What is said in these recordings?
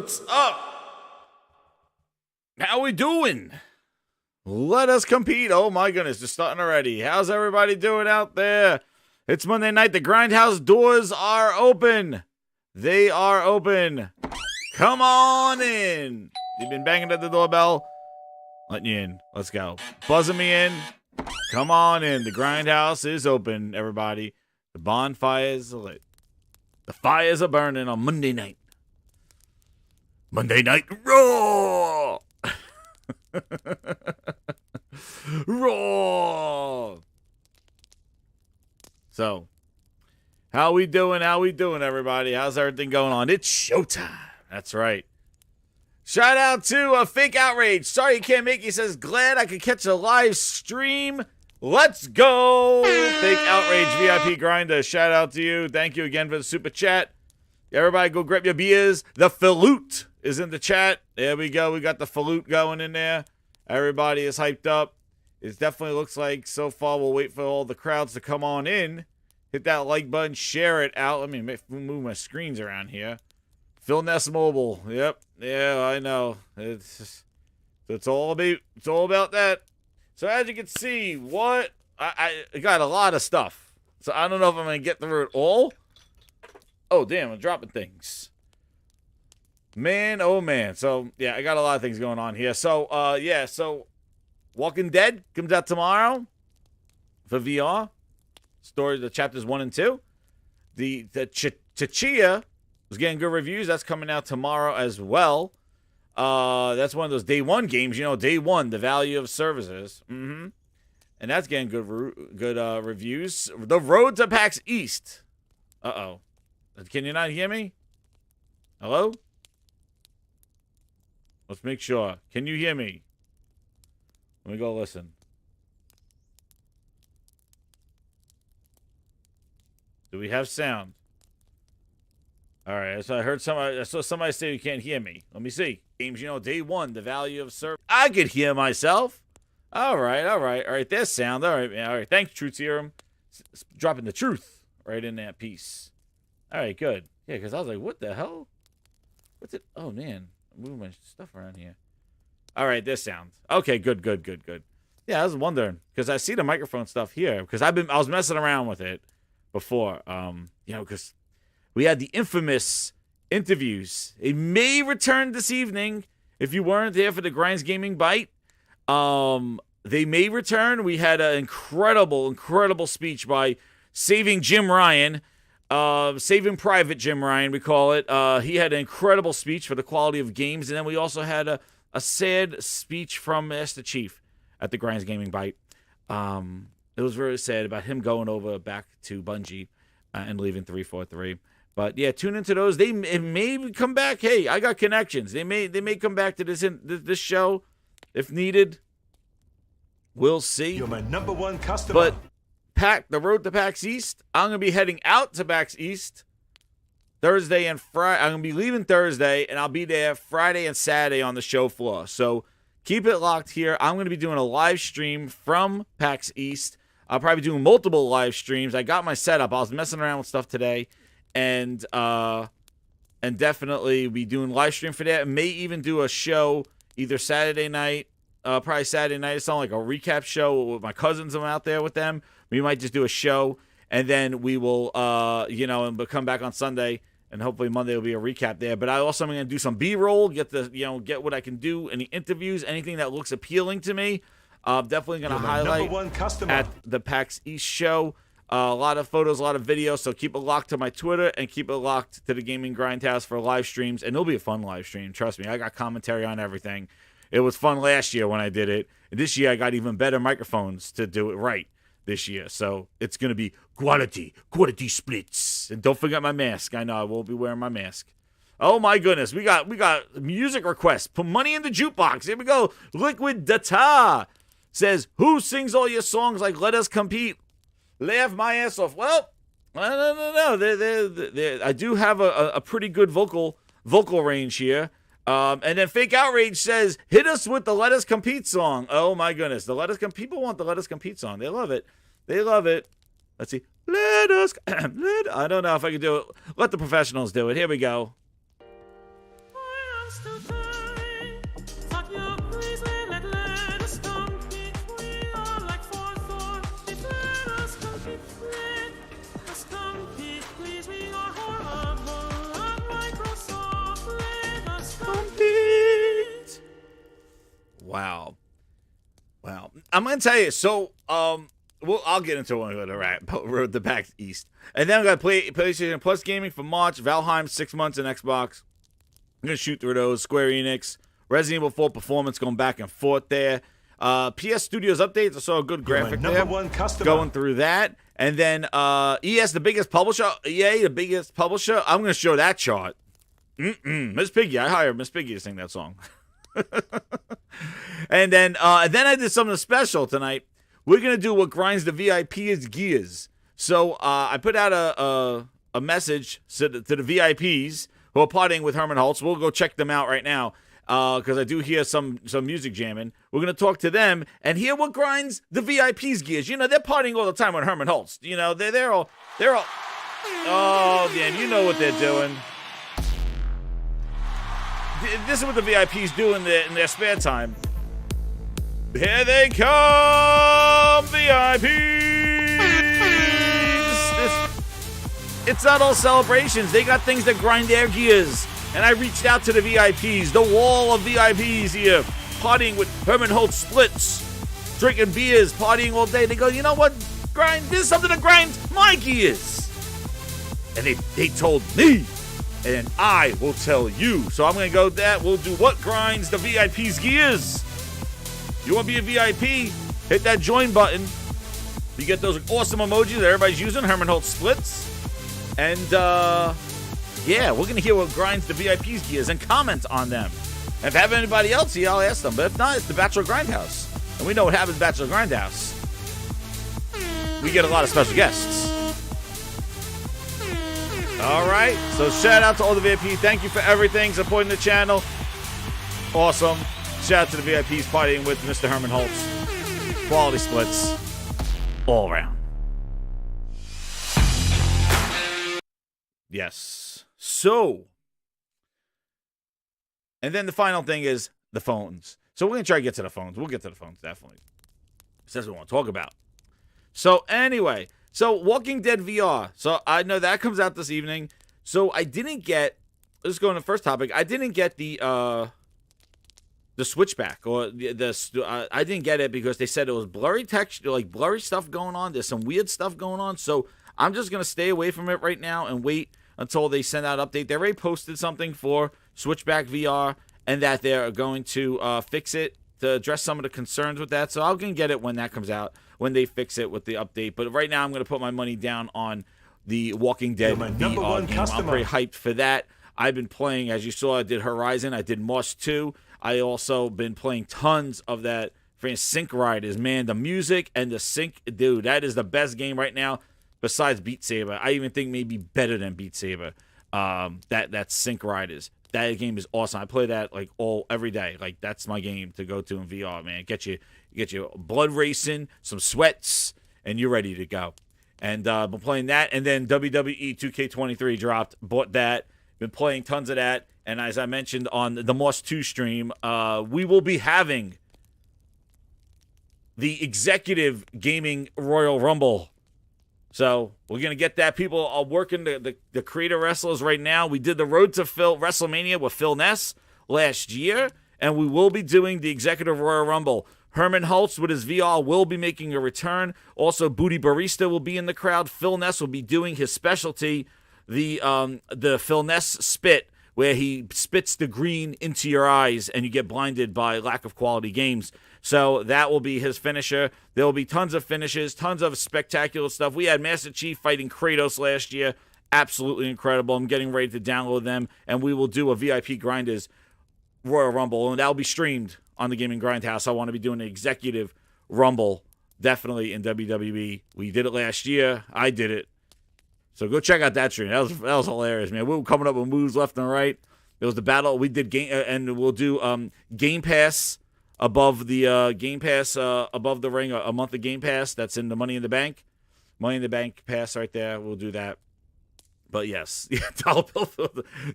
What's up? How we doing? Let us compete. Oh my goodness, it's starting already. How's everybody doing out there? It's Monday night. The Grindhouse doors are open. They are open. Come on in. You've been banging at the doorbell. Letting you in. Let's go. Buzzing me in. Come on in. The Grindhouse is open, everybody. The bonfires are lit. The fires are burning on Monday night. Monday Night Raw! Raw! So, how we doing? How we doing, everybody? How's everything going on? It's showtime. That's right. Shout out to Fake Outrage. Sorry you can't make it. He says, glad I could catch a live stream. Let's go. Fake Outrage VIP Grinder. Shout out to you. Thank you again for the super chat. Everybody go grab your beers. The Falute is in the chat. There we go. We got the Falute going in there. Everybody is hyped up. It definitely looks like so far we'll wait for all the crowds to come on in. Hit that like button. Share it out. Let me move my screens around here. Phil Ness Mobile. Yep. Yeah, I know. It's all about that. So as you can see, I got a lot of stuff. So I don't know if I'm going to get through it all. Oh, damn, I'm dropping things. Man, oh, man. So, yeah, I got a lot of things going on here. So, yeah, so Walking Dead comes out tomorrow for VR. Story, the chapters 1 and 2. The Chichia was getting good reviews. That's coming out tomorrow as well. That's one of those day one games. You know, day one, the value of services. And that's getting good reviews. The Road to PAX East. Uh-oh. Can you not hear me? Hello? Let's make sure. Can you hear me? Let me go listen. Do we have sound? All right, so I saw somebody say you can't hear me. Let me see. Games, you know, day one, the value of service. I could hear myself. All right. There's sound. All right. Thanks, Truth Serum. Dropping the truth right in that piece. All right, good. Yeah, because I was like, what the hell? What's it? Oh, man. I'm moving my stuff around here. All right, there's sound. Okay, good. Yeah, I was wondering because I see the microphone stuff here because I was messing around with it before. You know, because we had the infamous interviews. It may return this evening if you weren't there for the Grinds Gaming Bite. They may return. We had an incredible speech by Saving Jim Ryan. Saving Private Jim Ryan, we call it. He had an incredible speech for the quality of games. And then we also had a sad speech from Master Chief at the Grinds Gaming Bite. It was very sad about him going over back to Bungie and leaving 343. But yeah, tune into those. It may come back. Hey, I got connections. They may come back to this show if needed. We'll see. You're my number one customer. But the Road to PAX East, I'm going to be heading out to PAX East Thursday and Friday. I'm going to be leaving Thursday, and I'll be there Friday and Saturday on the show floor. So keep it locked here. I'm going to be doing a live stream from PAX East. I'll probably be doing multiple live streams. I got my setup. I was messing around with stuff today, and definitely be doing live stream for that. May even do a show either Saturday night, probably Saturday night. It's on like a recap show with my cousins. I'm out there with them. We might just do a show, and then we will, and come back on Sunday, and hopefully Monday will be a recap there. But I also am going to do some B-roll, get what I can do, any interviews, anything that looks appealing to me. Definitely going to highlight at the PAX East show. A lot of photos, a lot of videos, so keep it locked to my Twitter and keep it locked to the Gaming Grindhouse for live streams, and it'll be a fun live stream. Trust me, I got commentary on everything. It was fun last year when I did it. This year I got even better microphones to do it right this year, so it's going to be quality splits. And don't forget my mask. I know I won't be wearing my mask. Oh my goodness, we got music requests. Put money in the jukebox. Here we go. Liquid Data says, who sings all your songs like Let Us Compete? Laugh my ass off. Well, no. I do have a pretty good vocal range here. And then Fake Outrage says, hit us with the Let Us Compete song. Oh my goodness. People want the Let Us Compete song. They love it. Let's see. I don't know if I can do it. Let the professionals do it. Here we go. Well, I'm gonna tell you. So, I'll get into one of the PAX East, and then I'm gonna play PlayStation Plus gaming for March. Valheim 6 months in Xbox. I'm gonna shoot through those. Square Enix, Resident Evil 4 Performance going back and forth there. PS Studios updates. I saw a good graphic there. Going through that, and then ES, the biggest publisher. EA, the biggest publisher. I'm gonna show that chart. Miss Piggy. I hired Miss Piggy to sing that song. And then I did something special tonight. We're gonna do what grinds the VIP's gears. So I put out a message to the VIPs who are partying with Herman Holtz. We'll go check them out right now because I do hear some music jamming. We're gonna talk to them and hear what grinds the VIP's gears. You know, they're partying all the time with Herman Holtz. You know, they're all. Oh, damn! You know what they're doing. This is what the VIPs do in their spare time. Here they come, VIPs! It's not all celebrations. They got things that grind their gears. And I reached out to the VIPs, the wall of VIPs here, partying with Herman Holtz splits, drinking beers, partying all day. They go, you know what? There's something that grinds my gears. And they told me. And I will tell you. So I'm going to go with that. We'll do what grinds the VIP's gears. You want to be a VIP? Hit that join button. You get those awesome emojis that everybody's using. Herman Holtz splits. And, yeah, we're going to hear what grinds the VIP's gears and comment on them. And if I have anybody else here, I'll ask them. But if not, it's the Bachelor Grindhouse. And we know what happens at Bachelor Grindhouse. We get a lot of special guests. All right, so shout out to all the VIPs. Thank you for everything, supporting the channel. Awesome. Shout out to the VIPs partying with Mr. Herman Holtz. Quality splits all around. Yes. So, and then the final thing is the phones. So we're going to try to get to the phones. We'll get to the phones, definitely. That's what we want to talk about. So anyway. So, Walking Dead VR. So, I know that comes out this evening. So, I didn't get... Let's go on the first topic. I didn't get the switchback. Or I didn't get it because they said it was blurry texture, like blurry stuff going on. There's some weird stuff going on. So, I'm just going to stay away from it right now and wait until they send out an update. They already posted something for Switchback VR and that they're going to fix it to address some of the concerns with that. So, I'm going to get it when that comes out. When they fix it with the update. But right now, I'm going to put my money down on the Walking Dead VR game. I'm very hyped for that. I've been playing, as you saw, I did Horizon. I did Moss 2. I also been playing tons of that Sync Riders. Man, the music and the sync, dude, that is the best game right now besides Beat Saber. I even think maybe better than Beat Saber. That Sync Riders. That game is awesome. I play that like every day. Like that's my game to go to in VR, man. Get your blood racing, some sweats, and you're ready to go. And been playing that, and then WWE 2K23 dropped. Bought that. Been playing tons of that. And as I mentioned on the Moss 2 stream, we will be having the Executive Gaming Royal Rumble. So we're going to get that. People are working the creator wrestlers right now. We did the Road to WrestleMania with Phil Ness last year, and we will be doing the Executive Royal Rumble. Herman Holtz with his VR will be making a return. Also, Booty Barista will be in the crowd. Phil Ness will be doing his specialty, the Phil Ness spit, where he spits the green into your eyes and you get blinded by lack of quality games. So that will be his finisher. There will be tons of finishes, tons of spectacular stuff. We had Master Chief fighting Kratos last year. Absolutely incredible. I'm getting ready to download them, and we will do a VIP Grinders Royal Rumble, and that will be streamed on the Gaming Grindhouse. I want to be doing an Executive Rumble, definitely in WWE. We did it last year. I did it. So go check out that stream. That was hilarious, man. We were coming up with moves left and right. It was the battle. We did and we'll do Game Pass above the above the ring, a month of Game Pass. That's in the Money in the Bank pass right there. We'll do that. But yes, dude,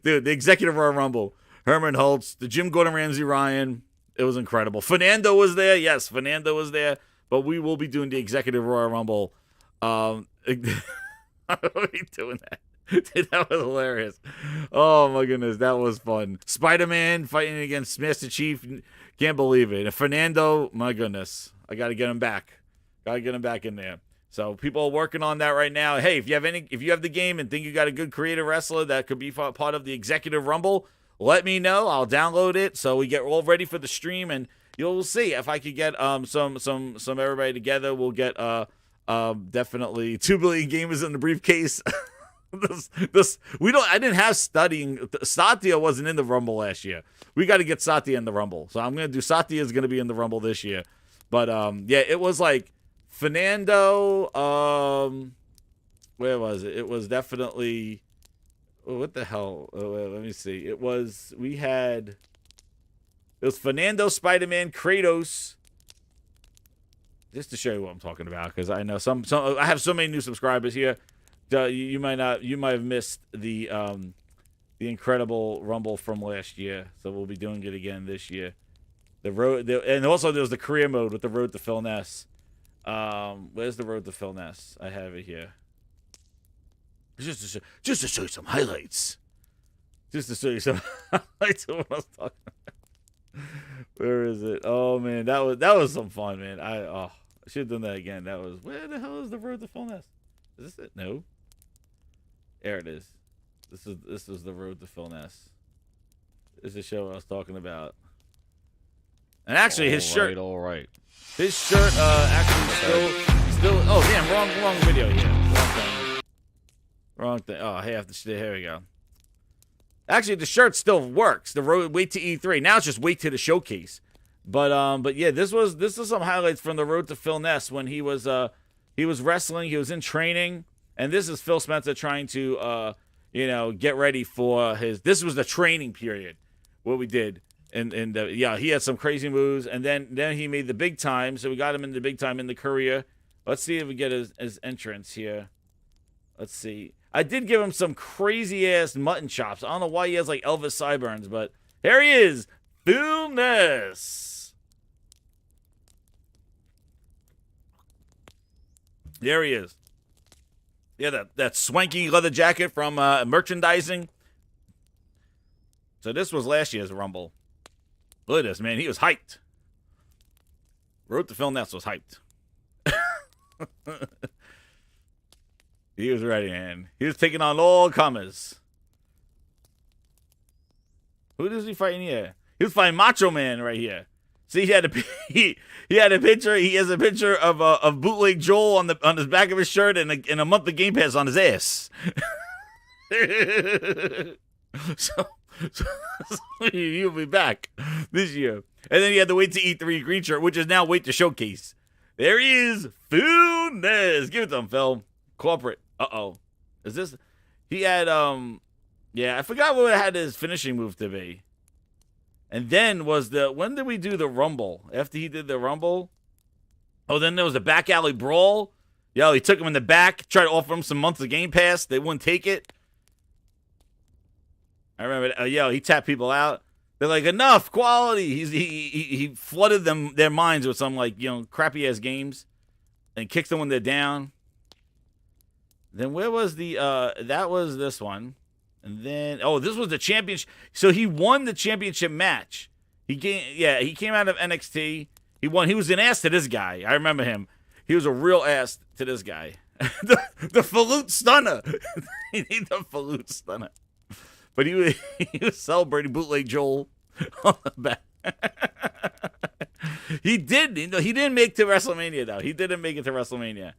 the Executive Royal Rumble. Herman Holtz, the Jim Gordon Ramsay Ryan. It was incredible. Fernando was there. Yes, Fernando was there. But we will be doing the Executive Royal Rumble. How are we doing that? Dude, that was hilarious. Oh, my goodness. That was fun. Spider-Man fighting against Master Chief. Can't believe it. And Fernando, my goodness. I got to get him back. Got to get him back in there. So people are working on that right now. Hey, if you have the game and think you got a good creative wrestler that could be part of the Executive Rumble, let me know. I'll download it so we get all ready for the stream, and you'll see if I could get some everybody together. We'll get definitely 2 billion gamers in the briefcase. I didn't have studying. Satya wasn't in the Rumble last year. We got to get Satya in the Rumble. So I'm gonna do Satya is gonna be in the Rumble this year. But yeah, it was like Fernando. Where was it? It was definitely. What the hell? Let me see. It was Fernando, Spider-Man, Kratos. Just to show you what I'm talking about, because I know some I have so many new subscribers here. You might have missed the incredible Rumble from last year, so we'll be doing it again this year. And also there's the career mode with the Road to Phil Ness. Where's the Road to Phil Ness? I have it here. Just to show you some highlights. Just to show you some highlights of what I was talking about. Where is it? Oh man, that was some fun, man. I should have done that again. That was, where the hell is the Road to Phil Ness? Is this it? No. There it is. This is the Road to Phil Ness. This is the show I was talking about. And actually, his shirt. All right. His shirt actually still. Oh damn! Wrong video here. Wrong thing. Oh, hey, here we go. Actually, the shirt still works. The road. Wait to E3. Now it's just wait to the showcase. But yeah, this was some highlights from the Road to Phil Ness when he was wrestling. He was in training, and this is Phil Spencer trying to get ready for his. This was the training period. What we did. And yeah, he had some crazy moves, and then he made the big time. So we got him in the big time in the career. Let's see if we get his entrance here. Let's see. I did give him some crazy ass mutton chops. I don't know why he has like Elvis sideburns, but here he is, Phil Ness. There he is. Yeah, that swanky leather jacket from merchandising. So this was last year's Rumble. Look at this, man. He was hyped. Road to Phil Ness was hyped. He was ready, man. He was taking on all comers. Who is he fighting here? He was fighting Macho Man right here. See, he had a picture. He has a picture of bootleg Joel on his back of his shirt and a month of Game Pass on his ass. So he'll be back this year. And then he had to wait to E3 green shirt, which is now wait to showcase. There he is, Phil Ness. Give it to him, Phil. Corporate. Uh-oh. Is this? He had, yeah, I forgot what it had his finishing move to be. And then when did we do the Rumble? After he did the Rumble? Oh, then there was the back alley brawl. Yo, he took him in the back, tried to offer him some months of Game Pass. They wouldn't take it. I remember, he tapped people out. They're like, enough quality. He flooded their minds with some crappy ass games, and kicks them when they're down. Then where was that was this one, and then this was the championship. So he won the championship match. He came out of NXT. He won. He was an ass to this guy. I remember him. He was a real ass to this guy. the Falut Stunner. The Falut Stunner. But he was celebrating bootleg Joel on the back. He didn't make it to WrestleMania though. He didn't make it to WrestleMania.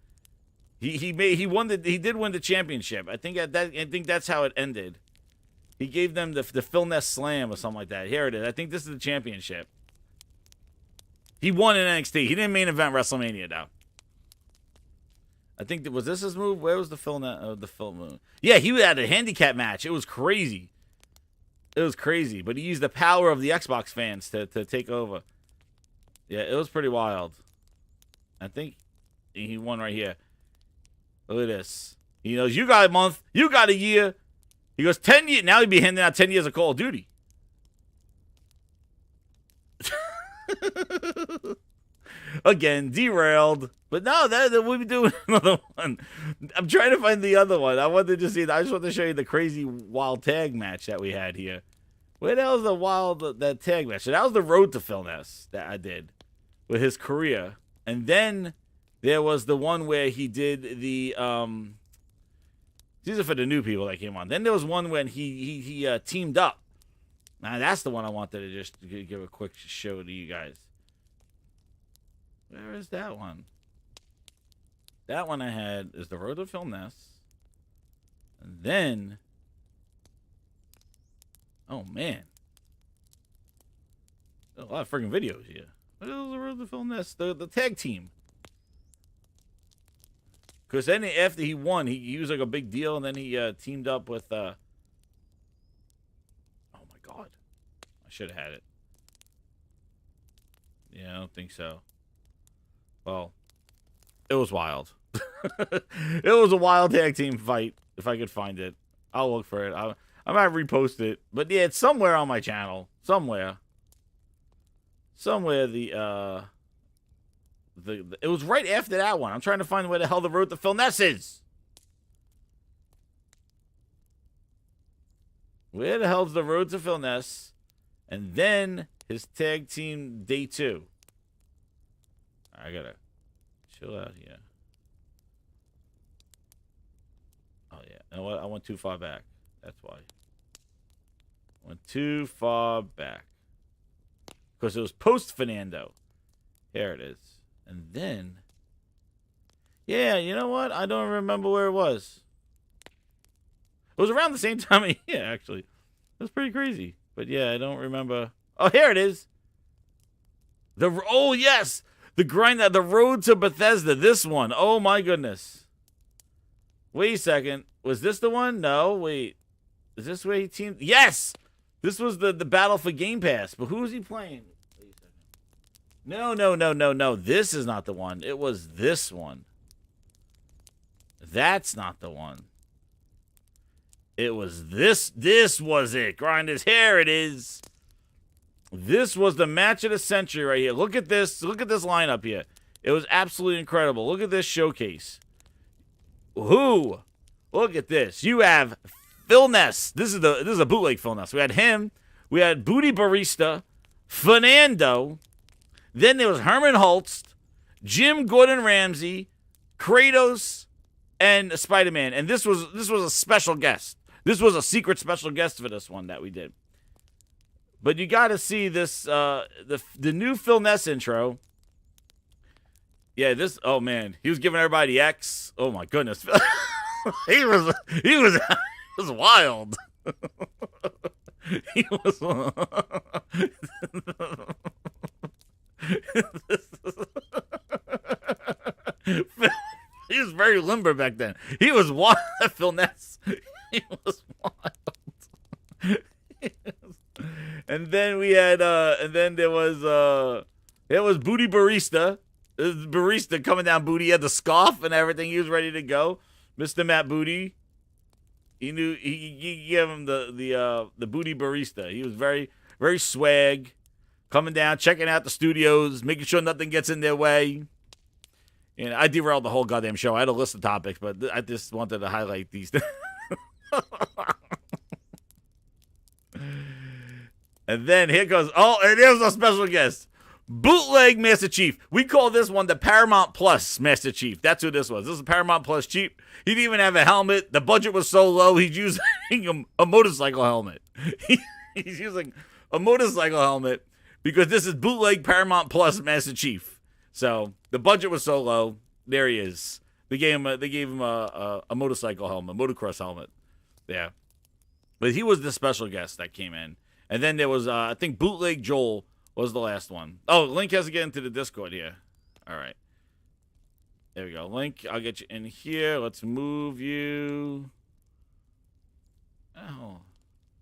He did win the championship. I think that's how it ended. He gave them the Phil Ness Slam or something like that. Here it is. I think this is the championship. He won in NXT. He didn't main event WrestleMania though. I think was this his move? Where was the Phil move? Yeah, he had a handicap match. It was crazy. It was crazy, but he used the power of the Xbox fans to take over. Yeah, it was pretty wild. I think he won right here. Look at this. He knows you got a month, you got a year. He goes 10 years. Now he'd be handing out 10 years of Call of Duty. Again, derailed. But no, we'll be doing another one. I'm trying to find the other one. I just want to show you the crazy wild tag match that we had here. Where the hell is that tag match? So that was the Road to Phil Ness that I did with his career. And then there was the one where he did the these are for the new people that came on. Then there was one when he teamed up. Now that's the one I wanted to just give a quick show to you guys. Where is that one? That one I had is the Road to Film Nest. And then, oh man, a lot of freaking videos here. What is the Road to Film Nest? The tag team. Because then after he won, he was like a big deal, and then he teamed up with. Oh my God, I should have had it. Yeah, I don't think so. Well, it was wild. It was a wild tag team fight. If I could find it, I'll look for it. I might repost it, but yeah, it's somewhere on my channel. Somewhere it was right after that one. I'm trying to find where the hell the Road to Film Nest is. Where the hell's the Road to Film Nest? And then his tag team day 2. I gotta chill out here. Oh yeah, you know what? I went too far back. That's why. Went too far back. Because it was post Fernando. Here it is. And then, yeah, you know what? I don't remember where it was. It was around the same time. Yeah, actually. That's pretty crazy. But yeah, I don't remember. Oh, here it is. Oh, yes. The Road to Bethesda. This one. Oh, my goodness. Wait a second. Was this the one? No, wait. Is this where he teamed? Yes! This was the battle for Game Pass. But who was he playing? Wait a second. No. This is not the one. It was this one. That's not the one. It was this. This was it. Grinders. Here it is. This was the match of the century right here. Look at this. Look at this lineup here. It was absolutely incredible. Look at this showcase. Who? Look at this. You have Phil Ness. This is a bootleg Phil Ness. We had him. We had Booty Barista, Fernando. Then there was Herman Holst, Jim Gordon Ramsay, Kratos, and Spider-Man. And this was a special guest. This was a secret special guest for this one that we did. But you got to see this the new Phil Ness intro. Yeah, this. Oh man, he was giving everybody the X. Oh my goodness, he was wild. He was. He was very limber back then. He was wild. Phil Ness. He was wild. And then we had, and then there was Booty Barista. Barista coming down Booty. He had the scarf and everything. He was ready to go. Mr. Matt Booty. He knew he gave him the Booty Barista. He was very, very swag. Coming down, checking out the studios, making sure nothing gets in their way. And I derailed the whole goddamn show. I had a list of topics, but I just wanted to highlight these. And then here goes, and here's our special guest. Bootleg Master Chief. We call this one the Paramount Plus Master Chief. That's who this was. This is Paramount Plus Chief. He didn't even have a helmet. The budget was so low, he's using a motorcycle helmet. He's using a motorcycle helmet because this is bootleg Paramount Plus Master Chief. So the budget was so low. There he is. They gave him a motorcycle helmet, motocross helmet. Yeah. But he was the special guest that came in. And then there was, I think, Bootleg Joel was the last one. Oh, Link has to get into the Discord here. All right. There we go. Link, I'll get you in here. Let's move you. Oh.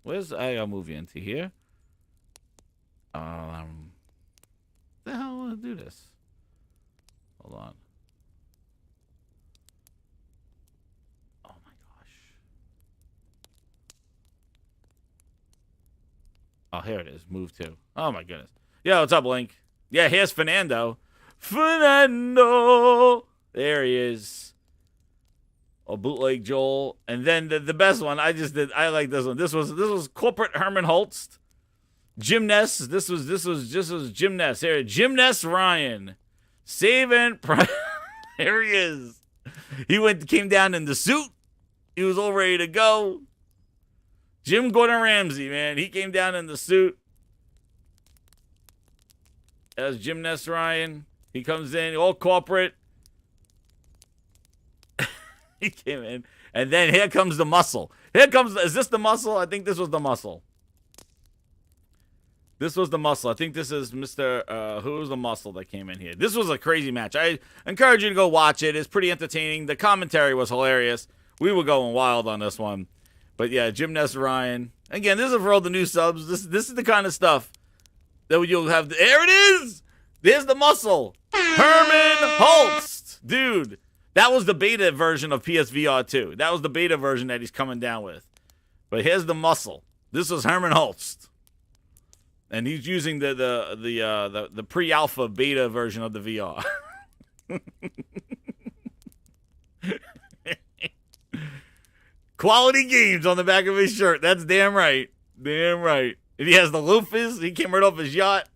I'll move you into here. The hell will I do this? Hold on. Oh my gosh. Oh, here it is. Move to. Oh my goodness. Yo, what's up, Link? Yeah, here's Fernando. Fernando. There he is. Oh, Bootleg Joel. And then the best one I like this one. This was corporate Herman Holst. Jim Ness. This was Jim Ness. Here, Jim Ness Ryan. Saving. There he is. Came down in the suit. He was all ready to go. Jim Gordon Ramsay, man. He came down in the suit. That was Jim Ness Ryan. He comes in, all corporate. He came in. And then here comes the muscle. Is this the muscle? I think this was the muscle. This was the muscle. I think this is Mr. Who was the muscle that came in here? This was a crazy match. I encourage you to go watch it. It's pretty entertaining. The commentary was hilarious. We were going wild on this one. But yeah, Jim Ness Ryan. Again, this is for all the new subs. This is the kind of stuff that you'll have. There it is. There's the muscle. Herman Holst. Dude, that was the beta version of PSVR 2. That was the beta version that he's coming down with. But here's the muscle. This was Herman Holst. And he's using the pre-alpha beta version of the VR. Quality games on the back of his shirt. That's damn right. Damn right. And he has the loafers. He came right off his yacht.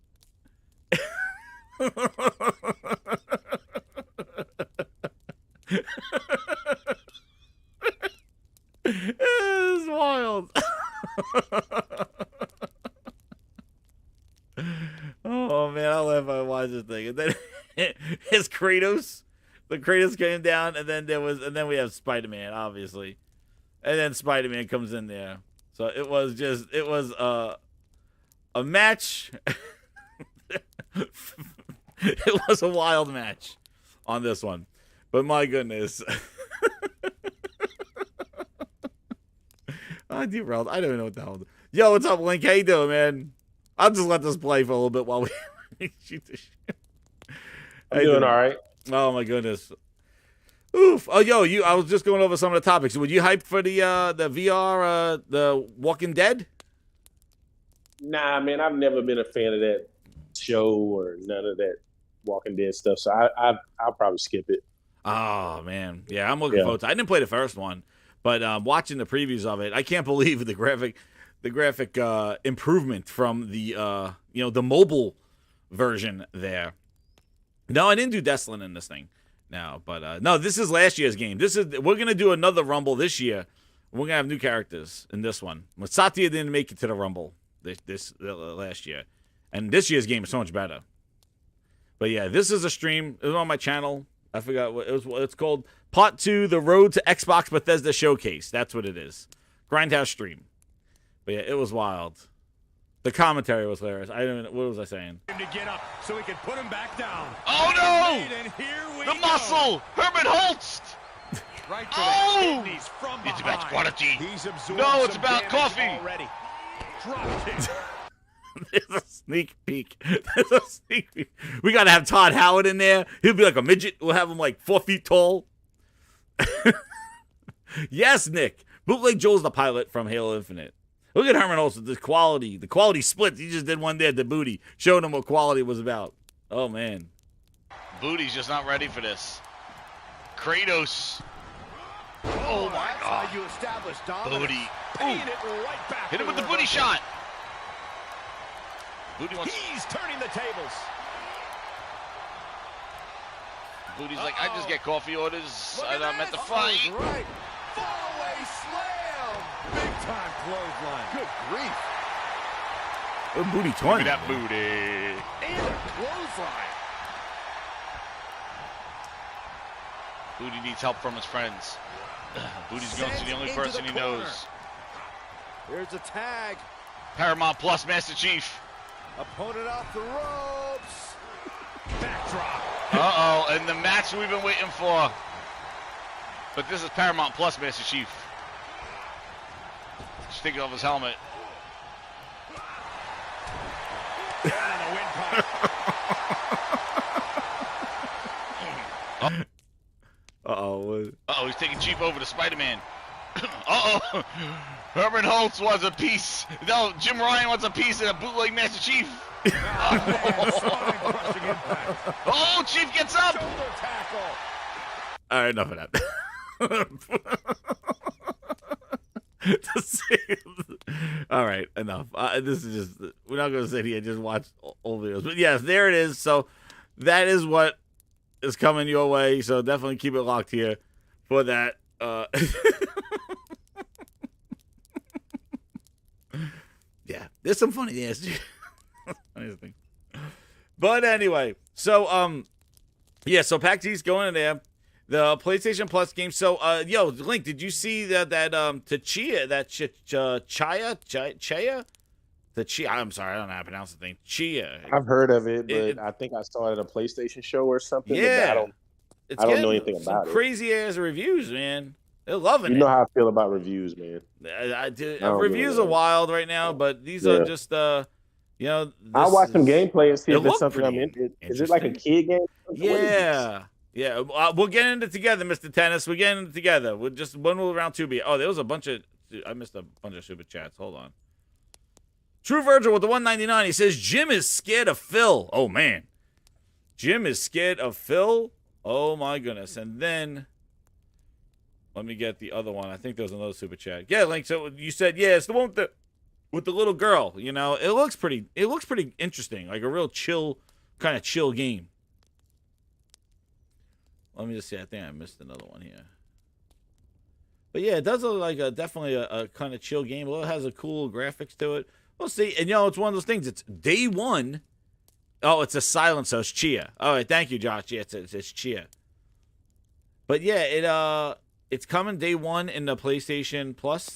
It's wild. Oh man, I laugh when I watch this thing. And then his Kratos, the Kratos came down, and then we have Spider-Man, obviously, and then Spider-Man comes in there. So it was a match. It was a wild match on this one, but my goodness. I derailed. I don't even know what the hell. Yo, what's up, Link? How you doing, man? I'll just let this play for a little bit while we shoot the shit. I'm doing all right. Oh my goodness. Oof. Oh, yo, I was just going over some of the topics. Would you hype for the VR, the Walking Dead? Nah, man, I've never been a fan of that show or none of that Walking Dead stuff. So I'll probably skip it. Oh man, yeah, I'm looking forward to it. I didn't play the first one, but watching the previews of it, I can't believe the graphic improvement from the the mobile version there. No, I didn't do Deslin in this thing. No, but no, this is last year's game. We're gonna do another Rumble this year. We're gonna have new characters in this one. But Satya didn't make it to the Rumble this last year, and this year's game is so much better. But yeah, this is a stream. It was on my channel. I forgot what it was. It's called Part 2: The Road to Xbox Bethesda Showcase. That's what it is. Grindhouse stream. But yeah, it was wild. The commentary was hilarious. I don't know, what was I saying? To get up so we can put him back down. Oh no! And here we The go. muscle! Herman Holst! Right to Oh! the kidneys from It's behind. about quality. He's absorbed No, it's some about damage coffee. Already. Drop kick. There's a sneak peek. We got to have Todd Howard in there. He'll be like a midget. We'll have him like 4 feet tall. Yes, Nick. Bootleg Joel's the pilot from Halo Infinite. Look at Herman Olsen. The quality split. He just did one there at the booty. Showed him what quality was about. Oh, man. Booty's just not ready for this. Kratos. Oh my That's god. how you establish dominance. Booty. Paying it right back. Hit him to with the booty reversal. shot. Booty wants. He's turning the tables. Booty's like, I just get coffee orders. Look I'm at at the this. fight. Oh, right. Fallaway slam. Big time clothesline. Good grief. Oh, booty Look 20. at that booty. And a clothesline. Booty needs help from his friends. Booty's going to the only Into person the he corner. knows. Here's a tag. Paramount Plus Master Chief. Opponent off the ropes. Backdrop. Uh-oh, and the match we've been waiting for. But this is Paramount Plus Master Chief. Just thinking of his helmet. Down on the windpipe. Uh-oh. Uh-oh, he's taking Chief over to Spider-Man. Uh-oh. Herman Holtz wants a piece. No, Jim Ryan wants a piece of a bootleg Master Chief. Spine-crushing impact. Oh, Chief gets up. Shoulder tackle. All right, enough of that. All right, enough. This is just, we're not going to sit here and just watch old videos. But yes, there it is. So that is what is coming your way, so definitely keep it locked here for that. Yeah, there's some funny ass. But anyway, so yeah, so PAX East going in there. The PlayStation Plus game. So yo, Link, did you see that Tachia, Chaya? The Chia, I'm sorry, I don't know how to pronounce the thing. Chia. I've heard of it, but I think I saw it at a PlayStation show or something. Yeah. I don't know anything about it. Crazy ass reviews, man. They're loving it. You know how I feel about reviews, man. I do. Reviews are wild right now, but these are just you know. I'll watch some gameplay and see if it's something I'm into. Is it like a kid game? Yeah. Yeah, we'll get into it together, Mr. Tennis. We're getting it together. When will round 2 be? Oh, there was a bunch of. I missed a bunch of super chats. Hold on. True Virgil with the 199. He says Jim is scared of Phil. Oh man, Jim is scared of Phil. Oh my goodness. And then let me get the other one. I think there was another super chat. Yeah, Link. So you said it's the one with the little girl. You know, it looks pretty interesting. Like a real chill game. Let me just see. I think I missed another one here. But yeah, it does look like definitely a kind of chill game. Well, it has a cool graphics to it. We'll see. And, it's one of those things. It's day one. Oh, it's a silence, so it's Chia. All right, thank you, Josh. Yeah, it's Chia. But, yeah, it's coming day one in the PlayStation Plus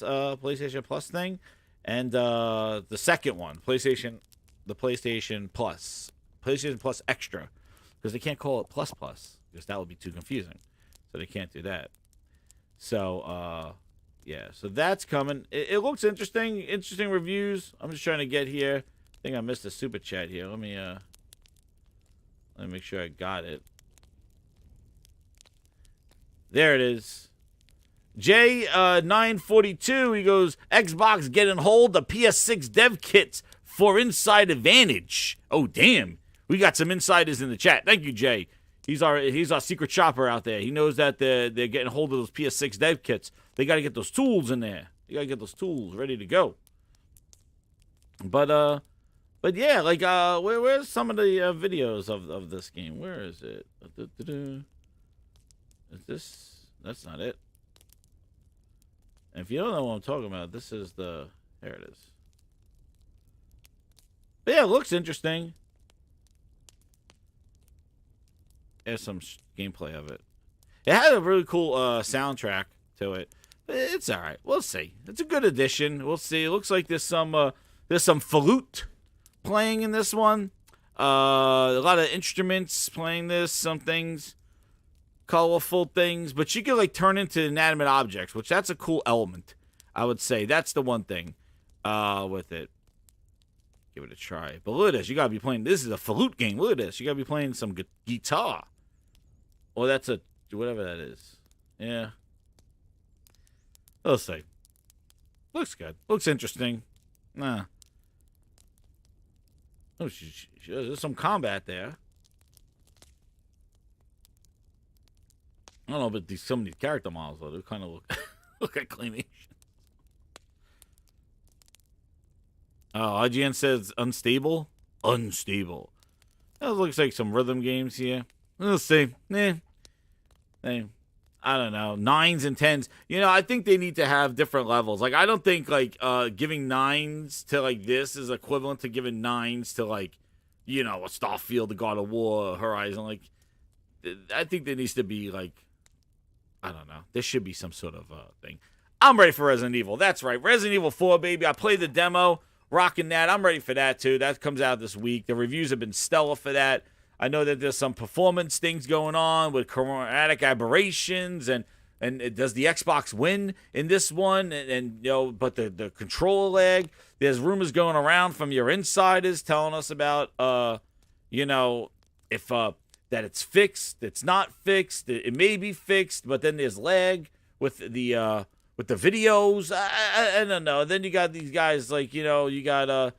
thing. And the second one, PlayStation Plus. PlayStation Plus Extra. Because they can't call it Plus Plus. Because that would be too confusing. So they can't do that. So, yeah, so that's coming. It looks interesting. Interesting reviews. I'm just trying to get here. I think I missed a super chat here. Let me make sure I got it. There it is. J942, he goes, Xbox getting hold of PS6 dev kits for Inside Advantage. Oh, damn. We got some insiders in the chat. Thank you, Jay. He's our secret shopper out there. He knows that they're getting hold of those PS6 dev kits. They got to get those tools in there. You got to get those tools ready to go. But yeah, like where's some of the videos of this game? Where is it? Is this? That's not it. And if you don't know what I'm talking about, this is the. There it is. But yeah, it looks interesting. There's some gameplay of it. It had a really cool soundtrack to it. It's all right. We'll see. It's a good addition. We'll see. It looks like there's some flute playing in this one. A lot of instruments playing this. Some things, colorful things, but you can like turn into inanimate objects, which that's a cool element. I would say that's the one thing with it. Give it a try. But look at this. You gotta be playing. This is a flute game. Look at this. You gotta be playing some guitar. Well, that's a whatever that is. Yeah. We'll see. Looks good. Looks interesting. Nah. Oh, there's some combat there. I don't know, but some of these character models though, they kind of look like claymation. Oh, IGN says unstable. Unstable. That looks like some rhythm games here. We'll see. I don't know. 9s and 10s. I think they need to have different levels. Like, I don't think, like, giving 9s to, like, this is equivalent to giving 9s to, like, a Starfield, the God of War, Horizon. Like, I think there needs to be, like, I don't know. There should be some sort of thing. I'm ready for Resident Evil. That's right. Resident Evil 4, baby. I played the demo. Rocking that. I'm ready for that, too. That comes out this week. The reviews have been stellar for that. I know that there's some performance things going on with chromatic aberrations, and does the Xbox win in this one? But the controller lag. There's rumors going around from your insiders telling us about, if that it's fixed, it's not fixed, it may be fixed, but then there's lag with the videos. I don't know. Then you got these guys like you got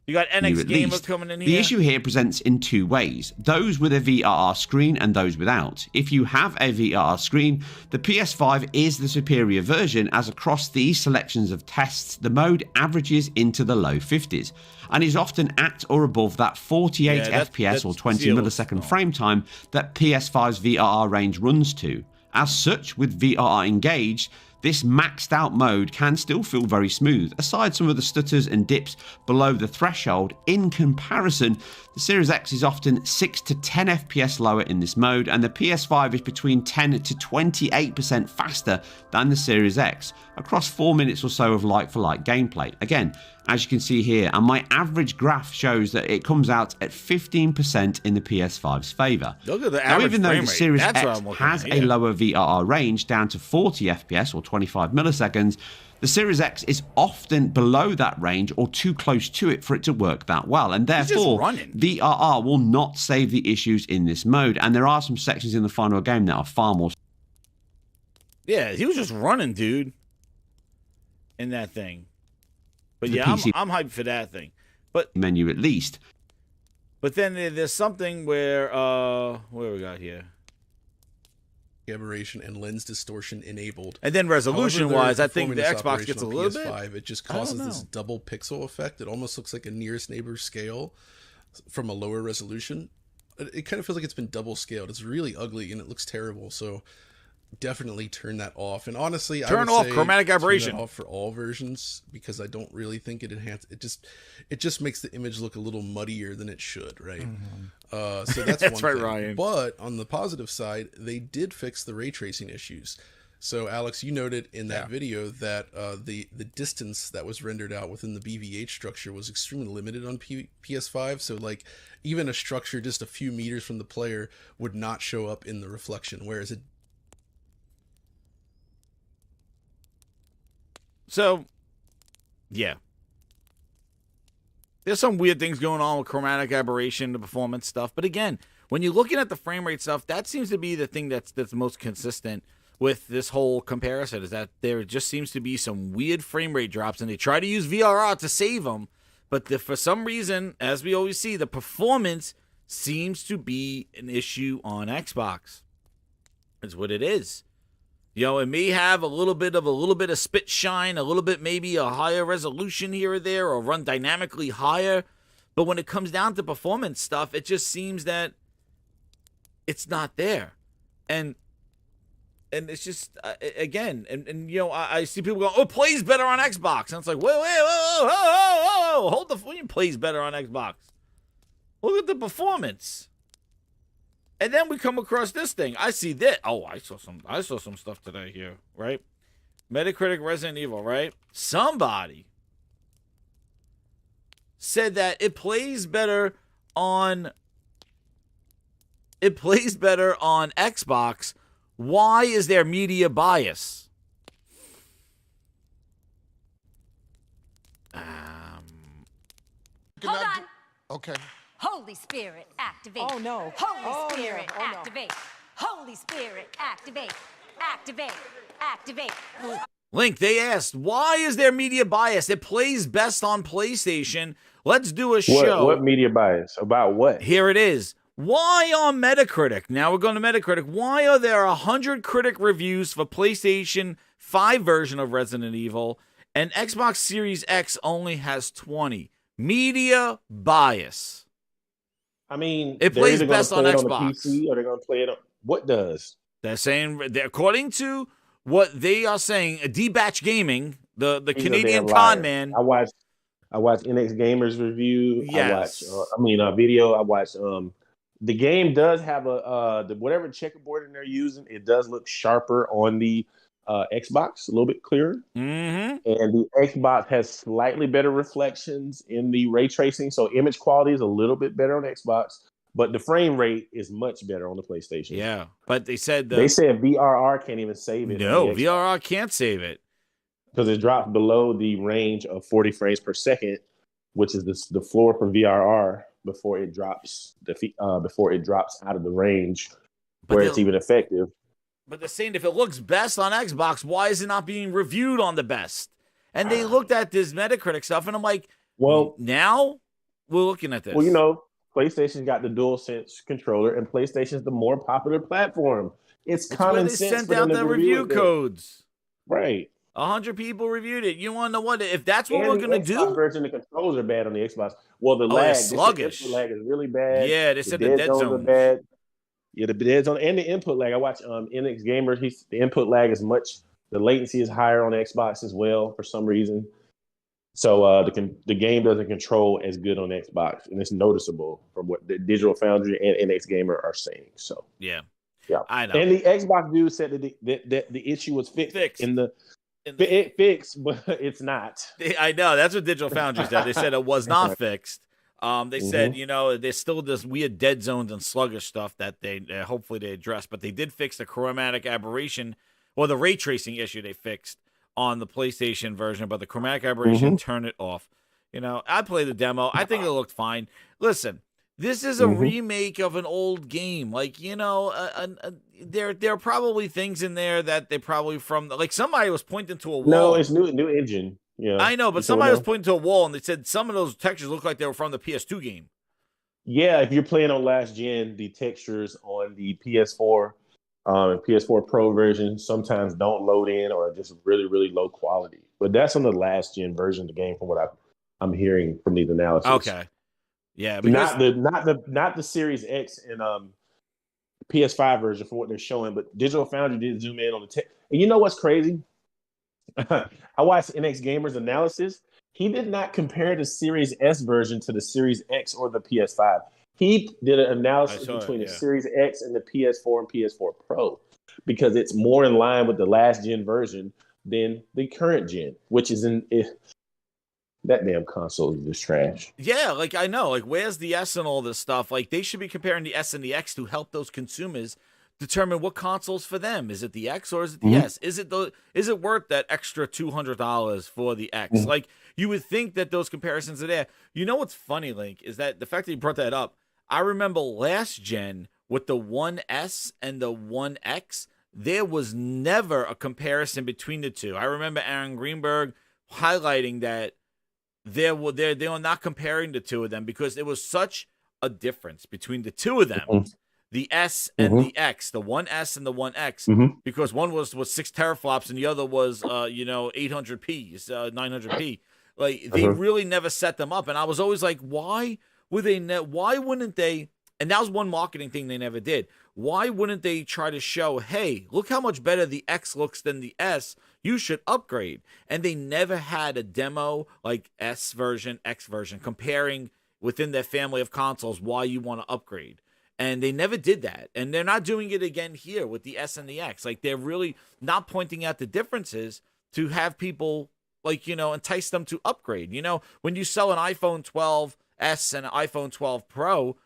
You got at NX Gamer least. coming in here. The issue here presents in two ways, those with a VRR screen and those without. If you have a VRR screen, the PS5 is the superior version, as across these selections of tests, the mode averages into the low 50s and is often at or above that 48 FPS or 20 millisecond frame time that PS5's VRR range runs to. As such, with VRR engaged, this maxed out mode can still feel very smooth. Aside some of the stutters and dips below the threshold, in comparison, the Series X is often 6 to 10 FPS lower in this mode, and the PS5 is between 10 to 28% faster than the Series X, across 4 minutes or so of like-for-like gameplay. Again, as you can see here, and my average graph shows that it comes out at 15% in the PS5's favour. Look at the now, average even though frame the rate. Series That's X what I'm looking has at, a lower VRR range down to 40 FPS or 25 milliseconds, the Series X is often below that range or too close to it for it to work that well, and therefore VRR will not save the issues in this mode, and there are some sections in the final game that are far more... Yeah, he was just running, dude, in that thing. But yeah, I'm hyped for that thing. But menu at least. But then there's something where we got here? Aberration and lens distortion enabled. And then resolution-wise, I think the Xbox gets a little PS5, it just causes this double pixel effect. It almost looks like a nearest neighbor scale from a lower resolution. It kind of feels like it's been double scaled. It's really ugly and it looks terrible. So definitely turn that off. And honestly, I would say chromatic aberration turn that off for all versions, because I don't really think it enhances. It just makes the image look a little muddier than it should, right? So that's That's one right, thing. Ryan. But on the positive side, they did fix the ray tracing issues. So Alex, you noted in that video that the distance that was rendered out within the BVH structure was extremely limited on PS5. So like even a structure just a few meters from the player would not show up in the reflection, whereas it... So, yeah. There's some weird things going on with chromatic aberration, the performance stuff. But again, when you're looking at the frame rate stuff, that seems to be the thing that's most consistent with this whole comparison, is that there just seems to be some weird frame rate drops, and they try to use VRR to save them. But for some reason, as we always see, the performance seems to be an issue on Xbox. That's what it is. You know, it may have a little bit of spit shine, a little bit maybe a higher resolution here or there, or run dynamically higher. But when it comes down to performance stuff, it just seems that it's not there. And it's just, again, and you know, I see people go, oh, it plays better on Xbox. And it's like, whoa, hold the phone, plays better on Xbox. Look at the performance. And then we come across this thing. I see that. Oh, I saw some stuff today here, right? Metacritic Resident Evil, right? Somebody said that it plays better on Xbox. Why is there media bias? Hold on. Okay. Holy Spirit, activate. Oh, no. Holy Spirit, no. Oh, no. activate. Holy Spirit, activate. Activate. Activate. Link, they asked, why is there media bias? It plays best on PlayStation. Let's do a show. What media bias? About what? Here it is. Why on Metacritic? Now we're going to Metacritic. Why are there 100 critic reviews for PlayStation 5 version of Resident Evil, and Xbox Series X only has 20? Media bias. I mean, it plays best on Xbox. On the PC, or they're going to play it on... What does? They're saying, according to what they are saying, D-Batch Gaming, the Canadian con man. I watched NX Gamer's review. Yes. I watched, video. I watched, the game does have whatever checkerboard they're using, it does look sharper on the Xbox, a little bit clearer. Mm-hmm. And the Xbox has slightly better reflections in the ray tracing, so image quality is a little bit better on Xbox, but the frame rate is much better on the PlayStation. Yeah, but they said VRR can't even save it. No, VRR can't save it because it drops below the range of 40 frames per second, which is the floor for VRR before it drops out of the range where it's even effective. But they're saying if it looks best on Xbox, why is it not being reviewed on the best? And they looked at this Metacritic stuff, and I'm like, well, now we're looking at this. Well, you know, PlayStation's got the DualSense controller, and PlayStation's the more popular platform. It's where common they sense sent for them out to the review review it. codes. Right. 100 people reviewed it. You want to know what? If that's what And we're the going to Xbox do, version, the controls are bad on the Xbox. Well, the they're lag, they said sluggish. input lag is really bad. Yeah, they said the dead zones are zones. bad. Yeah, the dead zone and the input lag. I watch NX Gamer. The input lag is much. The latency is higher on Xbox as well for some reason. So the game doesn't control as good on Xbox, and it's noticeable from what the Digital Foundry and NX Gamer are saying. So yeah, I know. And the Xbox dude said that the issue was fixed. It fixed, but it's not. I know. That's what Digital Foundry said. They said it was not fixed. They said, you know, there's still this weird dead zones and sluggish stuff that they hopefully they address, but they did fix the chromatic aberration, or the ray tracing issue they fixed on the PlayStation version, but the chromatic aberration, turn it off. You know, I played the demo. I think it looked fine. Listen, this is a remake of an old game. Like, you know, there are probably things in there that they probably from, like somebody was pointing to a wall. No, it's new engine. Yeah, I know, but somebody was pointing to a wall and they said some of those textures look like they were from the PS2 game. Yeah, if you're playing on last gen, the textures on the PS4 and PS4 Pro version sometimes don't load in or are just really, really low quality. But that's on the last gen version of the game, from what I'm hearing from these analysis. Okay, yeah, because not the Series X and PS5 version for what they're showing, but Digital Foundry did zoom in on the tech. And you know what's crazy? I watched NX Gamer's analysis. He did not compare the Series S version to the Series X or the PS5. He did an analysis between the Series X and the PS4 and PS4 Pro because it's more in line with the last gen version than the current gen, which is that damn console is just trash. Yeah, like I know, like where's the S and all this stuff? Like they should be comparing the S and the X to help those consumers determine what console's for them. Is it the X or is it the S? Is it worth that extra $200 for the X? Like you would think that those comparisons are there. You know what's funny, Link, is that the fact that you brought that up. I remember last gen with the 1S and the 1X, there was never a comparison between the two. I remember Aaron Greenberg highlighting that they were not comparing the two of them because there was such a difference between the two of them. The S and the X, the 1S and the 1X, because one was 6 teraflops and the other was 800p, 900p. Like they really never set them up, and I was always like, why would they? Why wouldn't they? And that was one marketing thing they never did. Why wouldn't they try to show, hey, look how much better the X looks than the S? You should upgrade. And they never had a demo like S version, X version, comparing within their family of consoles why you want to upgrade. And they never did that. And they're not doing it again here with the S and the X. Like, they're really not pointing out the differences to have people, like, entice them to upgrade. When you sell an iPhone 12S and an iPhone 12 Pro,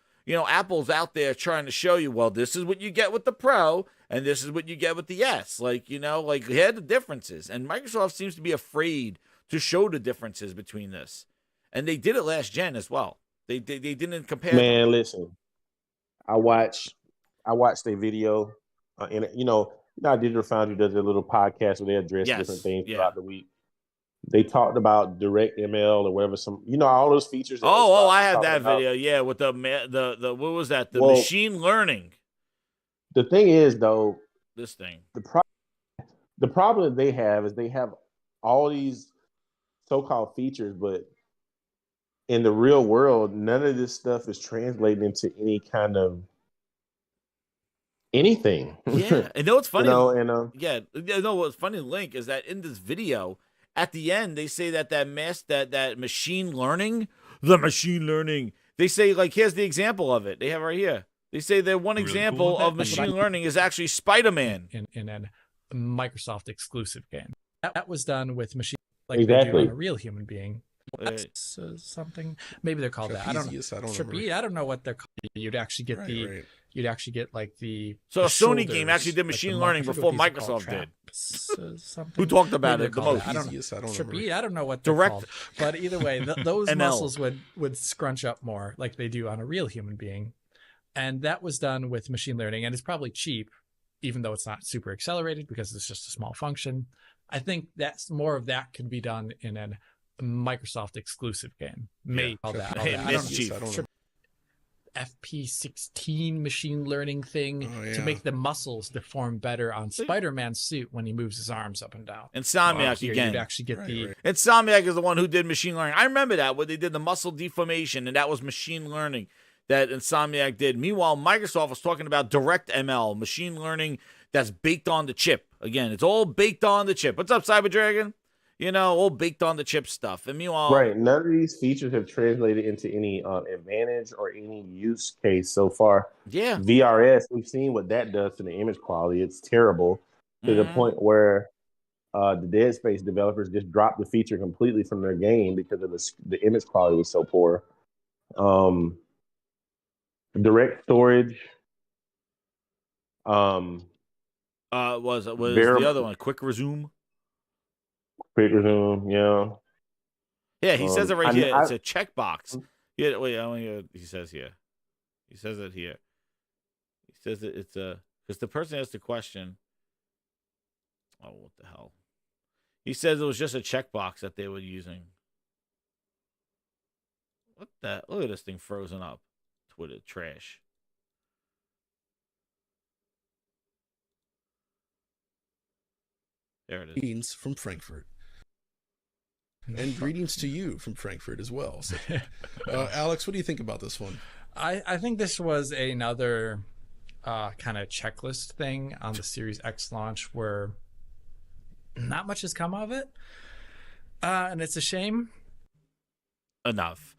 Apple's out there trying to show you, well, this is what you get with the Pro, and this is what you get with the S. Like, here are the differences. And Microsoft seems to be afraid to show the differences between this. And they did it last gen as well. They didn't compare. Man, listen. I watched a video, and Digital Foundry does a little podcast where they address different things throughout the week. They talked about DirectML or whatever, all those features. I had that video. Yeah, with the what was that? The machine learning. The thing is, though, this thing. The problem that they have is they have all these so-called features, but in the real world, none of this stuff is translating into any kind of anything. Yeah, and what's funny? What's funny, Link, is that in this video, at the end, they say that machine learning, they say, like, here's the example of it. They have it right here. They say that one example of machine learning is actually Spider-Man. In a Microsoft exclusive game. That was done with machine like exactly. they do on a real human being. Something maybe they're called that. I don't know. I don't know what they're called. You'd actually get you'd actually get like the a Sony game actually did machine learning before Microsoft did. Who talked about it the most? I don't know what they're called. But either way, those muscles would scrunch up more like they do on a real human being. And that was done with machine learning, and it's probably cheap, even though it's not super accelerated because it's just a small function. I think that's more of that could be done in an Microsoft exclusive game. Maybe call that. Hey, I Mischief. don't know. FP16 machine learning thing to make the muscles deform better on Spider-Man's suit when he moves his arms up and down. Insomniac again. You'd actually get Insomniac is the one who did machine learning. I remember that when they did the muscle deformation, and that was machine learning that Insomniac did. Meanwhile, Microsoft was talking about direct ML, machine learning that's baked on the chip. Again, it's all baked on the chip. What's up, Cyber Dragon? You know, all baked on the chip stuff. And meanwhile, right, none of these features have translated into any advantage or any use case so far. Yeah, VRS, we've seen what that does to the image quality. It's terrible to the point where the Dead Space developers just dropped the feature completely from their game because of the image quality was so poor. Direct storage. was the other one Quick Resume? Quick Resume, yeah. Yeah, he says it right here. It's a checkbox. Yeah, wait, he says here. He says it here. He says that it's a because the person asked the question. Oh, what the hell? He says it was just a checkbox that they were using. What the? Look at this thing frozen up. Twitter trash. There it is. Greetings from Frankfurt. And greetings to you from Frankfurt as well. So, Alex, what do you think about this one? I think this was another kind of checklist thing on the Series X launch where not much has come of it. And it's a shame. Enough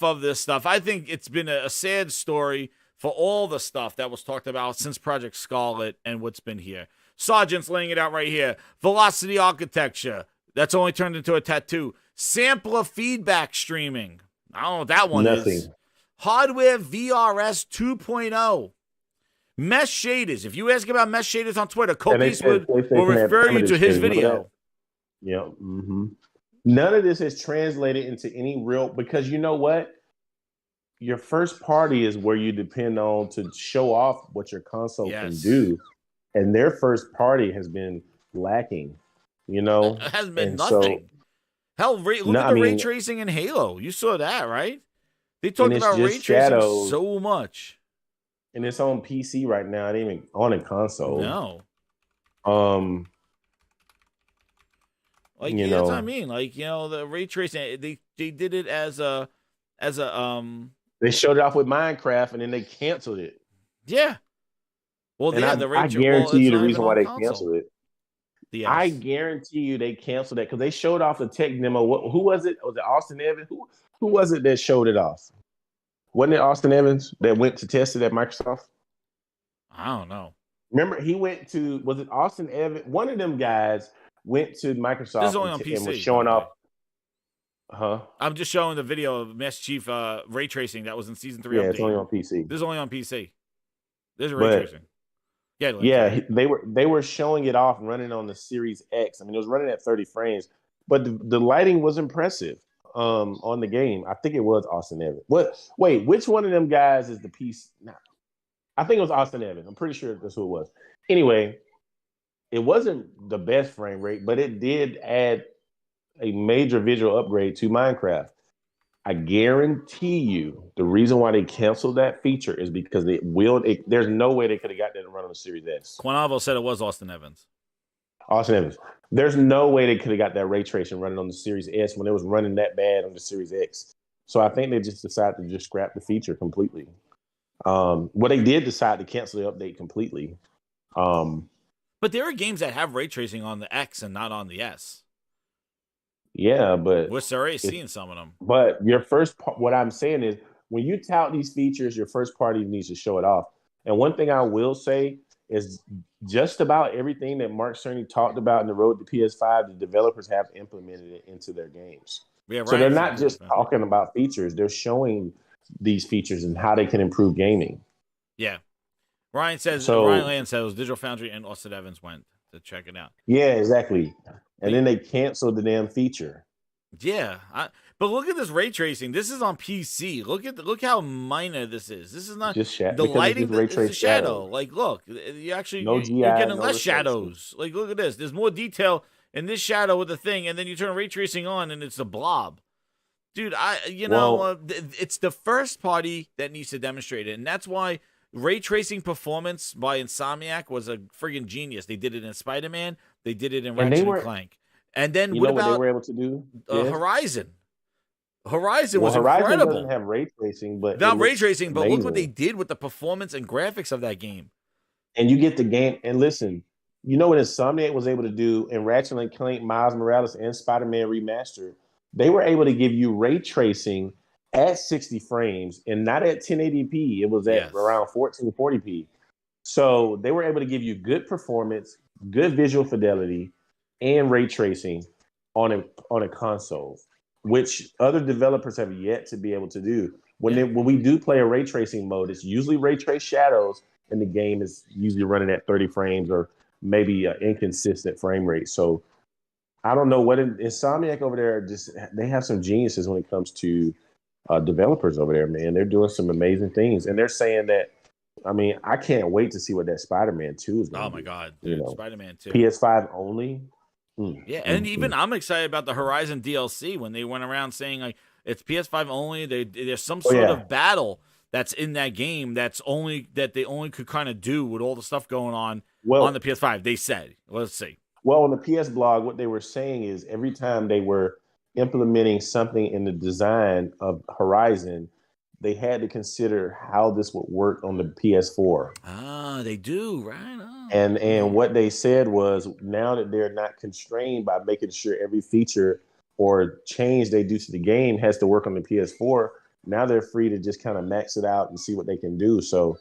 of this stuff. I think it's been a sad story for all the stuff that was talked about since Project Scarlet and what's been here. Sergeant's laying it out right here. Velocity architecture. That's only turned into a tattoo. Sampler feedback streaming. I don't know what that one is. Hardware VRS 2.0. Mesh shaders. If you ask about mesh shaders on Twitter, Copies will refer you to his video. Yeah. Mm-hmm. None of this is translated into any real, because you know what? Your first party is where you depend on to show off what your console can do. And their first party has been lacking. You know, it hasn't been nothing. Hell, look at the ray tracing in Halo. You saw that, right? They talked about ray tracing so much. And it's on PC right now. It ain't even on a console. No. Like, you know, that's what I mean. Like, you know, the ray tracing, they did it as a They showed it off with Minecraft and then they canceled it. Yeah. Well, and the ray I guarantee you the reason why they canceled it. I guarantee you they canceled that because they showed off the tech demo. Who was it? Was it Austin Evans? Who was it that showed it off? Wasn't it Austin Evans that went to test it at Microsoft? I don't know. Remember, he went to, was it Austin Evans? One of them guys went to Microsoft this is only on PC, and was showing off. I'm just showing the video of Master Chief ray tracing that was in Season 3 Yeah, update. it's only on PC. This is only on PC. There's ray tracing. Yeah, they were showing it off running on the Series X. I mean, it was running at 30 frames, but the lighting was impressive on the game. I think it was Austin Evans. Wait, which one of them guys is the piece? Nah, I think it was Austin Evans. I'm pretty sure that's who it was. Anyway, it wasn't the best frame rate, but it did add a major visual upgrade to Minecraft. I guarantee you the reason why they canceled that feature is because there's no way they could have got that to run on the Series S. Quanavo said it was Austin Evans. Austin Evans. There's no way they could have got that ray tracing running on the Series S when it was running that bad on the Series X. So I think they just decided to just scrap the feature completely. Well, they did decide to cancel the update completely. But there are games that have ray tracing on the X and not on the S. Yeah, but we're already seeing some of them. But what I'm saying is, when you tout these features, your first party needs to show it off. And one thing I will say is, just about everything that Mark Cerny talked about in the road to PS5, the developers have implemented it into their games. Yeah, so they're not just talking about features; they're showing these features and how they can improve gaming. Yeah, Ryan Land says Digital Foundry and Austin Evans went to check it out. Yeah, exactly. And then they canceled the damn feature. Yeah, but look at this ray tracing. This is on PC. Look how minor this is. This is not just the lighting. It's a shadow. Like, look, you're getting less shadows. Like, look at this. There's more detail and this shadow with the thing, and then you turn ray tracing on, and it's a blob. Dude, it's the first party that needs to demonstrate it, and that's why ray tracing performance by Insomniac was a friggin' genius. They did it in Spider-Man, they did it in Ratchet and Clank, and then what they were able to do? Horizon? Horizon was Horizon incredible. Doesn't have ray tracing, but not ray tracing, but look what they did with the performance and graphics of that game. And you get the game, and listen, you know what Insomniac was able to do in Ratchet and Clank, Miles Morales, and Spider-Man Remastered? They were able to give you ray tracing at 60 frames and not at 1080p. It was at around 1440p. So they were able to give you good performance, good visual fidelity, and ray tracing on a console, which other developers have yet to be able to do. When we do play a ray tracing mode, it's usually ray trace shadows, and the game is usually running at 30 frames or maybe an inconsistent frame rate. So I don't know what Insomniac over there, they have some geniuses when it comes to developers over there, man. They're doing some amazing things. And they're saying that, I mean, I can't wait to see what that Spider-Man 2 is going to be. Oh, my God. Dude, Spider-Man 2. PS5 only. And I'm excited about the Horizon DLC when they went around saying, like, it's PS5 only. There's some sort of battle that's in that game that they only could kind of do with all the stuff going on the PS5. They said, let's see. Well, on the PS blog, what they were saying is every time they were implementing something in the design of Horizon, they had to consider how this would work on the PS4. Ah, they do, right? Oh. And what they said was now that they're not constrained by making sure every feature or change they do to the game has to work on the PS4, now they're free to just kind of max it out and see what they can do. So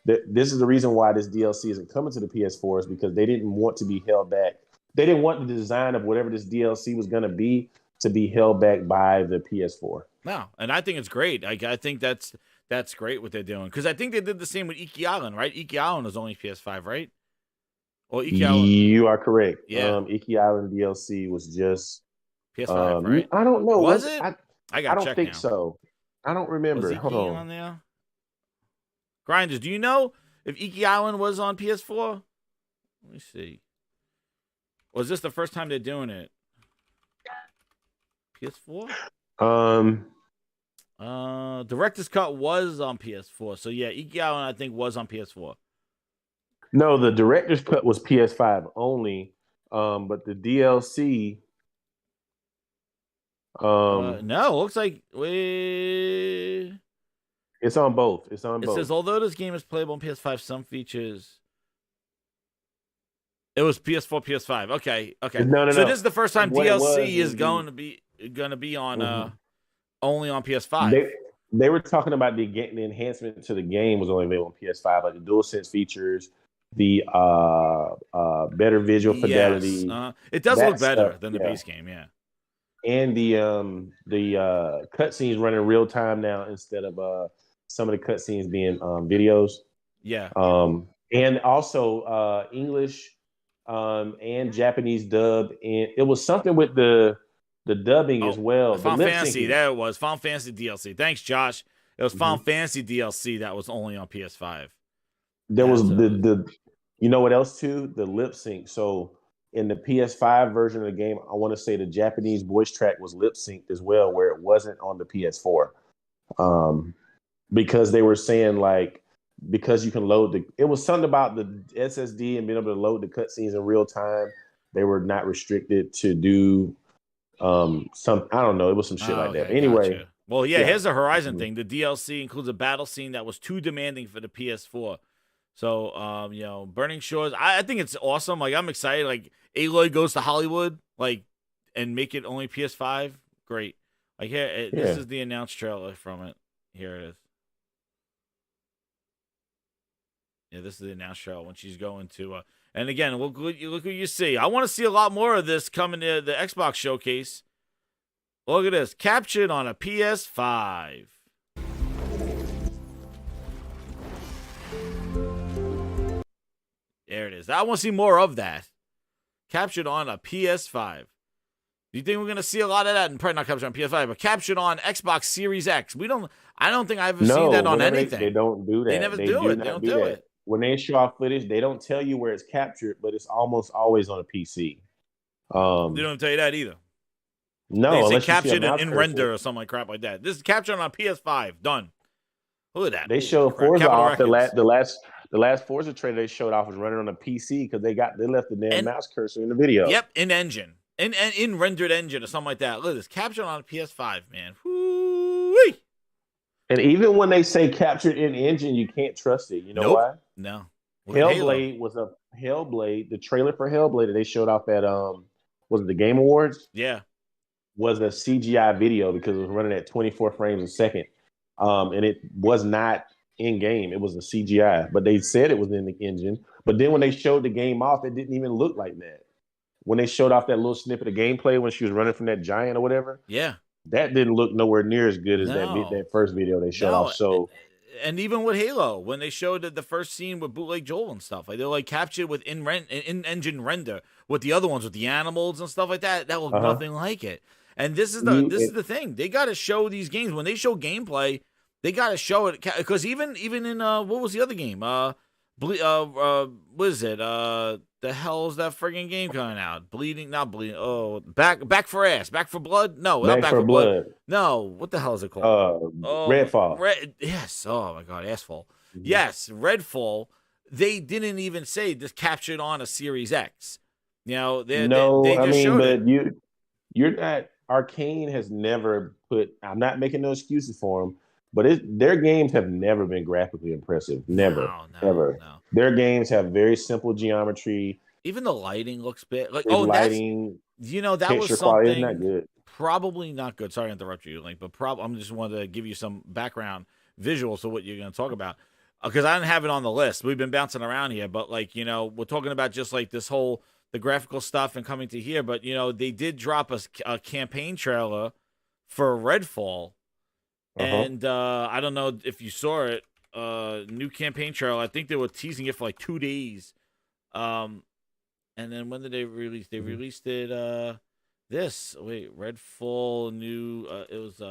this is the reason why this DLC isn't coming to the PS4 is because they didn't want to be held back. They didn't want the design of whatever this DLC was going to be held back by the PS4. No, and I think it's great. I think that's great what they're doing because I think they did the same with Iki Island, right? Iki Island was only PS5, right? Or Iki Island. You are correct. Yeah. Iki Island DLC was just PS5, right? I don't know. Was it? I don't think so. I don't remember. Was Hold Iki on. on there? Grinders, do you know if Iki Island was on PS4? Let me see. Was this the first time they're doing it? PS4? Director's Cut was on PS4. So yeah, Iki Island I think was on PS4. No, the Director's Cut was PS5 only. But the DLC no, it looks like it's on both. It says although this game is playable on PS5, some features. It was PS4, PS5. Okay. No. So this is the first time DLC is going to be on only on PS5. They were talking about the enhancement to the game was only available on PS5, like the DualSense features, the better visual fidelity. Yes, it does look better than the base game, yeah. And the cutscenes running real time now instead of some of the cutscenes being videos. Yeah. And also English and Japanese dub, and it was something with the dubbing as well. Final Fantasy, there it was. Final Fantasy DLC. Thanks, Josh. It was Final Fantasy DLC that was only on PS5. There was the you know what else too? The lip sync. So in the PS5 version of the game, I want to say the Japanese voice track was lip synced as well, where it wasn't on the PS4. Because they were saying because you can load it was something about the SSD and being able to load the cutscenes in real time. They were not restricted to do I don't know. It was some shit like that. Anyway. Gotcha. Well, here's the Horizon thing. The DLC includes a battle scene that was too demanding for the PS4. So, Burning Shores, I think it's awesome. Like, I'm excited. Like, Aloy goes to Hollywood, and make it only PS5. Great. Like, here, this is the announced trailer from it. Here it is. Yeah, this is the announced trailer when she's going to, and again, look what you see. I want to see a lot more of this coming to the Xbox showcase. Look at this. Captured on a PS5. There it is. I want to see more of that. Captured on a PS5. Do you think we're going to see a lot of that? And probably not captured on PS5, but captured on Xbox Series X. I don't think I've ever seen that on anything. They don't do that. They never do it. They don't do it. When they show off footage, they don't tell you where it's captured, but it's almost always on a PC. They don't even tell you that either. No, they say captured in render or something like crap like that. This is captured on PS5. Done. Look at that. They showed Forza off the last Forza trailer they showed off was running on a PC because they left the damn mouse cursor in the video. Yep, in engine. In rendered engine or something like that. Look at this. Captured on a PS5, man. Woo-wee. And even when they say captured in engine, you can't trust it. You know why? No. Hellblade was a Hellblade. The trailer for Hellblade that they showed off at was it the Game Awards? Yeah. Was a CGI video because it was running at 24 frames a second. And it was not in game. It was a CGI, but they said it was in the engine. But then when they showed the game off, it didn't even look like that. When they showed off that little snippet of gameplay when she was running from that giant or whatever, that didn't look nowhere near as good as that first video they showed off. So, and even with Halo, when they showed the first scene with Bootleg Joel and stuff, like they're like captured with in-engine render with the other ones with the animals and stuff like that. That looked nothing like it. And this is the thing. They got to show these games when they show gameplay. They got to show it because even in what was the other game? What is it? The hell is that friggin' game coming out? Not bleeding. Oh, back for ass, back for blood. No, not back for blood. No, what the hell is it called? Redfall. Yes. Oh my God, Asphalt. Mm-hmm. Yes, Redfall. They didn't even say this captured on a Series X. You know, they just showed it. You're not. Arcane has never put. I'm not making no excuses for them. But their games have never been graphically impressive. Never. Ever. No. Their games have very simple geometry. Even the lighting looks bit like lighting. That was something not good. Probably not good. Sorry to interrupt you, Link, but I'm just wanted to give you some background visuals of what you're going to talk about because I didn't have it on the list. We've been bouncing around here, but we're talking about just like this whole the graphical stuff and coming to here. But they did drop a campaign trailer for Redfall. And I don't know if you saw it, new campaign trailer. I think they were teasing it for like 2 days. And then when did they release? They released it Redfall new. It was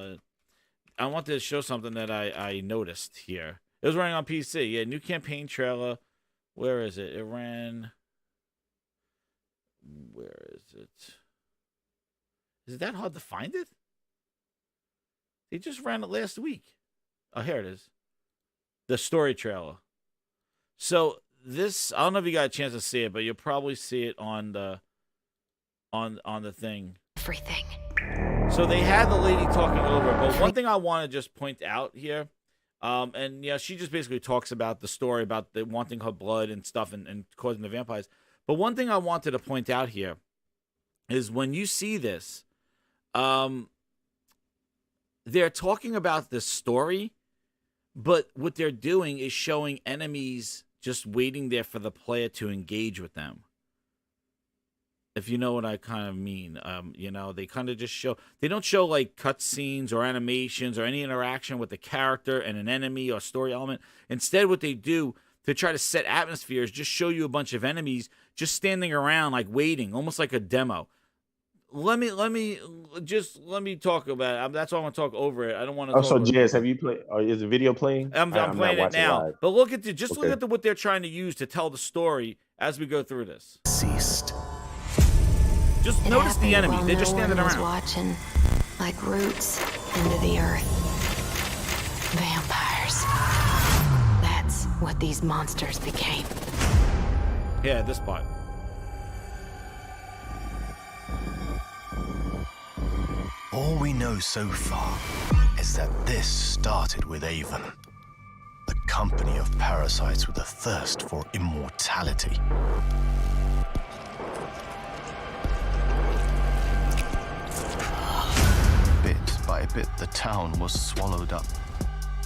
I wanted to show something that I noticed here. It was running on PC. Yeah, new campaign trailer. Where is it? It ran. Where is it? Is it that hard to find it? They just ran it last week. Oh, here it is. The story trailer. So this, I don't know if you got a chance to see it, but you'll probably see it on the thing. Everything. So they had the lady talking over it, but one thing I want to just point out here, and she just basically talks about the story about the wanting her blood and stuff and causing the vampires. But one thing I wanted to point out here is when you see this, they're talking about the story, but what they're doing is showing enemies just waiting there for the player to engage with them. If you know what I kind of mean, they kind of just show, they don't show like cutscenes or animations or any interaction with the character and an enemy or story element. Instead, what they do to try to set atmospheres, just show you a bunch of enemies just standing around, like waiting, almost like a demo. Let me talk about it. That's why I want to talk over it. I don't want to. Oh, so Jez, have you played? Is the video playing? I'm playing it now. But look at look at what they're trying to use to tell the story as we go through this. Ceased. Just notice the enemy. They're just standing around. Watching, like roots into the earth. Vampires. That's what these monsters became. Yeah, this part. All we know so far is that this started with Avon, a company of parasites with a thirst for immortality. Bit by bit, the town was swallowed up.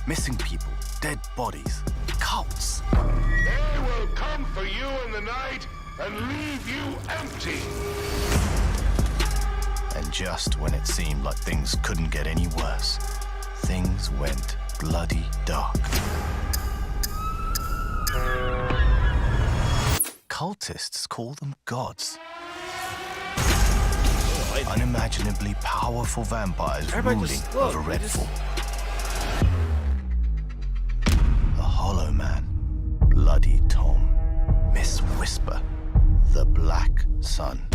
Missing people, dead bodies, cults. They will come for you in the night and leave you empty. And just when it seemed like things couldn't get any worse, things went bloody dark. Cultists call them gods. Unimaginably powerful vampires ruling over Redfall. The Hollow Man, Bloody Tom, Miss Whisper, the Black Sun.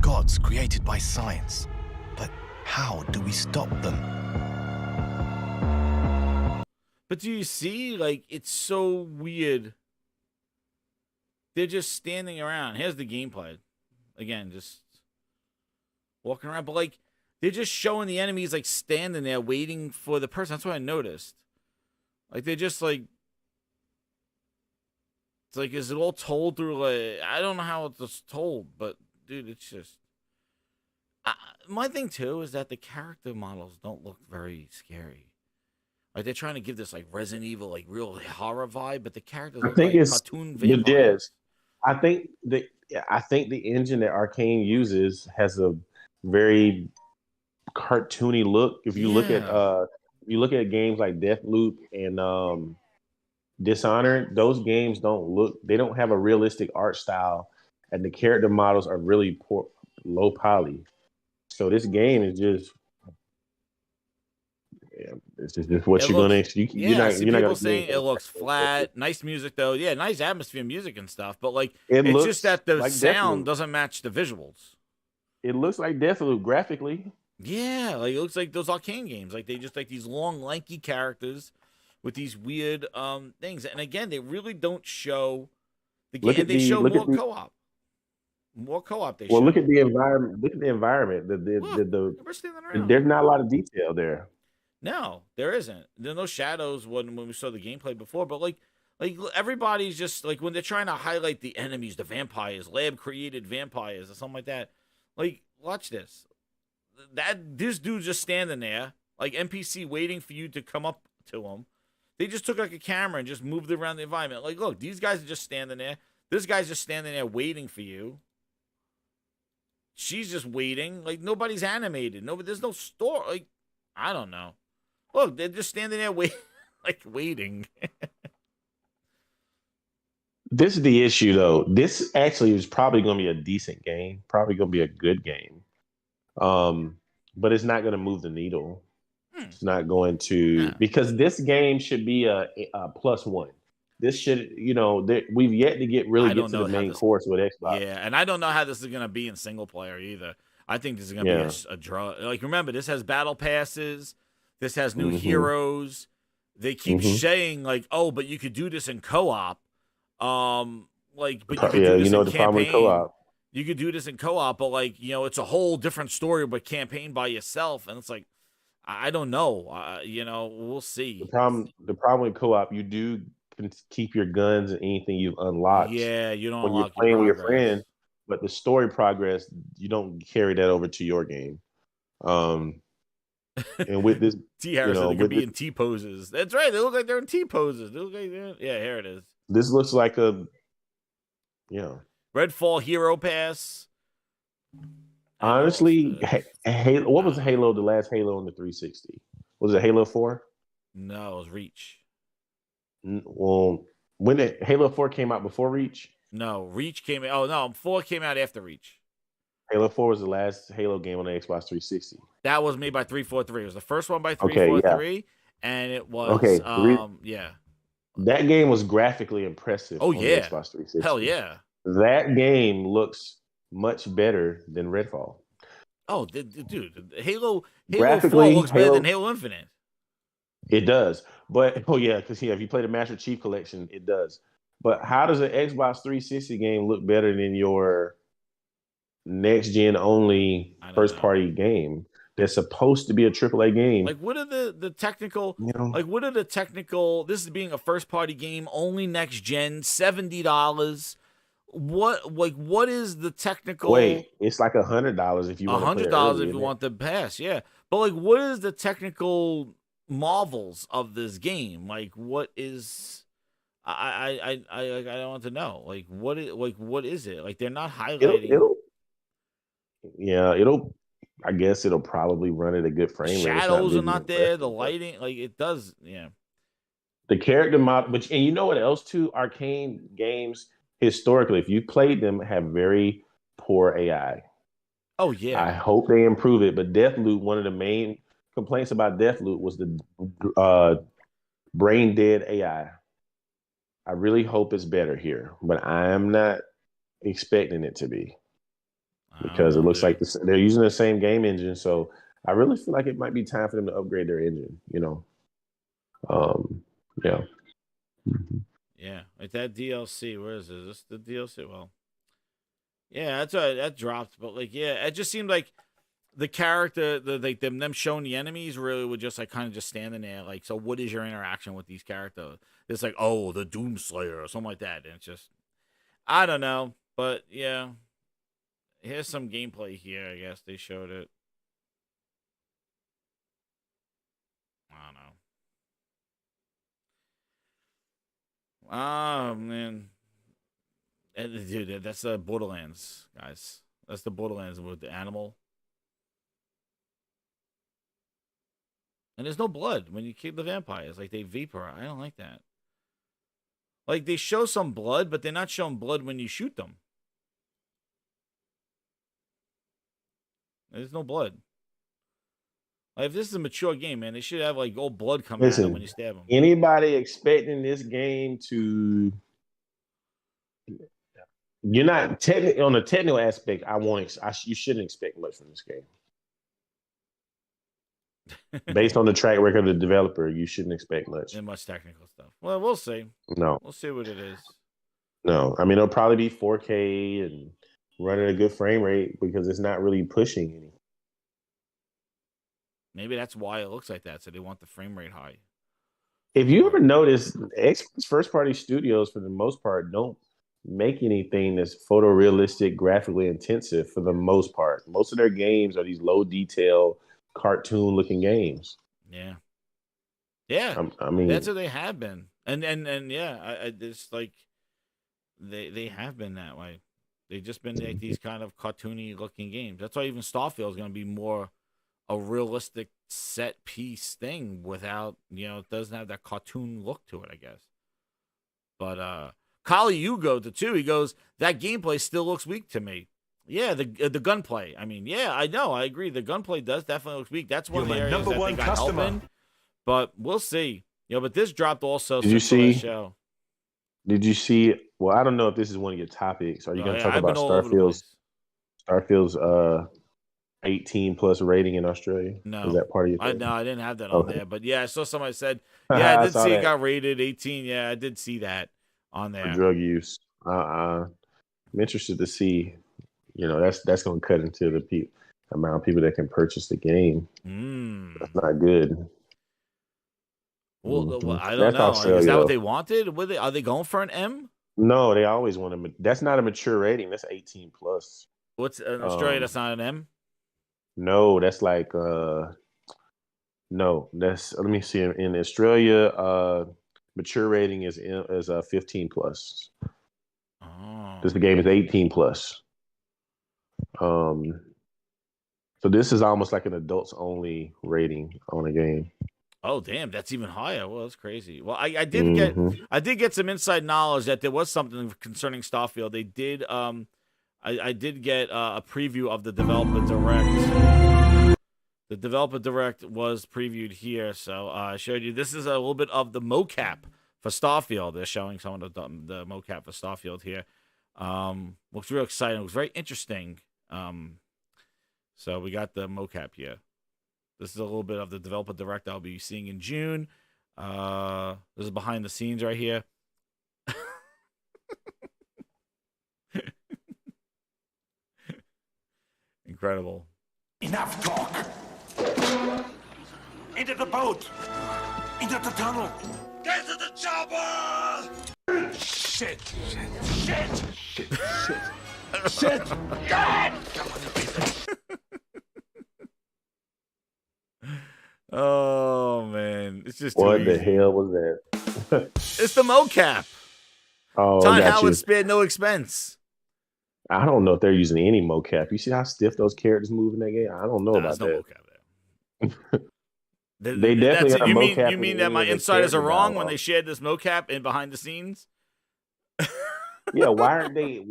gods created by science. But how do we stop them? But do you see, like, it's so weird. They're just standing around. Here's the gameplay. Again, just walking around. But, like, they're just showing the enemies, like, standing there waiting for the person. That's what I noticed. Like, they're just, like, it's like, is it all told through, like, I don't know how it's told, but, dude, it's just. My thing, too, is that the character models don't look very scary. Like, they're trying to give this, like, Resident Evil, like, real horror vibe, but the characters look like cartoon vampires. I think the engine that Arcane uses has a very cartoony look. If you look at games like Deathloop and Dishonored, those games they don't have a realistic art style, and the character models are really low poly. So this game is just. Yeah, it's just what you're gonna. You're not people saying it looks flat. Nice music though. Yeah, nice atmosphere, music and stuff. But like, it's just that the like sound doesn't match the visuals. It looks like Deathloop graphically. Yeah, like it looks like those Arcane games. Like they just like these long, lanky characters with these weird things. And again, they really don't show the game. They show more co-op. More co-op. They show. Look at the environment. Look at the environment. There's not a lot of detail there. No, there isn't. There are no shadows when we saw the gameplay before, but like everybody's just like when they're trying to highlight the enemies, the vampires, lab created vampires or something like that. Like, watch this. This dude's just standing there, like NPC waiting for you to come up to him. They just took like a camera and just moved it around the environment. Like, look, these guys are just standing there. This guy's just standing there waiting for you. She's just waiting. Like, nobody's animated. There's no story. Like, I don't know. Look, they're just standing there waiting. This is the issue, though. This actually is probably going to be a decent game. Probably going to be a good game. But it's not going to move the needle. It's not going to because this game should be a +1. This should, we've yet to get to the main course with Xbox. Yeah, and I don't know how this is going to be in single player either. I think this is going to be a draw. Like, remember, this has battle passes. This has new heroes. They keep saying, like, oh, but you could do this in co-op. But you could do this in the campaign. problem with co-op. You could do this in co-op, but, like, it's a whole different story but campaign by yourself. And it's like, I don't know. We'll see. The problem with co-op, you do keep your guns and anything you've unlocked. Yeah, you don't when you're playing with your friend, but the story progress, you don't carry that over to your game. And with this, T Harrison, they could be in T poses. That's right. They look like they're in T poses. They look like here it is. This looks like Redfall Hero Pass. Honestly, Halo. What was Halo? The last Halo on the 360 was it Halo 4? No, it was Reach. Well, when Halo 4 came out before Reach? No, Reach came out. Oh no, 4 came out after Reach. Halo 4 was the last Halo game on the Xbox 360. That was made by 343. It was the first one by 343, and it was That game was graphically impressive. Oh on the Xbox 360. Hell yeah! That game looks much better than Redfall. Oh, dude, Halo 4 looks better than Halo Infinite. It does, but because if you play the Master Chief Collection, it does. But how does an Xbox 360 game look better than your next gen only first party game that's supposed to be a AAA game? Like, what are the technical? What are the technical? This is being a first party game, only next gen, $70. What is the technical? Wait, it's like $100 if you want $100 if you want the pass. Yeah, but what is the technical marvels of this game? Like, what is? I want to know. What is it? Like, they're not highlighting. I guess it'll probably run at a good frame rate. Shadows are not there. The lighting, it does. Yeah. The character model, and you know what else too? Arcane games historically, if you played them, have very poor AI. Oh yeah. I hope they improve it. But Deathloop, one of the main complaints about Deathloop was the brain dead AI. I really hope it's better here, but I am not expecting it to be. because it looks like they're using the same game engine. So I really feel like it might be time for them to upgrade their engine. Yeah. Yeah, like that DLC. Where is this? Is this the DLC? Well, yeah, that's right. That dropped, but like, yeah, it just seemed like the character, like them showing the enemies, really would just like kind of just standing there. Like, so what is your interaction with these characters? It's like, oh, the Doomslayer or something like that, and it's just, I don't know, but yeah, here's some gameplay here. I guess they showed it. I don't know. Oh man, dude, that's the Borderlands, guys. That's the Borderlands with the animal. And there's no blood when you kill the vampires. Like, they vapor. I don't like that. Like, they show some blood, but they're not showing blood when you shoot them. There's no blood. Like, if this is a mature game, man, they should have, like, old blood coming out of them when you stab them. Anybody expecting this game to... You're not... on the technical aspect, you shouldn't expect much from this game. Based on the track record of the developer, you shouldn't expect much. And much technical stuff. Well, we'll see. No. We'll see what it is. No. I mean, it'll probably be 4K and running a good frame rate because it's not really pushing any. Maybe that's why it looks like that, so they want the frame rate high. If you ever notice, Xbox first-party studios, for the most part, don't make anything that's photorealistic, graphically intensive for the most part. Most of their games are these low-detail, cartoon-looking games. Yeah. Yeah. I mean, that's what they have been. And yeah, it's like they have been that way. They've just been like these kind of cartoony looking games. That's why even Starfield is going to be more a realistic set piece thing without, it doesn't have that cartoon look to it, I guess. But Kali Hugo, too, he goes, that gameplay still looks weak to me. Yeah, the gunplay. I mean, yeah, I know. I agree. The gunplay does definitely look weak. That's one of the areas that they got help in. But we'll see. But this dropped also. Did you see? Did you see? Well, I don't know if this is one of your topics. Are you going to talk about Starfield's 18+ rating in Australia? No. Is that part of your thing? No, I didn't have that on there. But yeah, I saw somebody said, yeah, I did see it got rated 18. Yeah, I did see that on there. For drug use. I'm interested to see. That's going to cut into the amount of people that can purchase the game. That's not good. Well, I don't know. Is that what they wanted? Are they going for an M? No, they always want to. That's not a mature rating. That's 18+. What's in Australia? That's not an M. No, that's like no. That's, let me see. In Australia, mature rating is 15+. Oh. This game is 18+. So this is almost like an adults only rating on a game. Oh damn, that's even higher. Well, that's crazy. Well, I did get some inside knowledge that there was something concerning Starfield. They did I did get a preview of the developer direct. The developer direct was previewed here, so I showed you. This is a little bit of the mocap for Starfield. They're showing some of the mocap for Starfield here. Looks real exciting. It was very interesting. So we got the mocap here. This is a little bit of the developer direct I'll be seeing in June. This is behind the scenes right here. Incredible. Enough talk. Into the boat. Into the tunnel. Get to the chopper. Shit. God! Oh man, it's just what the hell was that? It's the mocap. Oh, Todd Howard spared no expense. I don't know if they're using any mocap. You see how stiff those characters move in that game? I don't know about that. No mocap there. They definitely have mocap. You mean that my insiders are wrong when they shared this mocap in behind the scenes? Yeah, why aren't they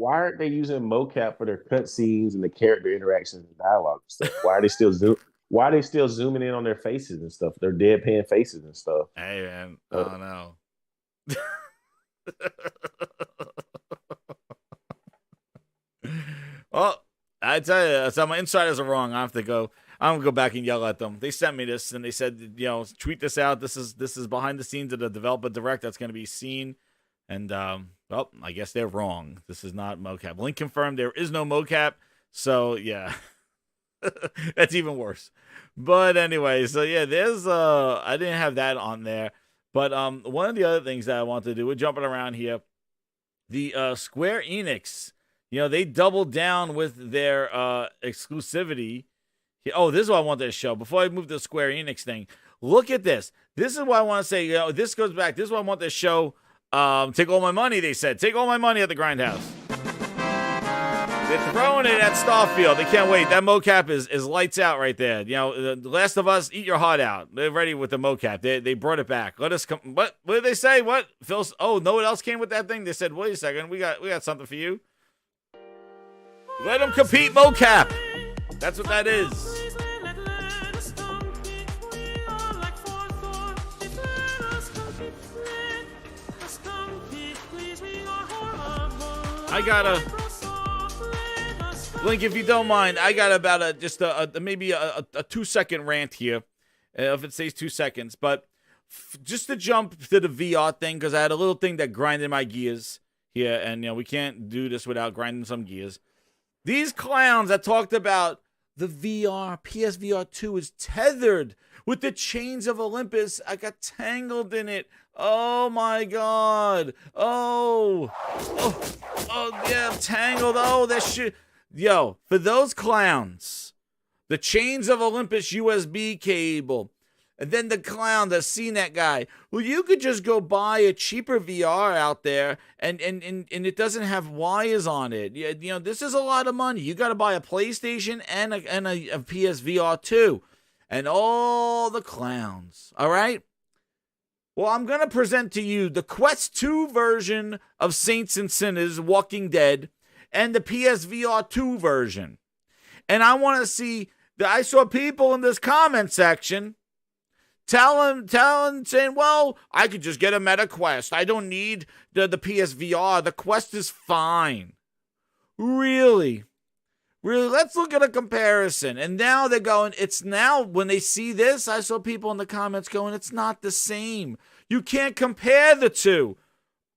using mocap for their cutscenes and the character interactions and dialogue and stuff? Why are they still zooming in on their faces and stuff? Their deadpan faces and stuff. Hey man, I don't know. Oh, I tell you, so my insiders are wrong. I have to go. I'm gonna go back and yell at them. They sent me this and they said, tweet this out. This is behind the scenes of the developer direct that's gonna be seen. And well, I guess they're wrong. This is not mocap. Link confirmed there is no mocap. So yeah, that's even worse. But anyway, so yeah, there's I didn't have that on there. But one of the other things that I want to do, we're jumping around here. The Square Enix, they doubled down with their exclusivity. Oh, this is what I wanted to show. Before I move to the Square Enix thing, look at this. This is what I want to say. This goes back. This is what I want to show. Take all my money, they said. Take all my money at the Grindhouse. They're throwing it at Starfield. They can't wait. That mocap is lights out right there. The Last of Us, eat your heart out. They're ready with the mocap. They brought it back. Let us come. What did they say? What? Phil? Oh, no one else came with that thing? They said, wait a second. We got something for you. Let them compete mocap. That's what that is. I gotta Link, if you don't mind, I got about maybe a 2-second rant here, if it says 2 seconds, but just to jump to the VR thing, because I had a little thing that grinded my gears here, and we can't do this without grinding some gears. These clowns that talked about the VR, PSVR 2 is tethered with the chains of Olympus. I got tangled in it. Oh my God. Oh, yeah, I'm tangled. Oh, that shit. Yo, for those clowns, the chains of Olympus USB cable, and then the clown, the CNET guy, well, you could just go buy a cheaper VR out there, and it doesn't have wires on it. This is a lot of money. You got to buy a PlayStation and a PSVR 2, and all the clowns. All right. Well, I'm gonna present to you the Quest 2 version of Saints and Sinners: Walking Dead, and the PSVR 2 version. And I want to see that. I saw people in this comment section telling, saying, well, I could just get a Meta Quest. I don't need the PSVR. The Quest is fine. Really? Let's look at a comparison. And now they're going, when they see this, I saw people in the comments going, it's not the same. You can't compare the two.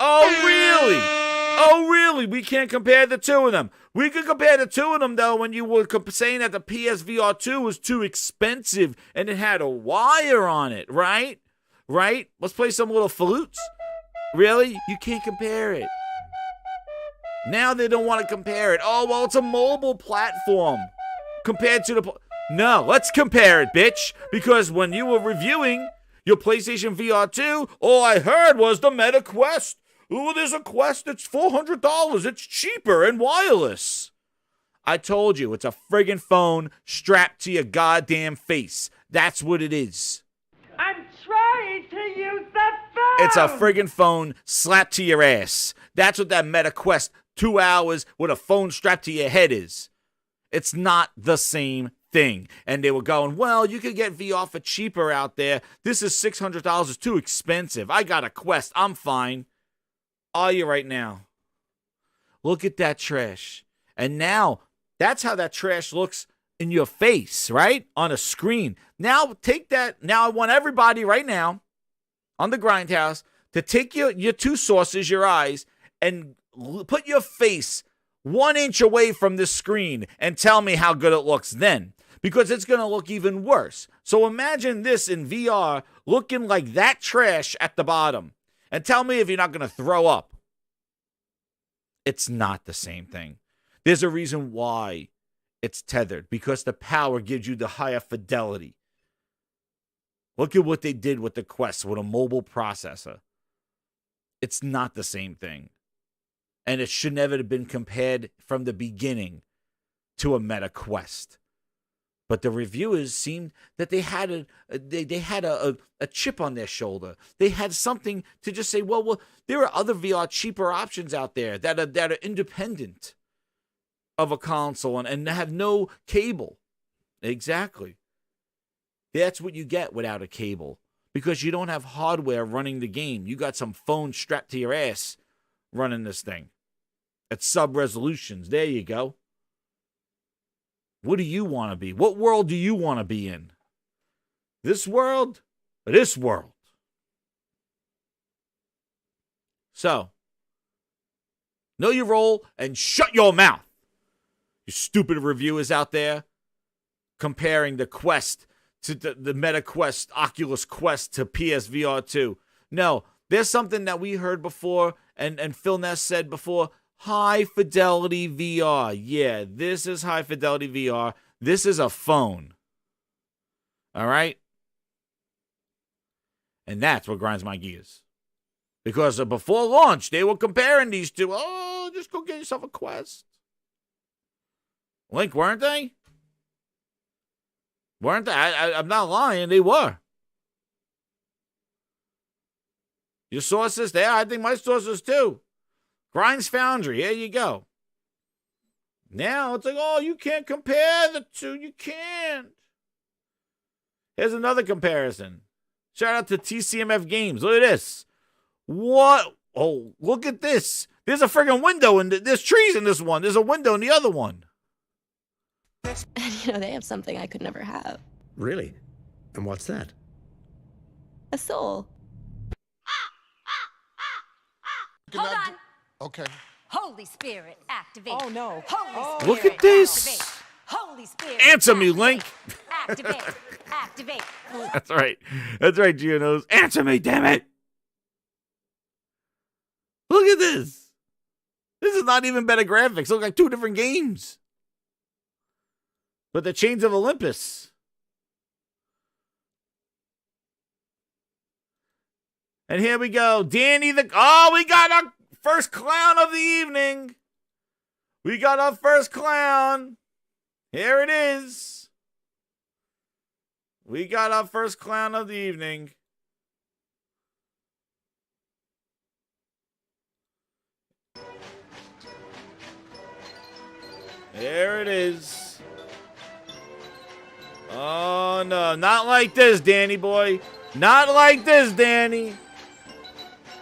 Oh, really? We can't compare the two of them. We could compare the two of them, though, when you were saying that the PSVR 2 was too expensive and it had a wire on it, right? Right? Let's play some little flutes. Really? You can't compare it. Now they don't want to compare it. Oh, well, it's a mobile platform compared to the... No, let's compare it, bitch. Because when you were reviewing your PlayStation VR 2, all I heard was the Meta Quest. Oh, there's a Quest that's $400. It's cheaper and wireless. I told you, it's a friggin' phone strapped to your goddamn face. That's what it is. I'm trying to use the phone. It's a friggin' phone slapped to your ass. That's what that Meta Quest 2 hours with a phone strapped to your head is. It's not the same thing. And they were going, well, you could get VR for cheaper out there. This is $600. It's too expensive. I got a Quest. I'm fine. Are you right now? Look at that trash. And now, that's how that trash looks in your face, right? On a screen. Now, take that. Now, I want everybody right now on the Grindhouse to take your two sources, your eyes, and put your face 1 inch away from this screen and tell me how good it looks then. Because it's going to look even worse. So imagine this in VR looking like that trash at the bottom. And tell me if you're not going to throw up. It's not the same thing. There's a reason why it's tethered. Because the power gives you the higher fidelity. Look at what they did with the Quest with a mobile processor. It's not the same thing. And it should never have been compared from the beginning to a Meta Quest. But the reviewers seemed that they had a chip on their shoulder. They had something to just say, well, there are other VR cheaper options out there that are independent of a console and have no cable. Exactly. That's what you get without a cable. Because you don't have hardware running the game. You got some phone strapped to your ass running this thing. At sub-resolutions. There you go. What do you want to be? What world do you want to be in? This world or this world? So, know your role and shut your mouth. You stupid reviewers out there comparing the Quest to the Meta Quest, Oculus Quest to PSVR 2. No, there's something that we heard before and Phil Ness said before, high fidelity VR. Yeah, this is high fidelity VR. This is a phone. All right? And that's what grinds my gears. Because before launch, they were comparing these two. Oh, just go get yourself a Quest. Link, weren't they? Weren't they? I'm not lying. They were. Your sources there? I think my sources too. Grinds Foundry. Here you go. Now it's like, oh, you can't compare the two. You can't. Here's another comparison. Shout out to TCMF Games. Look at this. What? Oh, look at this. There's a friggin' window and there's trees in this one. There's a window in the other one. And you know, they have something I could never have. Really? And what's that? A soul. Hold on. Okay. Holy Spirit, activate. Oh, no. Holy Spirit, Look at this. activate. Holy Spirit. Answer me, Link. Activate. Activate. That's right. That's right, Geonos. Answer me, damn it. Look at this. This is not even better graphics. Look like two different games. But the Chains of Olympus. And here we go. Danny we got our first clown of the evening. We got our first clown. Here it is. We got our first clown of the evening. There it is. Oh, no. Not like this, Danny boy. Not like this, Danny.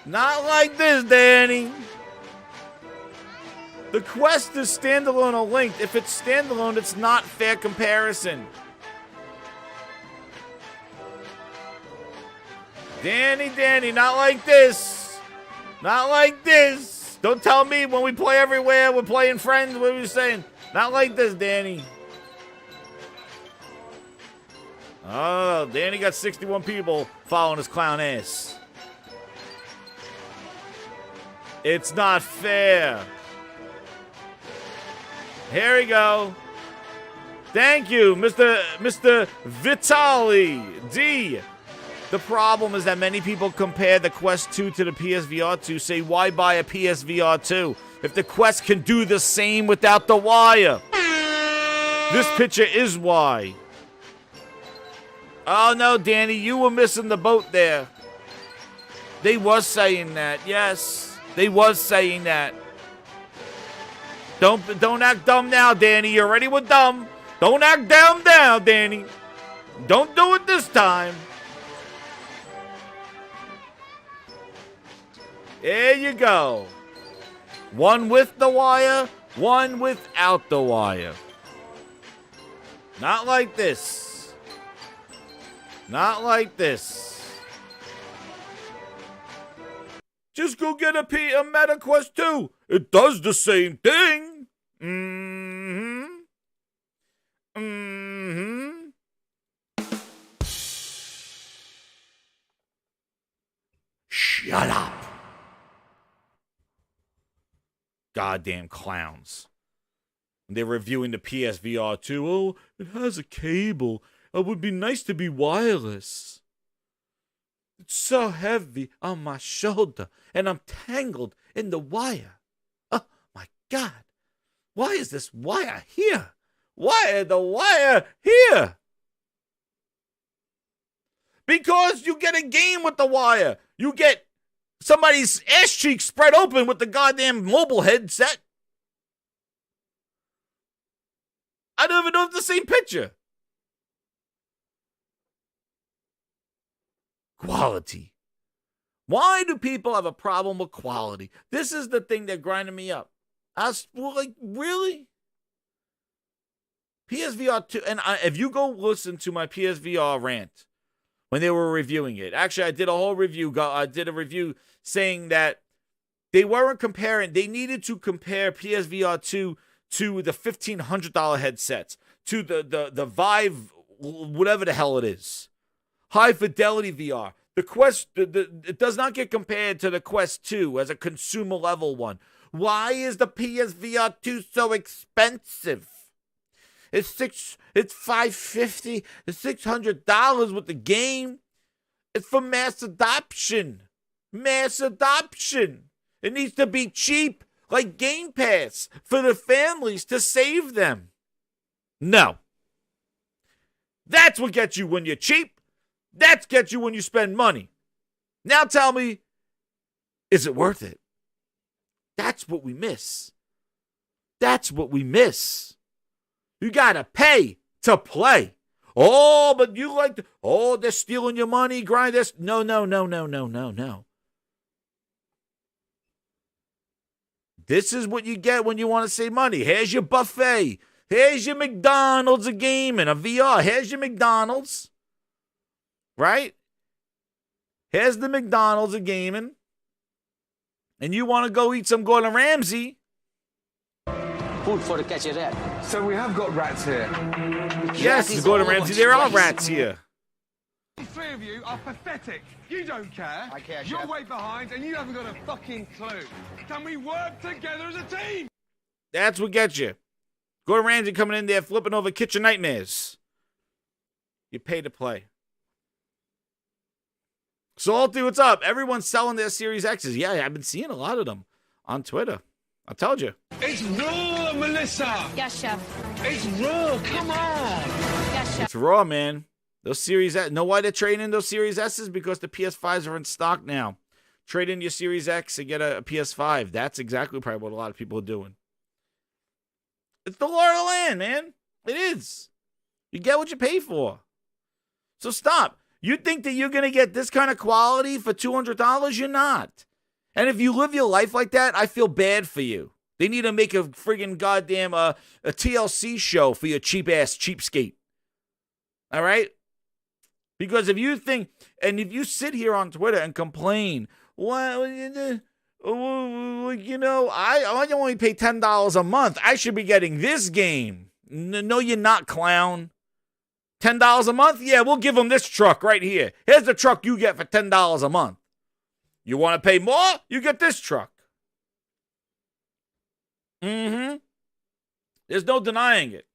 Not like this, Danny. The Quest is standalone or linked. If it's standalone, it's not fair comparison. Danny, not like this. Not like this. Don't tell me when we play everywhere, we're playing friends, what are you saying? Not like this, Danny. Oh, Danny got 61 people following his clown ass. It's not fair. Here we go. Thank you, Mr. Vitali D. The problem is that many people compare the Quest 2 to the PSVR 2, say, why buy a PSVR 2 if the Quest can do the same without the wire? This picture is why. Oh, no, Danny, you were missing the boat there. They was saying that, yes. They was saying that. Don't act dumb now, Danny. You already were dumb. Don't act dumb now, Danny. Don't do it this time. There you go. One with the wire, one without the wire. Not like this. Not like this. Just go get a Meta Quest 2. It does the same thing. Shut up. Goddamn clowns. They're reviewing the PSVR 2. Oh, it has a cable. It would be nice to be wireless. It's so heavy on my shoulder, and I'm tangled in the wire. Oh, my God. Why is this wire here? Why is the wire here? Because you get a game with the wire. You get somebody's ass cheek spread open with the goddamn mobile headset. I don't even know if it's the same picture. Quality. Why do people have a problem with quality? This is the thing that grinded me up. I was like, really? PSVR 2, and if you go listen to my PSVR rant when they were reviewing it, actually I did a whole review. I did a review saying that they weren't comparing. They needed to compare PSVR 2 to the $1,500 headsets, to the Vive, whatever the hell it is, high fidelity VR. The Quest, it does not get compared to the Quest 2 as a consumer level one. Why is the PSVR 2 so expensive? It's $550, it's $600 with the game. It's for mass adoption. Mass adoption. It needs to be cheap, like Game Pass, for the families to save them. No. That's what gets you when you're cheap. That gets you when you spend money. Now tell me, is it worth it? That's what we miss. That's what we miss. You gotta pay to play. Oh, but you like to, they're stealing your money, grind this. No. This is what you get when you want to save money. Here's your buffet. Here's your McDonald's of gaming, a VR. Here's your McDonald's. Right? Here's the McDonald's of gaming. And you want to go eat some Gordon Ramsay. Food for the catch a rat. So we have got rats here. Yes, Gordon Ramsay, there are rats here. The three of you are pathetic. You don't care. I care, You're Chef. way behind and you haven't got a fucking clue. Can we work together as a team? That's what gets you. Gordon Ramsay coming in there flipping over kitchen nightmares. You pay to play. Salty, what's up? Everyone's selling their Series X's. Yeah, I've been seeing a lot of them on Twitter. I told you. It's raw, Melissa. Yes, Chef. It's raw. Come on. Yes, Chef. It's raw, man. Those Series S. Know why they're trading in those Series S's? Because the PS5s are in stock now. Trade in your Series X and get a PS5. That's exactly probably what a lot of people are doing. It's the law of the land, man. It is. You get what you pay for. So stop. You think that you're going to get this kind of quality for $200? You're not. And if you live your life like that, I feel bad for you. They need to make a friggin' goddamn a TLC show for your cheap-ass cheapskate. All right? Because if you think, and if you sit here on Twitter and complain, well, you know, I only pay $10 a month. I should be getting this game. No, you're not, clown. $10 a month? Yeah, we'll give them this truck right here. Here's the truck you get for $10 a month. You want to pay more? You get this truck. Mm-hmm. There's no denying it.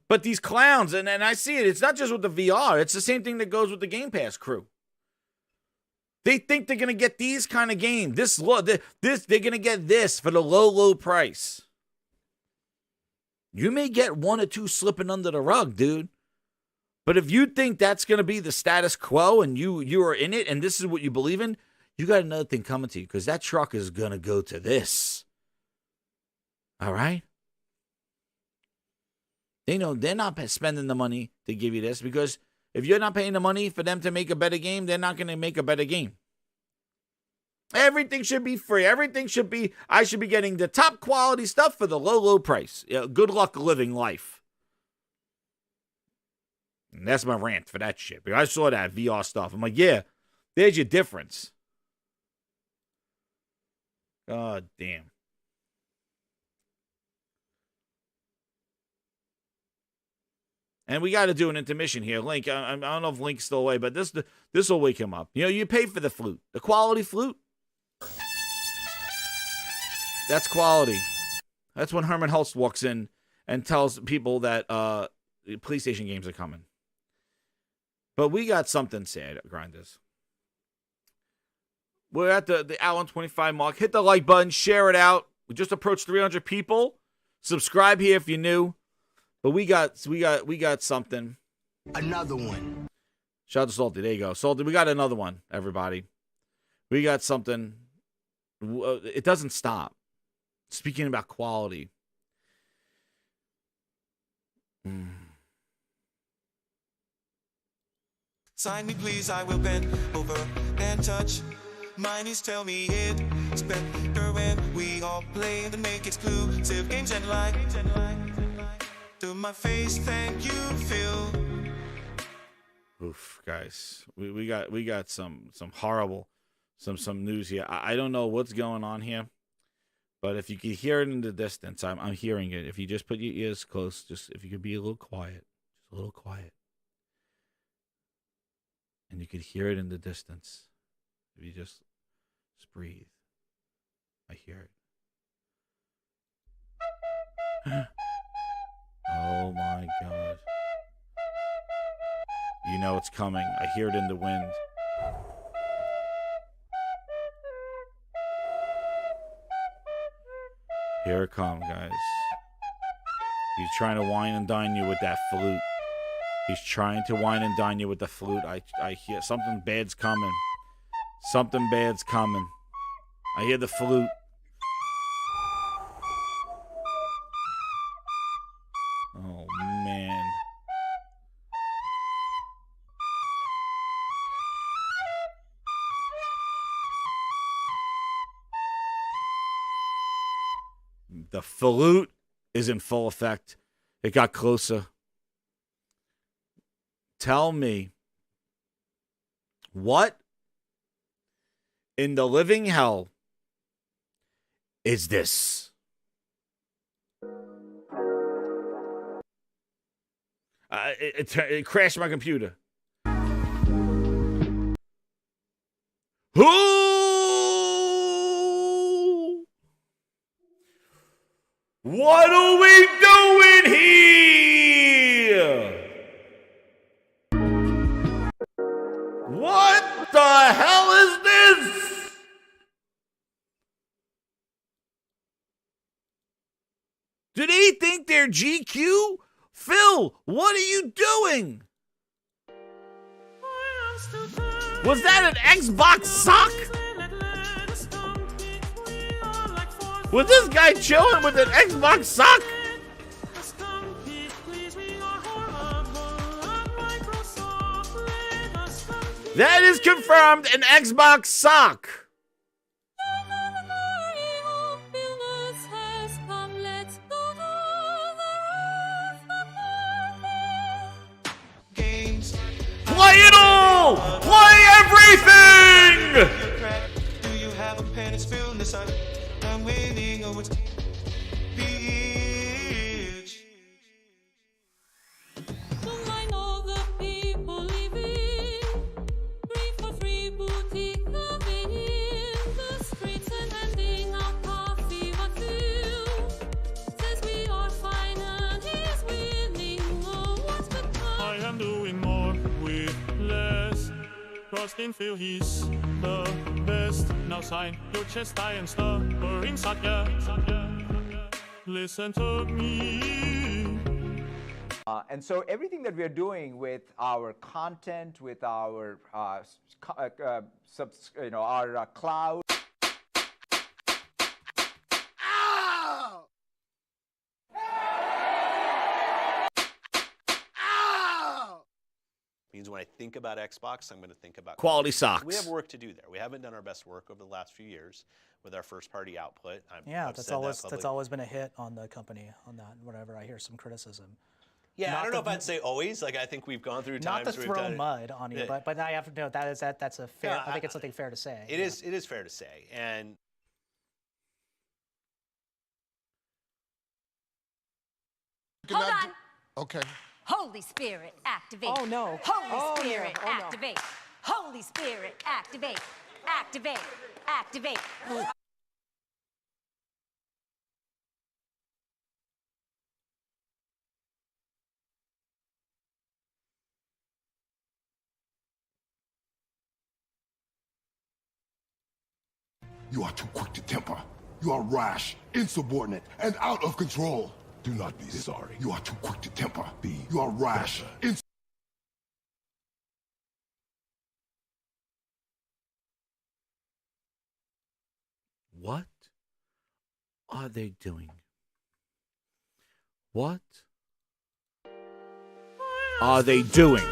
But these clowns, and I see it, it's not just with the VR. It's the same thing that goes with the Game Pass crew. They think they're going to get these kind of games. They're going to get this for the low price. You may get one or two slipping under the rug, dude. But if you think that's going to be the status quo and you are in it and this is what you believe in, you got another thing coming to you because that truck is going to go to this. All right? They know they're not spending the money to give you this because if you're not paying the money for them to make a better game, they're not going to make a better game. Everything should be free. I should be getting the top quality stuff for the low price. Good luck living life. And that's my rant for that shit. Because I saw that VR stuff. I'm like, yeah, there's your difference. God damn. And we got to do an intermission here. Link, I don't know if Link's still away, but this will wake him up. You know, you pay for the flute. The quality flute. That's quality. That's when Herman Hulst walks in and tells people that PlayStation games are coming. But we got something sad, Grinders. We're at the hour and 25 mark. Hit the like button. Share it out. We just approached 300 people. Subscribe here if you're new. But we got something. Another one. Shout out to Salty. There you go. Salty, we got another one, everybody. We got something. It doesn't stop. Speaking about quality. Sign me please, I will bend over and touch. My knees tell me it's better when we all play and make exclusive games and like. To my face, thank you, Phil. Oof, guys, we got some horrible some news here. I don't know what's going on here, but if you can hear it in the distance, I'm hearing it. If you just put your ears close, just if you could be a little quiet, just a little quiet, and you could hear it in the distance. If you just breathe, I hear it. Oh my God. You know it's coming. I hear it in the wind. Here it comes, guys. He's trying to wine and dine you with that flute. He's trying to wine and dine you with the flute. I hear something bad's coming. Something bad's coming. I hear the flute. Oh, man. The flute is in full effect. It got closer. Tell me, what in the living hell is this? It crashed my computer. Who? What are we doing here? What the hell is this? Do they think they're GQ? Phil, what are you doing? Was that an Xbox sock? Was this guy chilling with an Xbox sock? That is confirmed an Xbox sock. Play it all! Play everything! Do you have a pen and spill this up? I'm waiting on what's beach. I know the people living free for free boutique loving in the streets and handing out coffee what you says we are fine and he's winning awards but I am doing more with less. Trusting Phil, he's the best. Now sign your chest, I and stubber inside, yeah. Listen to me. And so everything that we're doing with our content, with our our cloud. Means when I think about Xbox, I'm going to think about Quality socks. We have work to do there. We haven't done our best work over the last few years with our first-party output. That's always been a hit on the company on that. Whenever I hear some criticism. Yeah, I don't know if I'd say always. Like I think we've gone through times. Not to throw mud on you, but I have no. That's a fair. Yeah, I think it's something fair to say. It is. It is fair to say, and. Hold on. Okay. Holy Spirit, activate. Oh, no. Holy Spirit, no. Oh, no. activate. Holy Spirit, activate. Activate. Activate. You are too quick to temper. You are rash, insubordinate, and out of control. Do not be sorry. You are too quick to temper. You are rash, What are they doing? What are they doing?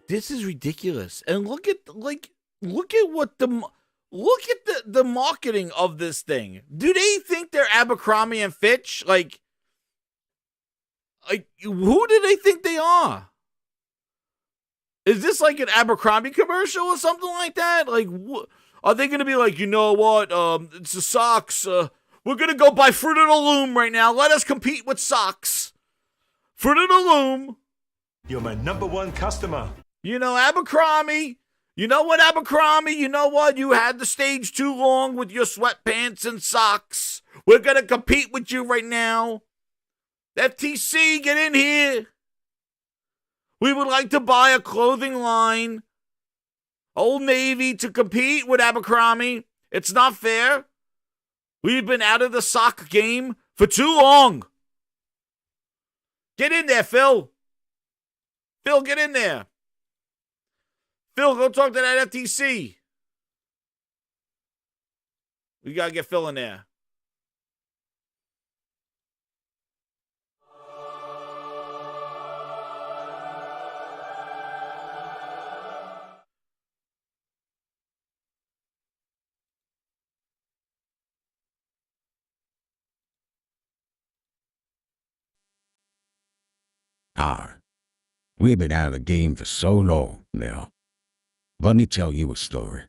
This is ridiculous. And look at what the marketing of this thing. Do they think they're Abercrombie and Fitch? Like who do they think they are? Is this like an Abercrombie commercial or something like that? Like, are they going to be like, you know what? It's the socks. We're going to go buy Fruit of the Loom right now. Let us compete with socks. Fruit of the Loom. You're my #1 customer. You know, Abercrombie. You know what, Abercrombie? You know what? You had the stage too long with your sweatpants and socks. We're going to compete with you right now. FTC, get in here. We would like to buy a clothing line, Old Navy, to compete with Abercrombie. It's not fair. We've been out of the sock game for too long. Get in there, Phil. Phil, get in there. Phil, go talk to that FTC. We got to get Phil in there. We've been out of the game for so long now. Let me tell you a story.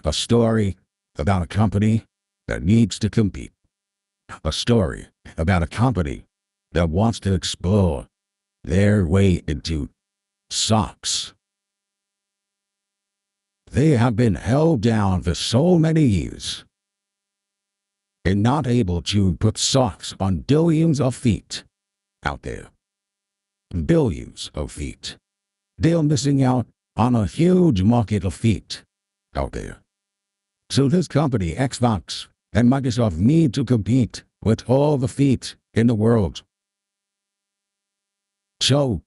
A story about a company that needs to compete. A story about a company that wants to explore their way into socks. They have been held down for so many years and not able to put socks on billions of feet out there. Billions of feet. They're missing out on a huge market of feet out there. So this company, Xbox and Microsoft, need to compete with all the feet in the world. So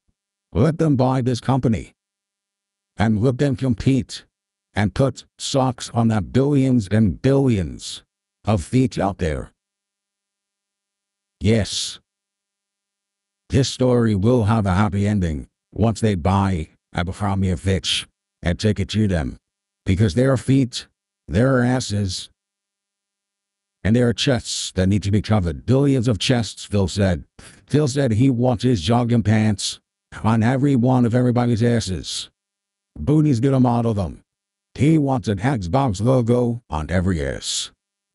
let them buy this company and let them compete and put socks on the billions and billions of feet out there. Yes. This story will have a happy ending once they buy Abercrombie and Fitch and take it to them, because there are feet, there are asses, and there are chests that need to be covered. Billions of chests, Phil said. Phil said he wants his jogging pants on every one of everybody's asses. Booty's gonna model them. He wants an Xbox logo on every ass.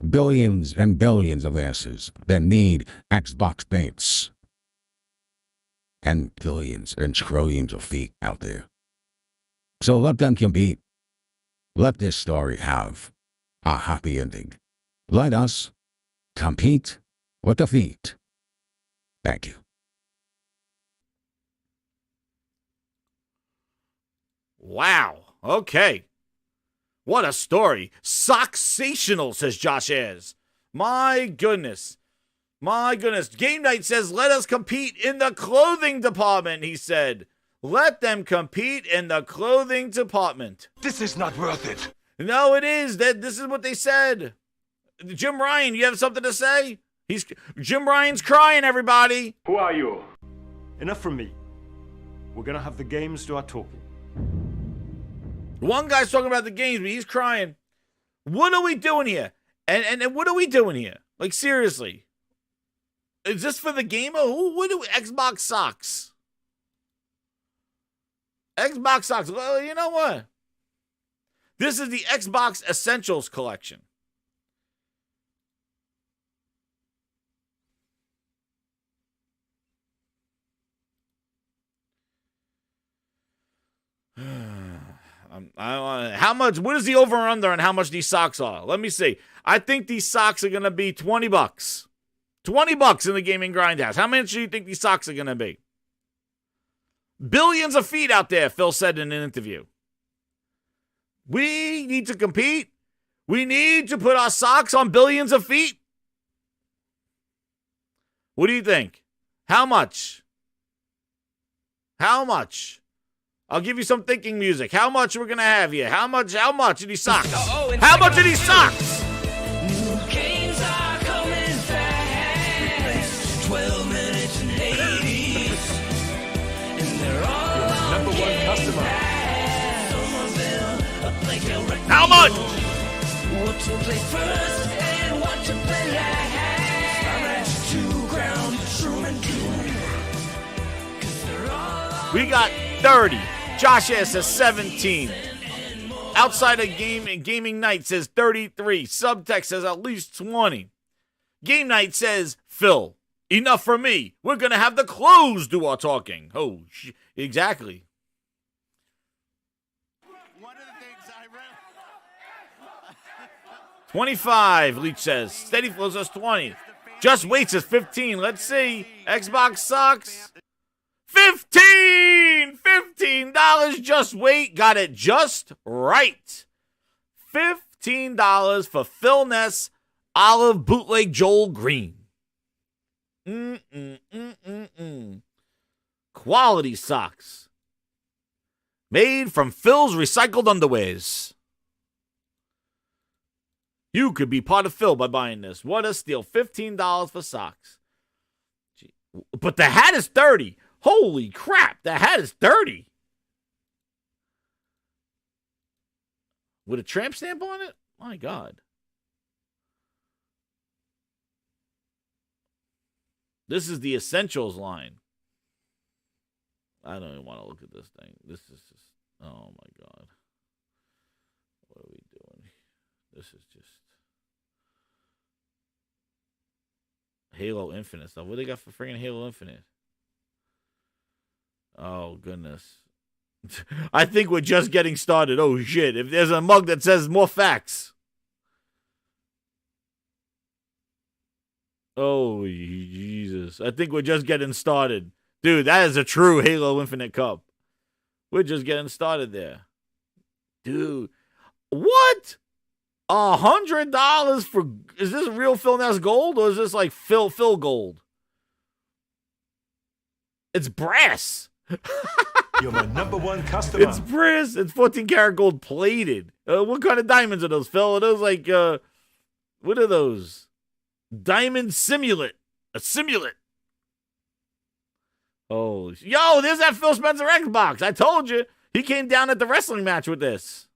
Billions and billions of asses that need Xbox paints. And billions and trillions of feet out there. So let them compete. Let this story have a happy ending. Let us compete with the feet. Thank you. Wow. Okay. What a story. Socksational, says Josh Ayres. My goodness. My goodness. Game Night says, let us compete in the clothing department, he said. Let them compete in the clothing department. This is not worth it. No, it is. This is what they said. Jim Ryan, you have something to say? Jim Ryan's crying, everybody. Who are you? Enough from me. We're gonna have the games do our talking. One guy's talking about the games, but he's crying. What are we doing here? And what are we doing here? Like, seriously. Is this for the gamer? What do Xbox socks? Xbox socks. Well, you know what? This is the Xbox Essentials collection. How much? What is the over under on how much these socks are? Let me see. I think these socks are gonna be $20. $20 in the gaming grindhouse. How much do you think these socks are gonna be? Billions of feet out there, Phil said in an interview. We need to compete. We need to put our socks on billions of feet. What do you think? How much? How much? I'll give you some thinking music. How much we're gonna have here? How much are these socks? How much are these socks? New games are coming fast. 12 minutes and Hades. And they're all #1 customer. What? What to play first and what to play last. I'm ready to ground shroom and doom. 'Cause they're all We got 30. Josh S says 17. Outside of Gaming Night says 33. Subtext says at least 20. Game Night says, Phil, enough for me. We're going to have the clothes do our talking. Oh, exactly. 25, Leach says. Steady Flow says 20. Just Wait says 15. Let's see. Xbox sucks. 15! $15. Just Wait. Got it just right. $15 for Phil Ness Olive Bootleg Joel Green. Quality socks. Made from Phil's recycled underwears. You could be part of Phil by buying this. What a steal. $15 for socks. Gee. But the hat is 30. Holy crap. The hat is 30. With a tramp stamp on it? My God. This is the Essentials line. I don't even want to look at this thing. This is just, oh my God. What are we doing? This is just Halo Infinite stuff. What do they got for freaking Halo Infinite? Oh, goodness. I think we're just getting started. Oh, shit. If there's a mug that says more facts. Oh, Jesus. I think we're just getting started. Dude, that is a true Halo Infinite cup. We're just getting started there. Dude. What? $100 for... Is this real Phil Ness gold or is this like Phil gold? It's brass. You're my number one customer. It's brass. It's 14 karat gold plated. What kind of diamonds are those, Phil? Are those like, what are those? Diamond Simulant. A Simulant. Oh, yo, there's that Phil Spencer Xbox. I told you. He came down at the wrestling match with this.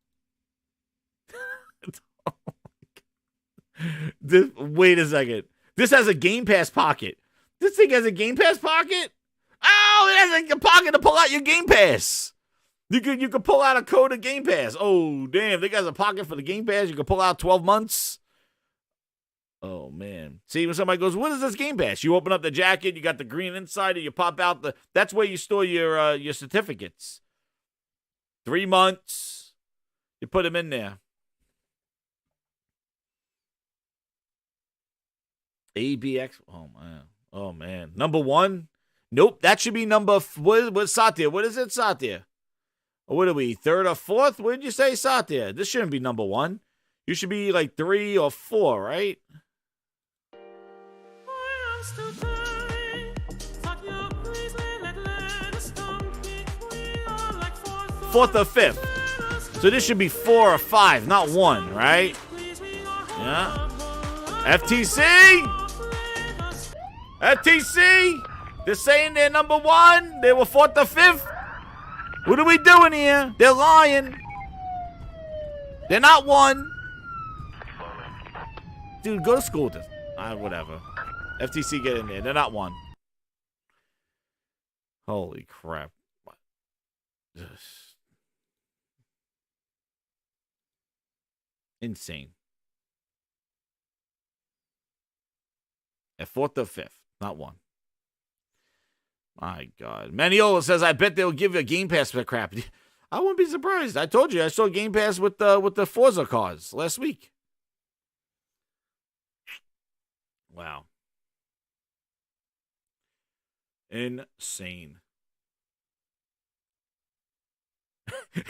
Wait a second. This has a Game Pass pocket. This thing has a Game Pass pocket? Oh, it has a pocket to pull out your Game Pass. You could pull out a code of Game Pass. Oh, damn. They got a pocket for the Game Pass. You can pull out 12 months. Oh, man. See, when somebody goes, what is this Game Pass? You open up the jacket, you got the green inside, and you pop out the... That's where you store your certificates. 3 months. You put them in there. ABX. Oh, man. Oh, man. Number 1? Nope. That should be number... What's Satya? What is it, Satya? Or what are we? 3rd or 4th? What did you say, Satya? This shouldn't be number 1. You should be like 3 or 4, right? 4th or 5th. So this should be 4 or 5, not 1, right? Yeah. FTC! FTC! They're saying they're number 1. They were 4th or 5th. What are we doing here? They're lying. They're not 1. Dude, go to school with this. Whatever. FTC, get in there. They're not 1. Holy crap. Just insane. At 4th or 5th, not 1. My God. Maniola says, I bet they'll give you a Game Pass for the crap. I wouldn't be surprised. I told you, I saw Game Pass with the Forza cars last week. Wow. Insane.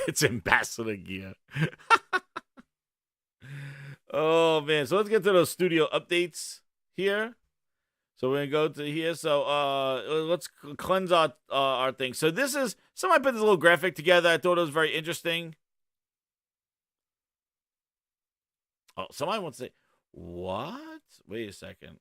It's ambassador gear. Oh, man. So let's get to those studio updates here. So we're going to go to here. So let's cleanse our thing. So this is, somebody put this little graphic together. I thought it was very interesting. Oh, somebody wants to say, what? Wait a second.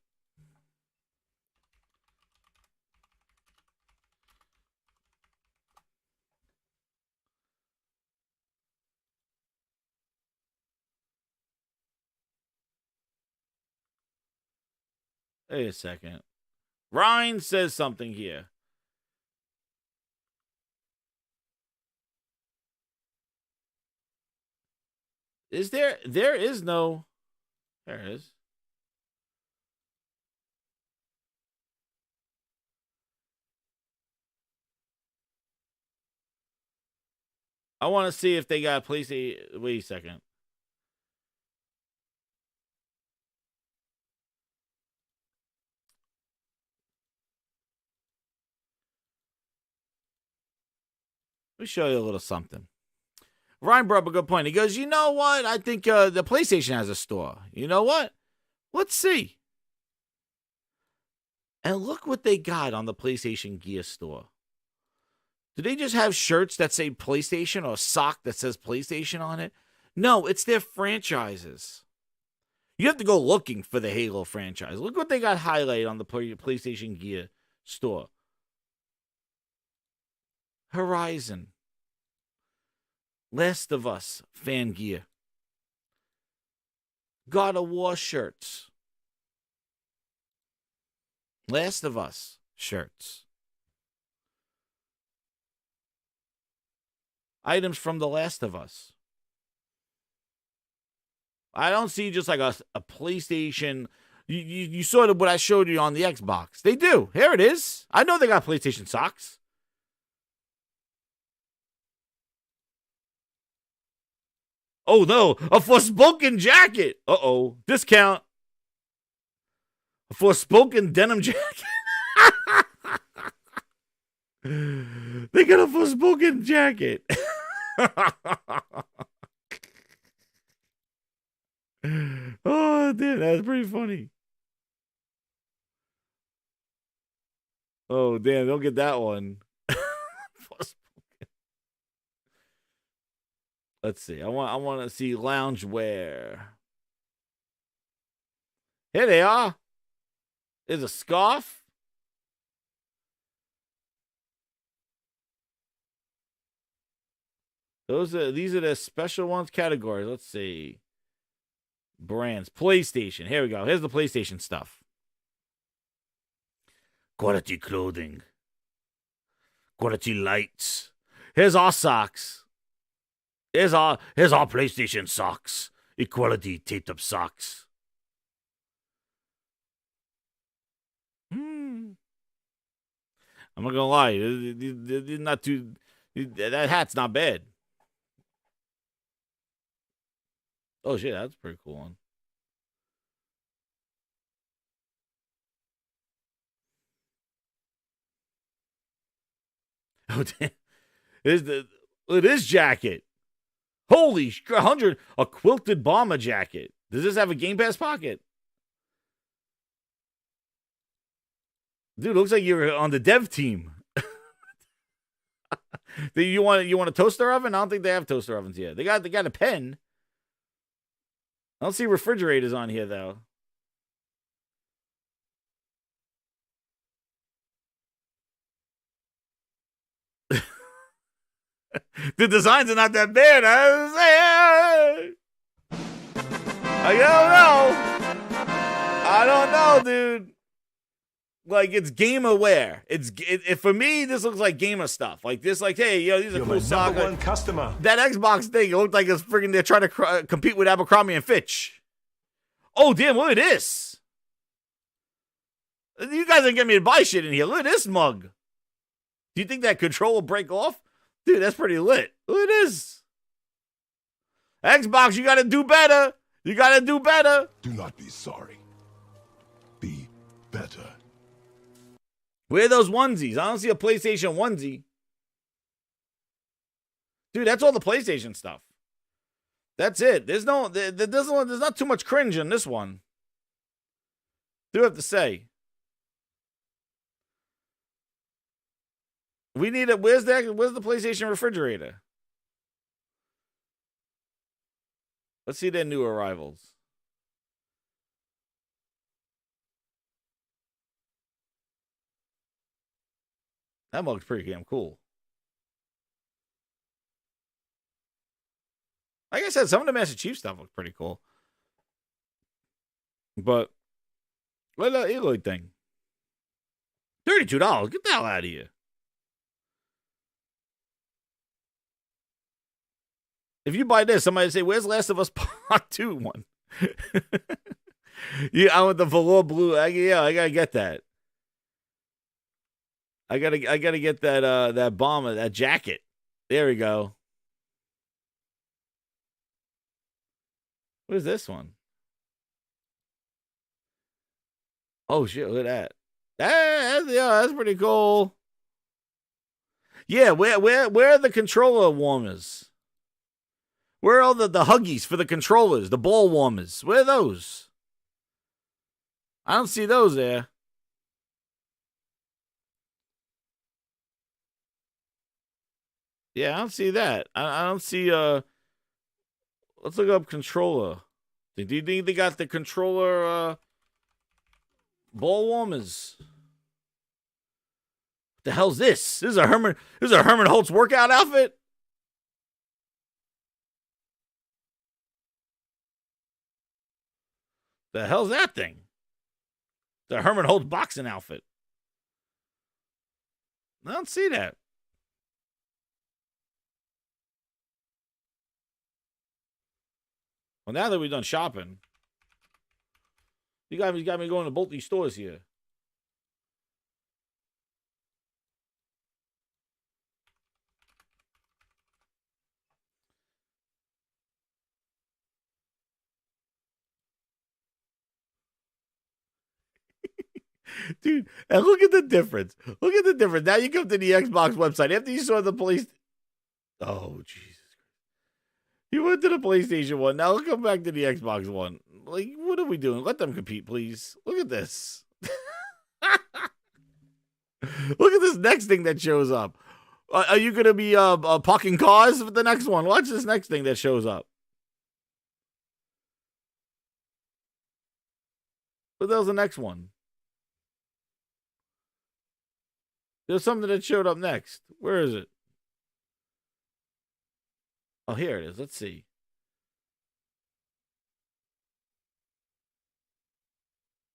Wait a second. Ryan says something here. Is there? There is no. There is. I want to see if they got PlayStation. Wait a second. Let me show you a little something. Ryan brought up a good point. He goes, you know what? I think the PlayStation has a store. You know what? Let's see. And look what they got on the PlayStation Gear store. Do they just have shirts that say PlayStation or a sock that says PlayStation on it? No, it's their franchises. You have to go looking for the Halo franchise. Look what they got highlighted on the PlayStation Gear store. Horizon. Last of Us fan gear. God of War shirts. Last of Us shirts. Items from The Last of Us. I don't see just like a PlayStation. You saw what I showed you on the Xbox. They do. Here it is. I know they got PlayStation socks. Oh no, a Forspoken jacket. Uh-oh. Discount. A Forspoken denim jacket. They got a Forspoken jacket. Oh, damn, that's pretty funny. Oh, damn, don't get that one. Let's see. I want to see loungewear. Here they are. There's a scarf. These are the special ones categories. Let's see. Brands. PlayStation. Here we go. Here's the PlayStation stuff. Quality clothing. Quality lights. Here's our socks. Here's our PlayStation socks. Equality taped up socks. I'm not gonna lie. They're not too. That hat's not bad. Oh shit, that's a pretty cool one. Oh damn! It is jacket. Holy 100, a quilted bomber jacket. Does this have a Game Pass pocket? Dude, looks like you're on the dev team. You want a toaster oven? I don't think they have toaster ovens yet. They got a pen. I don't see refrigerators on here though. The designs are not that bad. I don't know, dude. Like, it's gamer wear. For me, this looks like gamer stuff. Like this, like, hey, yo, these are cool socks. Number one customer. That Xbox thing, it looked like it's freaking. They're trying to compete with Abercrombie and Fitch. Oh damn! Look at this. You guys didn't get me to buy shit in here. Look at this mug. Do you think that control will break off? Dude, that's pretty lit. Look at this. Xbox, you got to do better. You got to do better. Do not be sorry. Be better. Where are those onesies? I don't see a PlayStation onesie. Dude, that's all the PlayStation stuff. That's it. There's not too much cringe in this one. Do have to say. We need it. Where's the PlayStation refrigerator? Let's see their new arrivals. That mug's pretty damn cool. Like I said, some of the Master Chief stuff looks pretty cool. But What the Eloy thing? $32. Get the hell out of here. If you buy this, somebody say, "Where's Last of Us Part 2 one?" Yeah, I want the velour blue. I gotta get that. I gotta get that bomber, that jacket. There we go. What is this one? Oh shit! Look at that. That's pretty cool. Yeah, where are the controller warmers? Where are all the huggies for the controllers, the ball warmers? Where are those? I don't see those there. Yeah, I don't see that. I don't see, let's look up controller. Do you think they got the controller, ball warmers? What the hell's this? This is a Herman Holtz workout outfit? The hell's that thing? The Herman Holtz boxing outfit. I don't see that. Well, now that we've done shopping, you got me going to both these stores here. Dude, and look at the difference. Look at the difference. Now you come to the Xbox website after you saw the police. Oh, Jesus. You went to the PlayStation one. Now look, come back to the Xbox one. Like, what are we doing? Let them compete, please. Look at this. Look at this next thing that shows up. Are you going to be parking cars with the next one? Watch this next thing that shows up. What the hell's the next one? There's something that showed up next. Where is it? Oh, here it is. Let's see.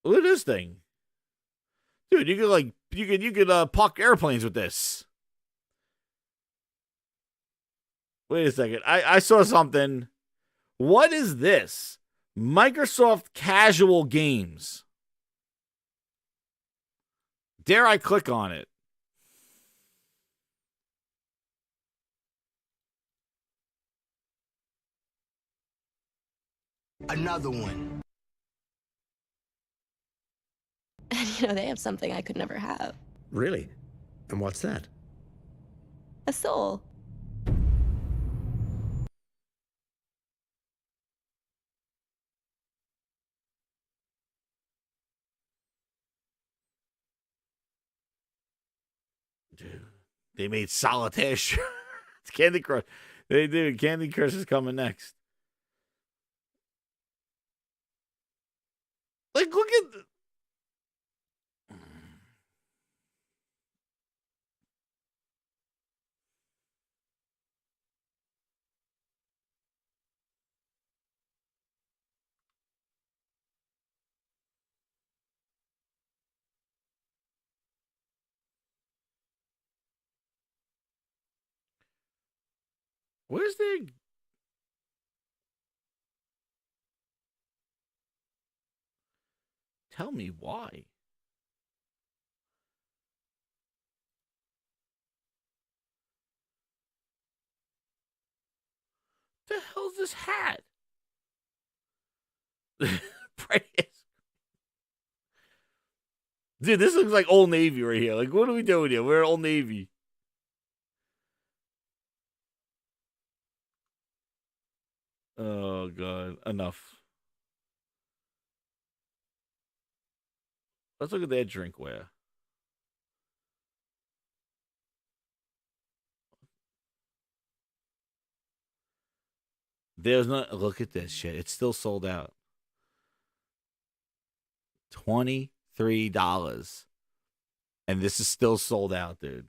Look at this thing. Dude, you could park airplanes with this. Wait a second. I saw something. What is this? Microsoft Casual Games. Dare I click on it? Another one. And you know, they have something I could never have. Really? And what's that? A soul. Dude, they made solitaire shirts. Candy Crush. They do. Candy Crush is coming next. Like, look at the... Where's the... Tell me why. The hell's this hat? Dude, this looks like Old Navy right here. Like, what are we doing here? We're Old Navy. Oh, God. Enough. Let's look at their drinkware. There's not... Look at this shit. It's still sold out. $23. And this is still sold out, dude.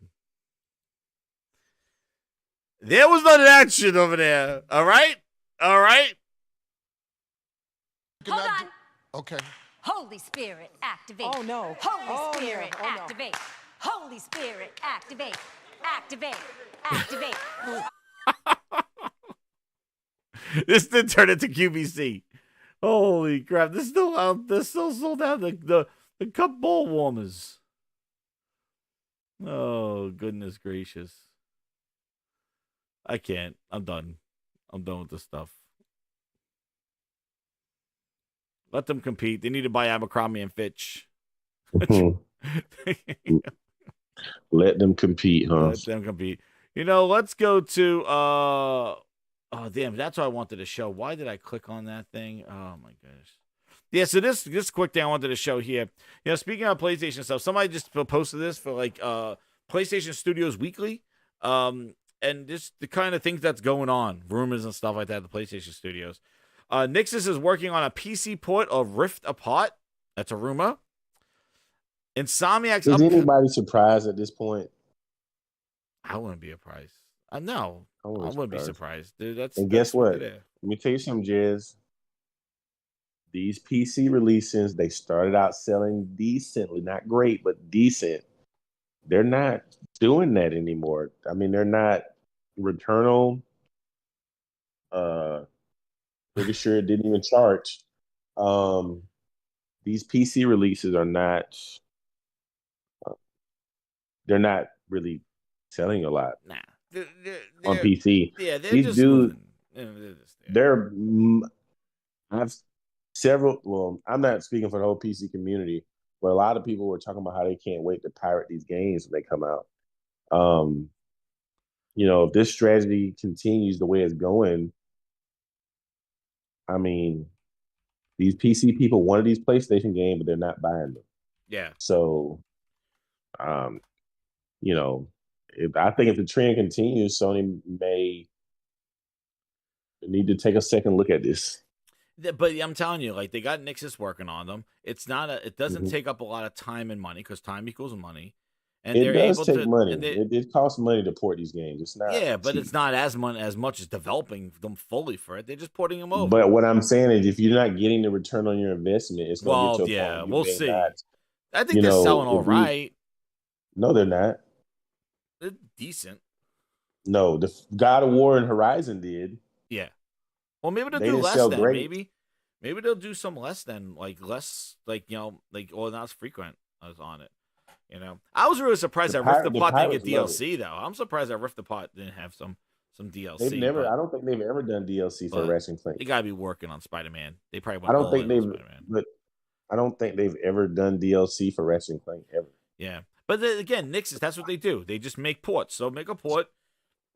There was none of that shit over there. All right? All right? Hold on. Okay. Holy Spirit, activate. Oh, no. Holy Oh, no. Spirit, Oh, no. activate. Holy Spirit, activate. Activate. Activate. This did turn into QVC. Holy crap! This still out. This still sold out the cup bowl warmers. Oh goodness gracious! I can't. I'm done. I'm done with this stuff. Let them compete. They need to buy Abercrombie and Fitch. Let them compete, huh? Let them compete. You know, let's go to oh damn, that's what I wanted to show. Why did I click on that thing? Oh my gosh. Yeah, so this quick thing I wanted to show here. You know, speaking of PlayStation stuff, somebody just posted this for like PlayStation Studios Weekly. And just the kind of things that's going on, rumors and stuff like that at the PlayStation Studios. Nixus is working on a PC port of Rift Apart. That's a rumor. Insomniac's Is anybody surprised at this point? I wouldn't be surprised. No, I wouldn't be surprised, dude. And guess what? Let me tell you something, Jez. These PC releases, they started out selling decently, not great, but decent. They're not doing that anymore. I mean, they're not. Returnal, pretty sure it didn't even charge. These PC releases are not. They're not really selling a lot. Nah, on PC. Yeah, they're these just dudes. they're I've several. Well, I'm not speaking for the whole PC community, but a lot of people were talking about how they can't wait to pirate these games when they come out. You know, if this strategy continues the way it's going, I mean, these PC people wanted these PlayStation games, but they're not buying them. Yeah. So, you know, I think if the trend continues, Sony may need to take a second look at this. But I'm telling you, like, they got Nixus working on them. It's not it doesn't take up a lot of time and money, because time equals money. And it they're does able take to, money. and It costs money to port these games. It's not. Yeah, but cheap. it's not as much as developing them fully for it. They're just porting them over. But what I'm saying is, if you're not getting the return on your investment, it's going to get to a point we'll you may see. not. I think they're selling all right. No, they're not. They're decent. No, the God of War and Horizon did. Yeah. Well, maybe they'll They do didn't less sell then. great. Maybe they'll do some less than, like, less, like, you know, like, or not as frequent as on it. You know, I was really surprised that Rift Apart didn't get DLC though. I'm surprised that Rift Apart didn't have some DLC. They've never. I don't think they've ever done DLC for Ratchet and Clank. They gotta be working on Spider-Man. They probably. I don't think they've. But I don't think they've ever done DLC for Ratchet and Clank ever. Yeah, but then, again, Nixus. That's what they do. They just make ports. So make a port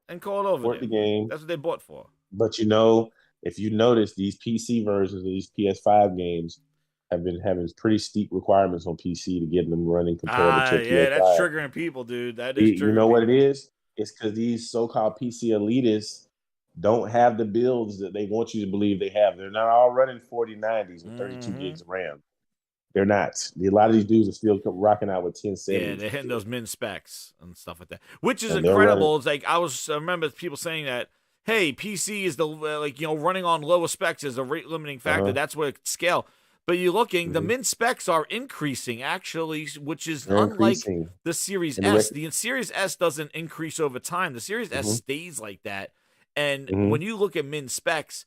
and call it over. Port the game. That's what they bought for. But you know, if you notice, these PC versions of these PS5 games have been having pretty steep requirements on PC to get them running comparable to PS5. Yeah, that's triggering people, dude. That is triggering. You know what it is? It's because these so-called PC elitists don't have the builds that they want you to believe they have. They're not all running 4090s with 32 gigs of RAM. They're not. A lot of these dudes are still rocking out with 1070s. Yeah, they're hitting those min specs and stuff like that, which is incredible. It's like I remember people saying that, hey, PC is the running on lower specs is a rate limiting factor. That's where it scale. But you're looking, the min specs are increasing, actually, which is unlike the Series S. The Series S doesn't increase over time. The Series S stays like that. And when you look at min specs,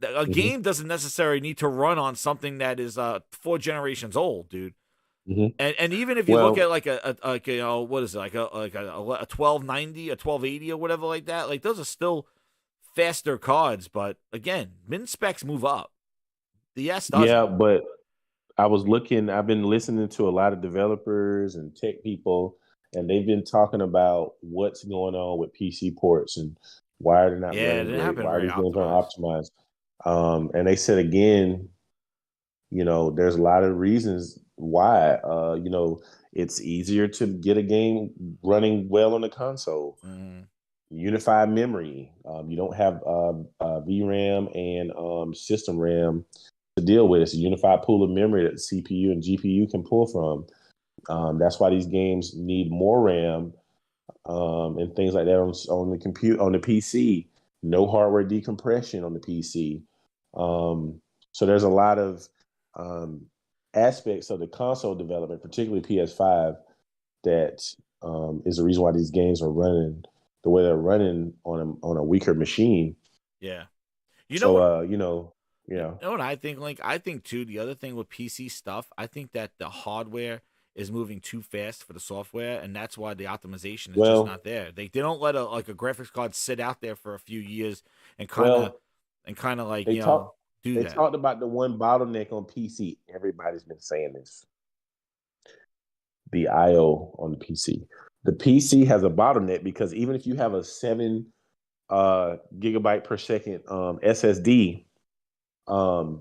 a game doesn't necessarily need to run on something that is 4 generations old, dude. And even if you look at like a what is it, like a 1290, a 1280 or whatever like that, like those are still faster cards. But again, min specs move up. The S doesn't. Yeah, but I've been listening to a lot of developers and tech people, and they've been talking about what's going on with PC ports and why are they not running great? Why are these games not optimized? And they said again, you know, there's a lot of reasons why. You know, it's easier to get a game running well on the console. Unified memory. You don't have VRAM and system RAM to deal with. It's a unified pool of memory that the CPU and GPU can pull from. That's why these games need more RAM and things like that on the PC. No hardware decompression on the PC. So there's a lot of aspects of the console development, particularly PS5, that is the reason why these games are running the way they're running on a weaker machine. Yeah. You know what I think, Link? I think too, the other thing with PC stuff, I think that the hardware is moving too fast for the software, and that's why the optimization is just not there. They don't let a graphics card sit out there for a few years and kind of do they that. talked about the one bottleneck on PC. Everybody's been saying this. The I/O on the PC. The PC has a bottleneck because even if you have a 7 gigabyte per second SSD, the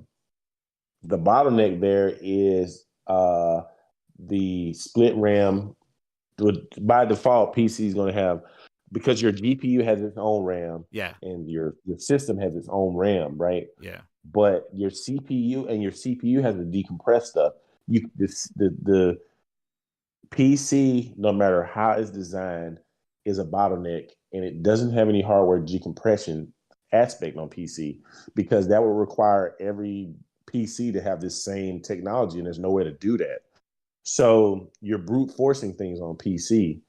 bottleneck there is the split RAM. By default, PC is going to have, because your GPU has its own RAM, and your system has its own RAM, right? Yeah. But your CPU has to decompress stuff. The PC, no matter how it's designed, is a bottleneck, and it doesn't have any hardware decompression aspect on PC, because that would require every PC to have this same technology, and there's no way to do that. So you're brute forcing things on PC.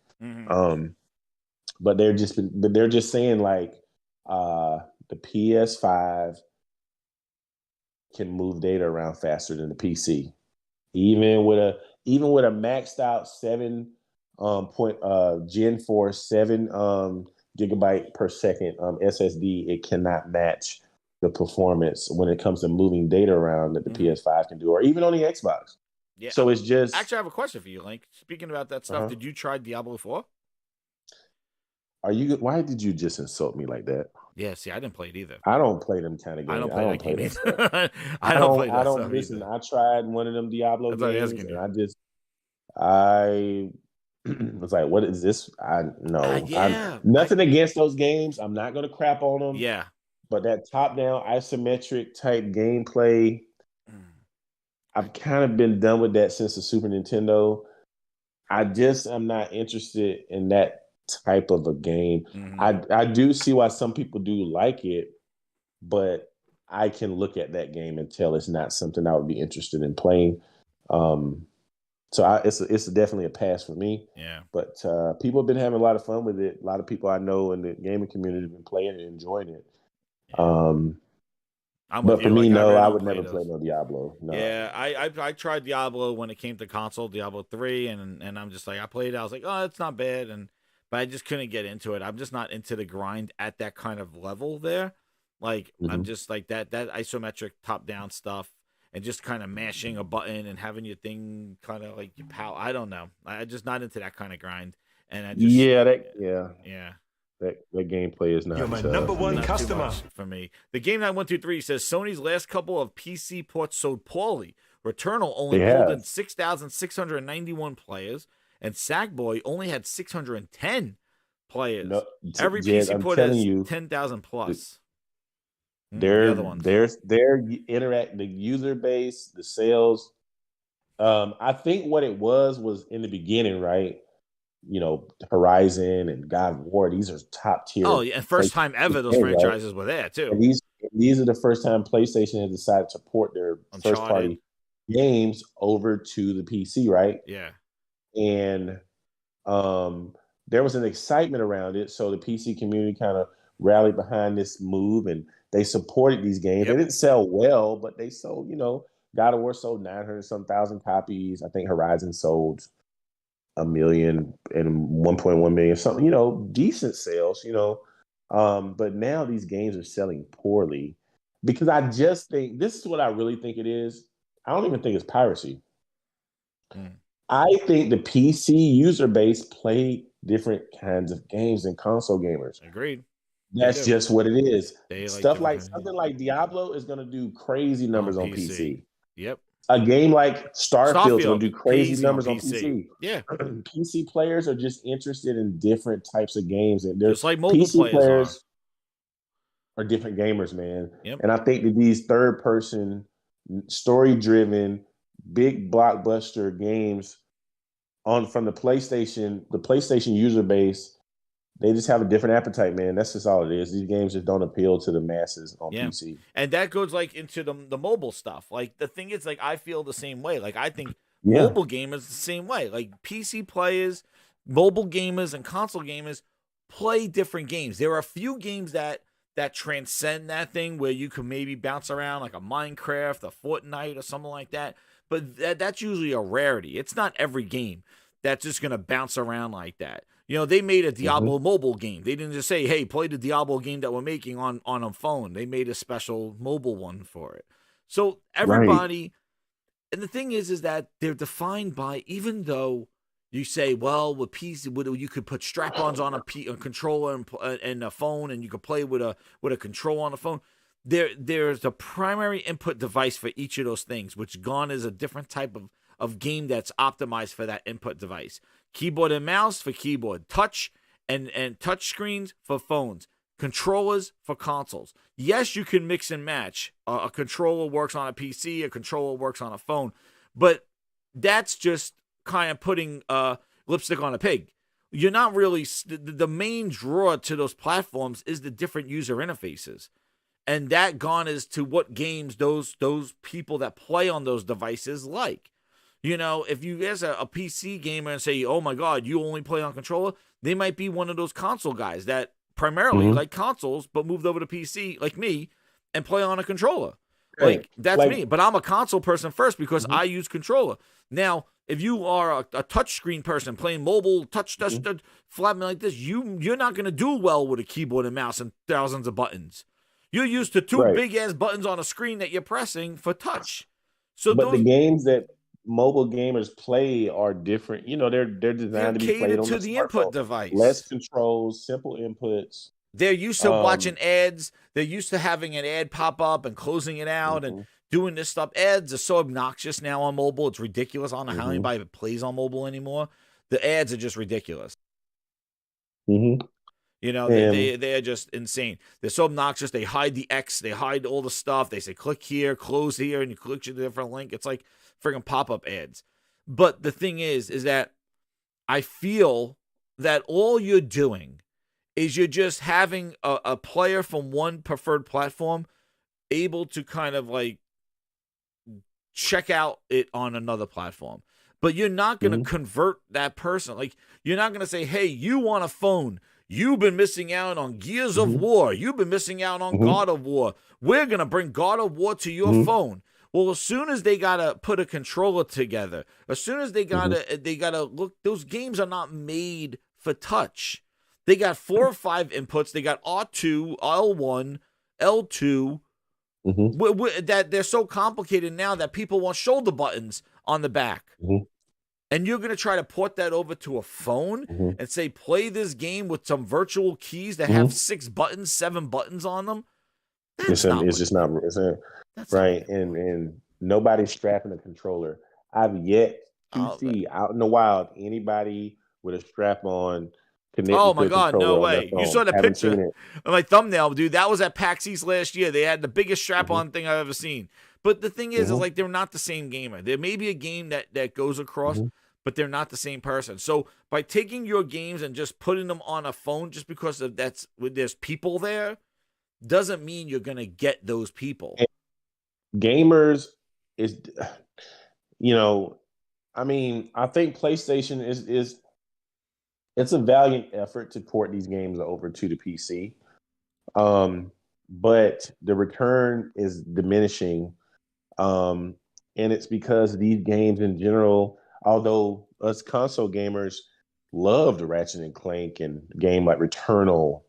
But they're just saying like the PS5 can move data around faster than the PC, even with a maxed out 7 Gen 4 7 gigabyte per second SSD. It cannot match the performance when it comes to moving data around that the PS5 can do, or even on the Xbox. Yeah. So it's just. Actually, I have a question for you, Link. Speaking about that stuff, did you try Diablo 4? Why did you just insult me like that? Yeah, see, I didn't play it either. I don't play them kind of games. I don't play that game either. I don't listen. I tried one of them Diablo games, and I was like, "What is this?" Nothing against those games. I'm not gonna crap on them. Yeah, but that top-down isometric type gameplay, I've kind of been done with that since the Super Nintendo. I'm not interested in that type of a game. I do see why some people do like it, but I can look at that game and tell it's not something I would be interested in playing. So it's definitely a pass for me. Yeah. But people have been having a lot of fun with it. A lot of people I know in the gaming community have been playing it and enjoying it. But for me, no, I would never play no Diablo. No. Yeah, I tried Diablo when it came to console, Diablo 3, and I'm just like, I played it. I was like, oh, it's not bad, but I just couldn't get into it. I'm just not into the grind at that kind of level there. Like, I'm just like that isometric top-down stuff and just kind of mashing a button and having your thing kind of like your power. I don't know. I'm just not into that kind of grind. And I just That gameplay is not. You're my number one customer for me. The Game 9123 says Sony's last couple of PC ports sold poorly. Returnal only pulled in 6,691 players, and Sackboy only had 610 players. No, every PC port is 10,000 plus. Their the user base, the sales. I think what it was in the beginning, right? You know, Horizon and God of War, these are top tier. Oh, yeah, and first time ever those franchises were there too. And these are the first time PlayStation has decided to port their first party games over to the PC, right? Yeah. And there was an excitement around it, so the PC community kind of rallied behind this move, and they supported these games. They didn't sell well, but they sold, God of War sold 900-some thousand copies. I think Horizon sold 1 million and 1.1 million, something, decent sales, but now these games are selling poorly because I just think this is what I really think it is. I don't even think it's piracy. I think the PC user base play different kinds of games than console gamers. Agreed. That's just what it is. Something like Diablo is going to do crazy numbers on PC. Yep. A game like Starfield is going to do crazy numbers on PC. Yeah. PC players are just interested in different types of games. And just like mobile PC players are different gamers, man. Yep. And I think that these third-person, story-driven, big blockbuster games from the PlayStation user base, They just have a different appetite, man. That's just all it is. These games just don't appeal to the masses on PC. And that goes like into the mobile stuff. Like the thing is, like I feel the same way. Like I think Yeah. mobile gamers the same way. Like PC players, mobile gamers, and console gamers play different games. There are a few games that transcend that thing where you can maybe bounce around like a Minecraft, a Fortnite, or something like that. But that's usually a rarity. It's not every game that's just gonna bounce around like that. You know, they made a Diablo mobile game. They didn't just say, hey, play the Diablo game that we're making on a phone. They made a special mobile one for it. So everybody, and the thing is that they're defined by, even though you say, well, with PC, you could put strap-ons on a controller and a phone, and you could play with a control on a phone. There's a primary input device for each of those things, which gone is a different type of game that's optimized for that input device. Keyboard and mouse for keyboard, touch and touch screens for phones, controllers for consoles. Yes, you can mix and match. A controller works on a PC, a controller works on a phone, but that's just kind of putting lipstick on a pig. You're not really, the main draw to those platforms is the different user interfaces. And that gone is to what games those people that play on those devices like. You know, if you as a PC gamer and say, oh my God, you only play on controller, they might be one of those console guys that primarily like consoles, but moved over to PC like me and play on a controller. Like, that's me. But I'm a console person first because I use controller. Now, if you are a touchscreen person playing mobile, touch flapping like this, you're not going to do well with a keyboard and mouse and thousands of buttons. You're used to two big-ass buttons on a screen that you're pressing for touch. So but the games that mobile gamers play are different. You know, they're designed to be played on to the input device. Less controls, simple inputs. They're used to watching ads. They're used to having an ad pop up and closing it out and doing this stuff. Ads are so obnoxious now on mobile. It's ridiculous. I don't know how anybody plays on mobile anymore. The ads are just ridiculous. You know, they're just insane. They're so obnoxious. They hide the X. They hide all the stuff. They say, click here, close here, and you click to a different link. It's like friggin' pop-up ads. But the thing is that I feel that all you're doing is you're just having a player from one preferred platform able to kind of like check out it on another platform. But you're not going to convert that person. Like, you're not going to say, hey, you want a phone. You've been missing out on Gears of War. You've been missing out on God of War. We're going to bring God of War to your phone. Well, as soon as they got to put a controller together, as soon as they got to look, those games are not made for touch. They got 4 or 5 inputs. They got R2, L1, L2. That they're so complicated now that people want shoulder buttons on the back. And you're going to try to port that over to a phone and say, play this game with some virtual keys that have 6 buttons, 7 buttons on them. It's just not right. And nobody's strapping a controller. I've yet to see out in the wild anybody with a strap on. Oh my God, no way. You saw the picture of my thumbnail, dude. That was at PAX East last year. They had the biggest strap-on thing I've ever seen. But the thing is like they're not the same gamer. There may be a game that goes across, but they're not the same person. So by taking your games and just putting them on a phone just because of there's people there, doesn't mean you're going to get those people. Gamers is, you know, I mean, I think PlayStation is it's a valiant effort to port these games over to the PC. But the return is diminishing. And it's because these games in general, although us console gamers love the Ratchet and Clank and game like Returnal,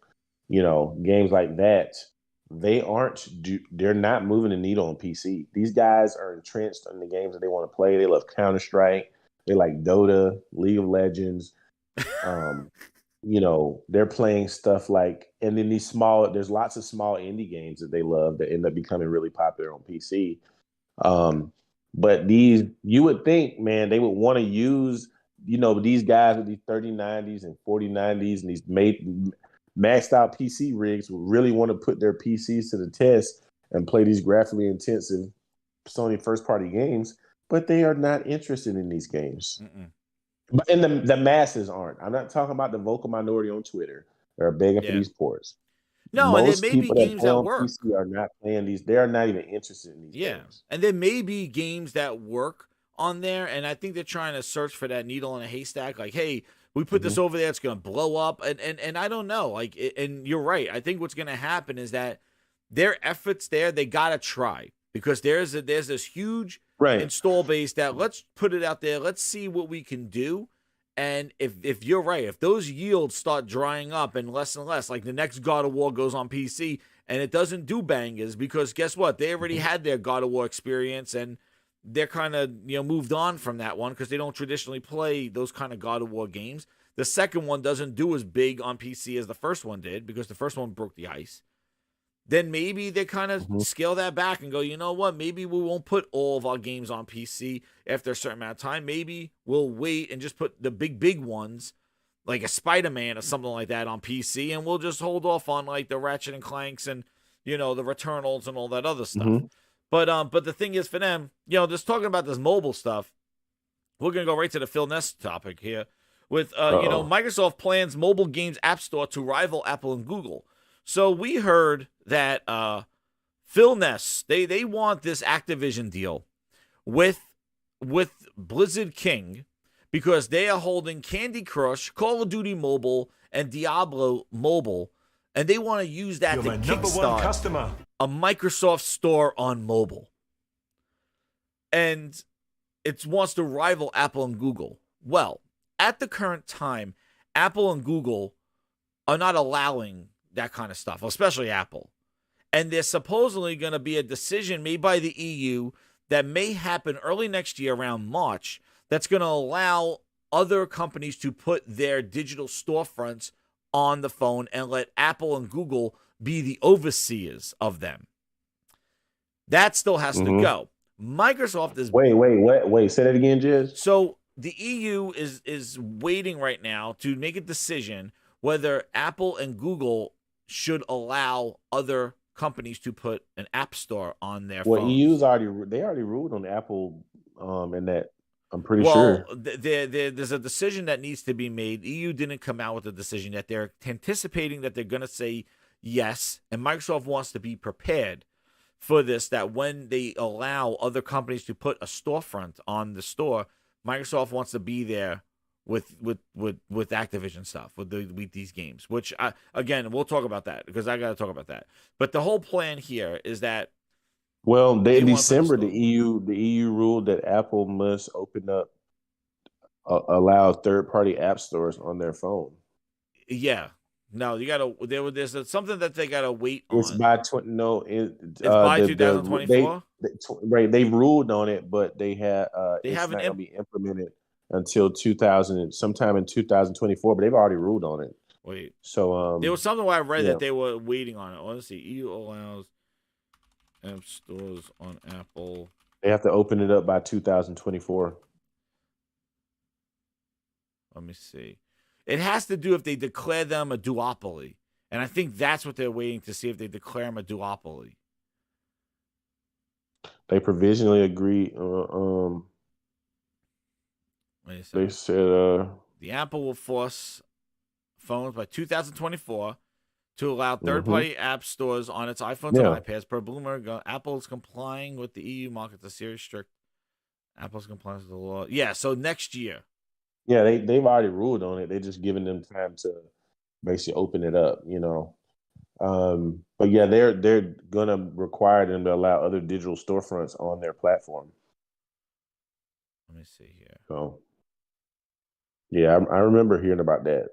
you know, games like that, they're not moving the needle on PC. These guys are entrenched in the games that they want to play. They love Counter-Strike. They like Dota, League of Legends. You know, they're playing stuff like, and then there's lots of small indie games that they love that end up becoming really popular on PC. But you would think, man, they would want to use, you know, these guys with these 3090s and 4090s and these maxed out PC rigs would really want to put their PCs to the test and play these graphically intensive Sony first party games, but they are not interested in these games. And the masses aren't. I'm not talking about the vocal minority on Twitter. They're begging for these ports. No, and there Most may be people games play that on work. PC are not playing these. They are not even interested in these games. And there may be games that work on there, and I think they're trying to search for that needle in a haystack. Like, hey, we put this over there, it's going to blow up, and I don't know. Like, and you're right. I think what's going to happen is that their efforts there, they got to try, because there's this huge install base that let's put it out there. Let's see what we can do. And if you're right, if those yields start drying up and less, like the next God of War goes on PC and it doesn't do bangers, because guess what? They already had their God of War experience, and they're kind of moved on from that one because they don't traditionally play those kind of God of War games. The second one doesn't do as big on PC as the first one did, because the first one broke the ice. Then maybe they kind of scale that back and go, you know what? Maybe we won't put all of our games on PC after a certain amount of time. Maybe we'll wait and just put the big ones, like a Spider-Man or something like that, on PC, and we'll just hold off on like the Ratchet and Clanks and the Returnals and all that other stuff. But the thing is, for them, just talking about this mobile stuff, we're gonna go right to the Phil Ness topic here. With Microsoft plans mobile games app store to rival Apple and Google. So we heard that Phil Ness, they want this Activision deal with Blizzard King, because they are holding Candy Crush, Call of Duty Mobile, and Diablo Mobile, and they want to use that to kickstart a Microsoft store on mobile. And it wants to rival Apple and Google. Well, at the current time, Apple and Google are not allowing that kind of stuff, especially Apple. And there's supposedly going to be a decision made by the EU that may happen early next year around March that's going to allow other companies to put their digital storefronts on the phone and let Apple and Google be the overseers of them. That still has to go. Microsoft is... Wait. Say that again, Jez. So the EU is waiting right now to make a decision whether Apple and Google should allow other companies to put an app store on their phones. Well, EU's already ruled on Apple, and that I'm pretty sure. There's a decision that needs to be made. EU didn't come out with a decision yet. They're anticipating that they're going to say yes, and Microsoft wants to be prepared for this, that when they allow other companies to put a storefront on the store, Microsoft wants to be there with Activision stuff, with these games, which again, we'll talk about that, because I got to talk about that. But the whole plan here is that, well, in December, the EU ruled that Apple must open up, allow third-party app stores on their phone. Yeah. No, you gotta. There's something that they gotta wait on. It's by it's by 2024. Right, they ruled on it, but they haven't not gonna be implemented until sometime in 2024. But they've already ruled on it. Wait, so there was something where I read that they were waiting on it. Let's see. EU allows app stores on Apple. They have to open it up by 2024. Let me see. It has to do if they declare them a duopoly. And I think that's what they're waiting to see, if they declare them a duopoly. They provisionally agreed. They said the Apple will force phones by 2024 to allow third-party app stores on its iPhones and iPads. Per Bloomberg, Apple is complying with the EU market. The series strict. Apple's compliance with the law. Yeah, so next year. Yeah, they've already ruled on it. They're just giving them time to basically open it up, But yeah, they're gonna require them to allow other digital storefronts on their platform. Let me see here. So, yeah, I remember hearing about that.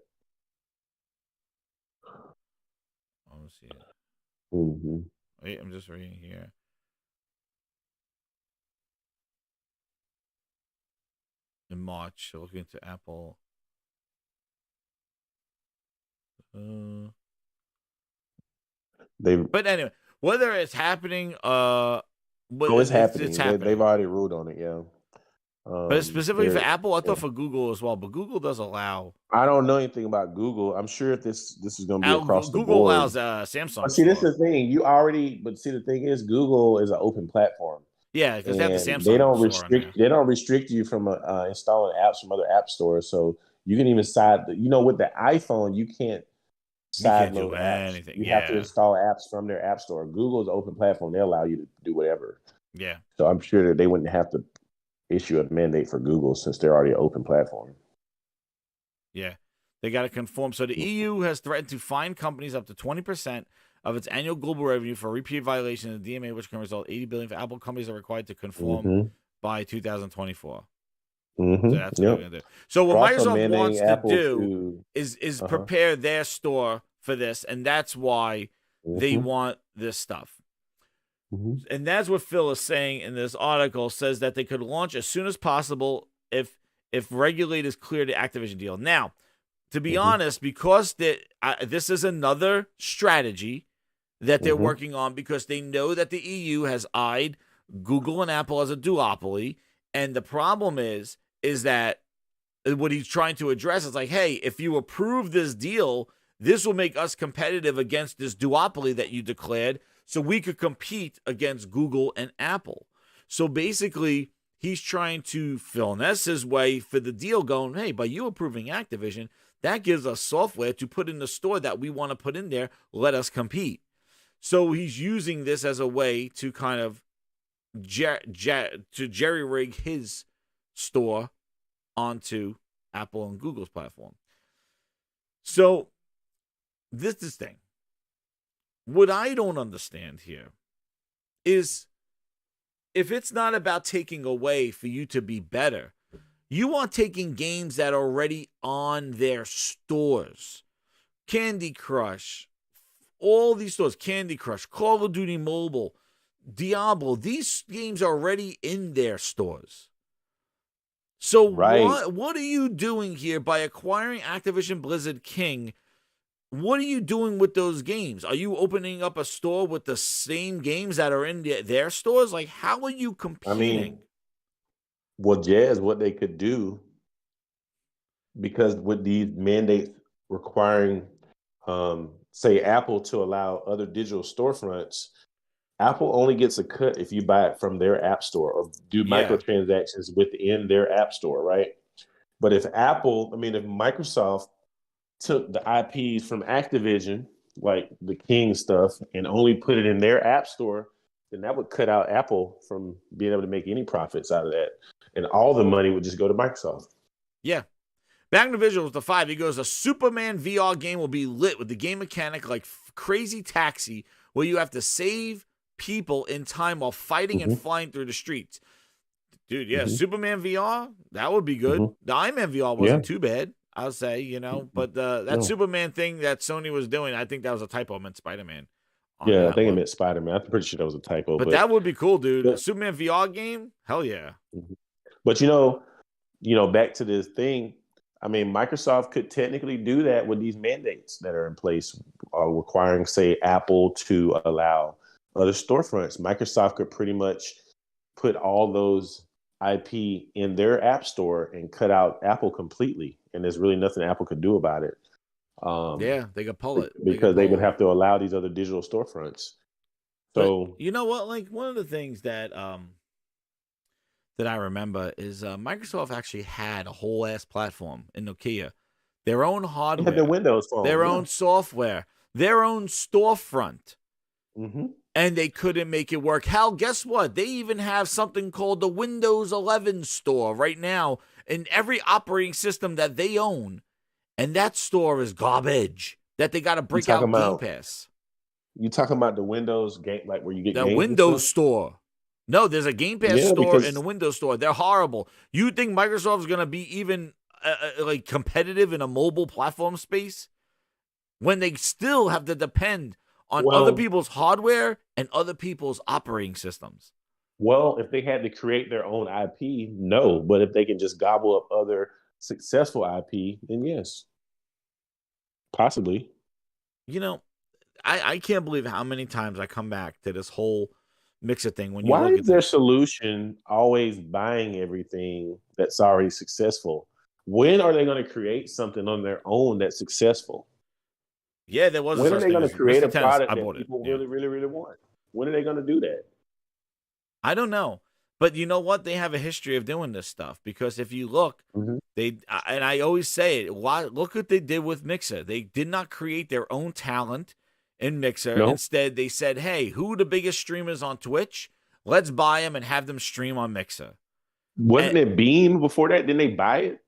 Let me see it. Mm-hmm. Wait, I'm just reading here. In March, looking into Apple. But anyway, whether it's happening, it's happening. It's happening. They've already ruled on it, yeah. But specifically for Apple, I thought for Google as well. But Google does allow. I don't know anything about Google. I'm sure if this is going to be across the board. Google allows Samsung. But see, this is the thing. But see, the thing is, Google is an open platform. Yeah, because they have the Samsung. They don't restrict you from installing apps from other app stores. So you can even with the iPhone, you can't side can't do load apps. anything. You have to Yeah. install apps from their app store. Google's open platform; they allow you to do whatever. Yeah. So I'm sure that they wouldn't have to issue a mandate for Google since they're already an open platform. Yeah. They got to conform. So the EU has threatened to fine companies up to 20% of its annual global revenue for repeat violation of the DMA, which can result $80 billion for Apple. Companies are required to conform by 2024. So that's what they're going to do. So what Microsoft wants to do is prepare their store for this, and that's why they want this stuff. And that's what Phil is saying in this article, says that they could launch as soon as possible if regulators clear the Activision deal. Now, to be honest, because this is another strategy that they're working on, because they know that the EU has eyed Google and Apple as a duopoly, and the problem is that what he's trying to address is like, hey, if you approve this deal, this will make us competitive against this duopoly that you declared, so we could compete against Google and Apple. So basically, he's trying to finesse his way for the deal, going, hey, by you approving Activision, that gives us software to put in the store that we want to put in there. Let us compete. So he's using this as a way to kind of jerry-rig his store onto Apple and Google's platform. So this thing. What I don't understand here is if it's not about taking away for you to be better, you are taking games that are already on their stores. Candy Crush, all these stores, Candy Crush, Call of Duty Mobile, Diablo, these games are already in their stores. So what are you doing here by acquiring Activision Blizzard King? What are you doing with those games? Are you opening up a store with the same games that are in their stores? Like, how are you competing? I mean, well, Jazz, what they could do, because with these mandates requiring, say, Apple to allow other digital storefronts, Apple only gets a cut if you buy it from their app store or do microtransactions within their app store, right? But if Microsoft took the IPs from Activision, like the King stuff, and only put it in their app store, then that would cut out Apple from being able to make any profits out of that. And all the money would just go to Microsoft. Yeah. Back to visuals, the 5. He goes, a Superman VR game will be lit with the game mechanic like Crazy Taxi, where you have to save people in time while fighting and flying through the streets. Dude, Superman VR, that would be good. The Iron Man VR wasn't too bad, I'll say, but that Superman thing that Sony was doing, I think that was a typo. It meant Spider-Man. Yeah, I think it meant Spider-Man. I'm pretty sure that was a typo. But that would be cool, dude. A Superman VR game? Hell yeah. But, back to this thing, I mean, Microsoft could technically do that with these mandates that are in place, requiring, say, Apple to allow other storefronts. Microsoft could pretty much put all those IP in their app store and cut out Apple completely. And there's really nothing Apple could do about it. They could pull it. Because they would have to allow these other digital storefronts. So, but you know what? Like, one of the things that I remember is Microsoft actually had a whole ass platform in Nokia, their own hardware, their Windows phone, their own software, their own storefront, and they couldn't make it work. Hell, guess what? They even have something called the Windows 11 store right now in every operating system that they own, and that store is garbage. That they got to break out Game Pass. You talking about the Windows game, like where you get the games Windows store? No, there's a Game Pass store and a Windows store. They're horrible. You think Microsoft is going to be even like competitive in a mobile platform space when they still have to depend on other people's hardware and other people's operating systems? Well, if they had to create their own IP, no. But if they can just gobble up other successful IP, then yes, possibly. I can't believe how many times I come back to this whole Mixer thing. When you Why look is their solution always buying everything that's already successful? When are they going to create something on their own that's successful? Yeah, there was. When are they going to create a product that people really, really, really want? When are they going to do that? I don't know. But you know what? They have a history of doing this stuff because if you look, and I always say it, look what they did with Mixer. They did not create their own talent in Mixer. Nope. Instead, they said, hey, who are the biggest streamers on Twitch? Let's buy them and have them stream on Mixer. Wasn't it Beam before that? Didn't they buy it?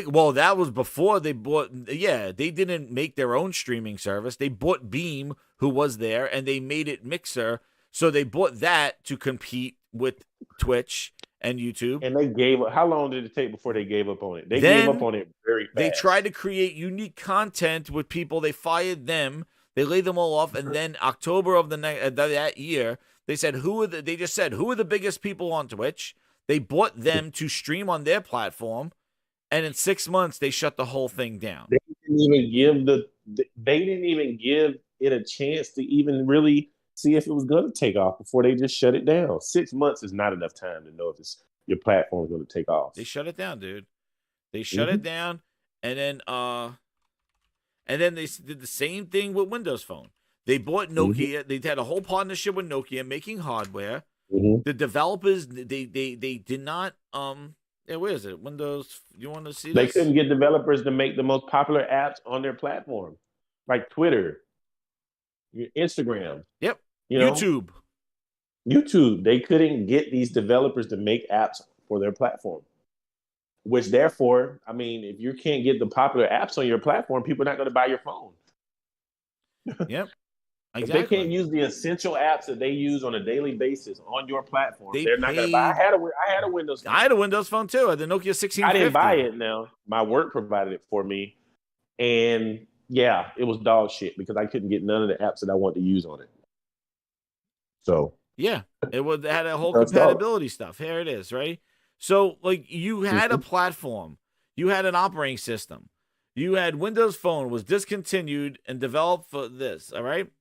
Well, that was before they bought. Yeah, they didn't make their own streaming service. They bought Beam, who was there, and they made it Mixer. So they bought that to compete with Twitch and YouTube. And they gave up. How long did it take before they gave up on it? They gave up on it very fast. They tried to create unique content with people. They fired them. They laid them all off. And then October of that year, they said, they just said, who are the biggest people on Twitch? They bought them to stream on their platform. And in 6 months, they shut the whole thing down. They didn't even give it a chance to even really see if it was going to take off before they just shut it down. 6 months is not enough time to know if your platform is going to take off. They shut it down, dude. They shut it down, and then they did the same thing with Windows Phone. They bought Nokia. They had a whole partnership with Nokia making hardware. The developers, they did not yeah, where is it? Windows. You want to see They this? couldn't get developers to make the most popular apps on their platform, like Twitter, Instagram. Yep. You know? YouTube. They couldn't get these developers to make apps for their platform. Which, therefore, I mean, if you can't get the popular apps on your platform, people are not going to buy your phone. Yep. If Exactly. they can't use the essential apps that they use on a daily basis on your platform, they're not going to paid- buy. I had a Windows phone. I had a Windows Phone too. I had the Nokia 1650. I didn't buy it now. My work provided it for me. And yeah, it was dog shit because I couldn't get none of the apps that I wanted to use on it. So yeah, it had a whole compatibility stuff. Here it is, right? So like you had a platform, you had an operating system, you had Windows Phone was discontinued and developed for this. All right.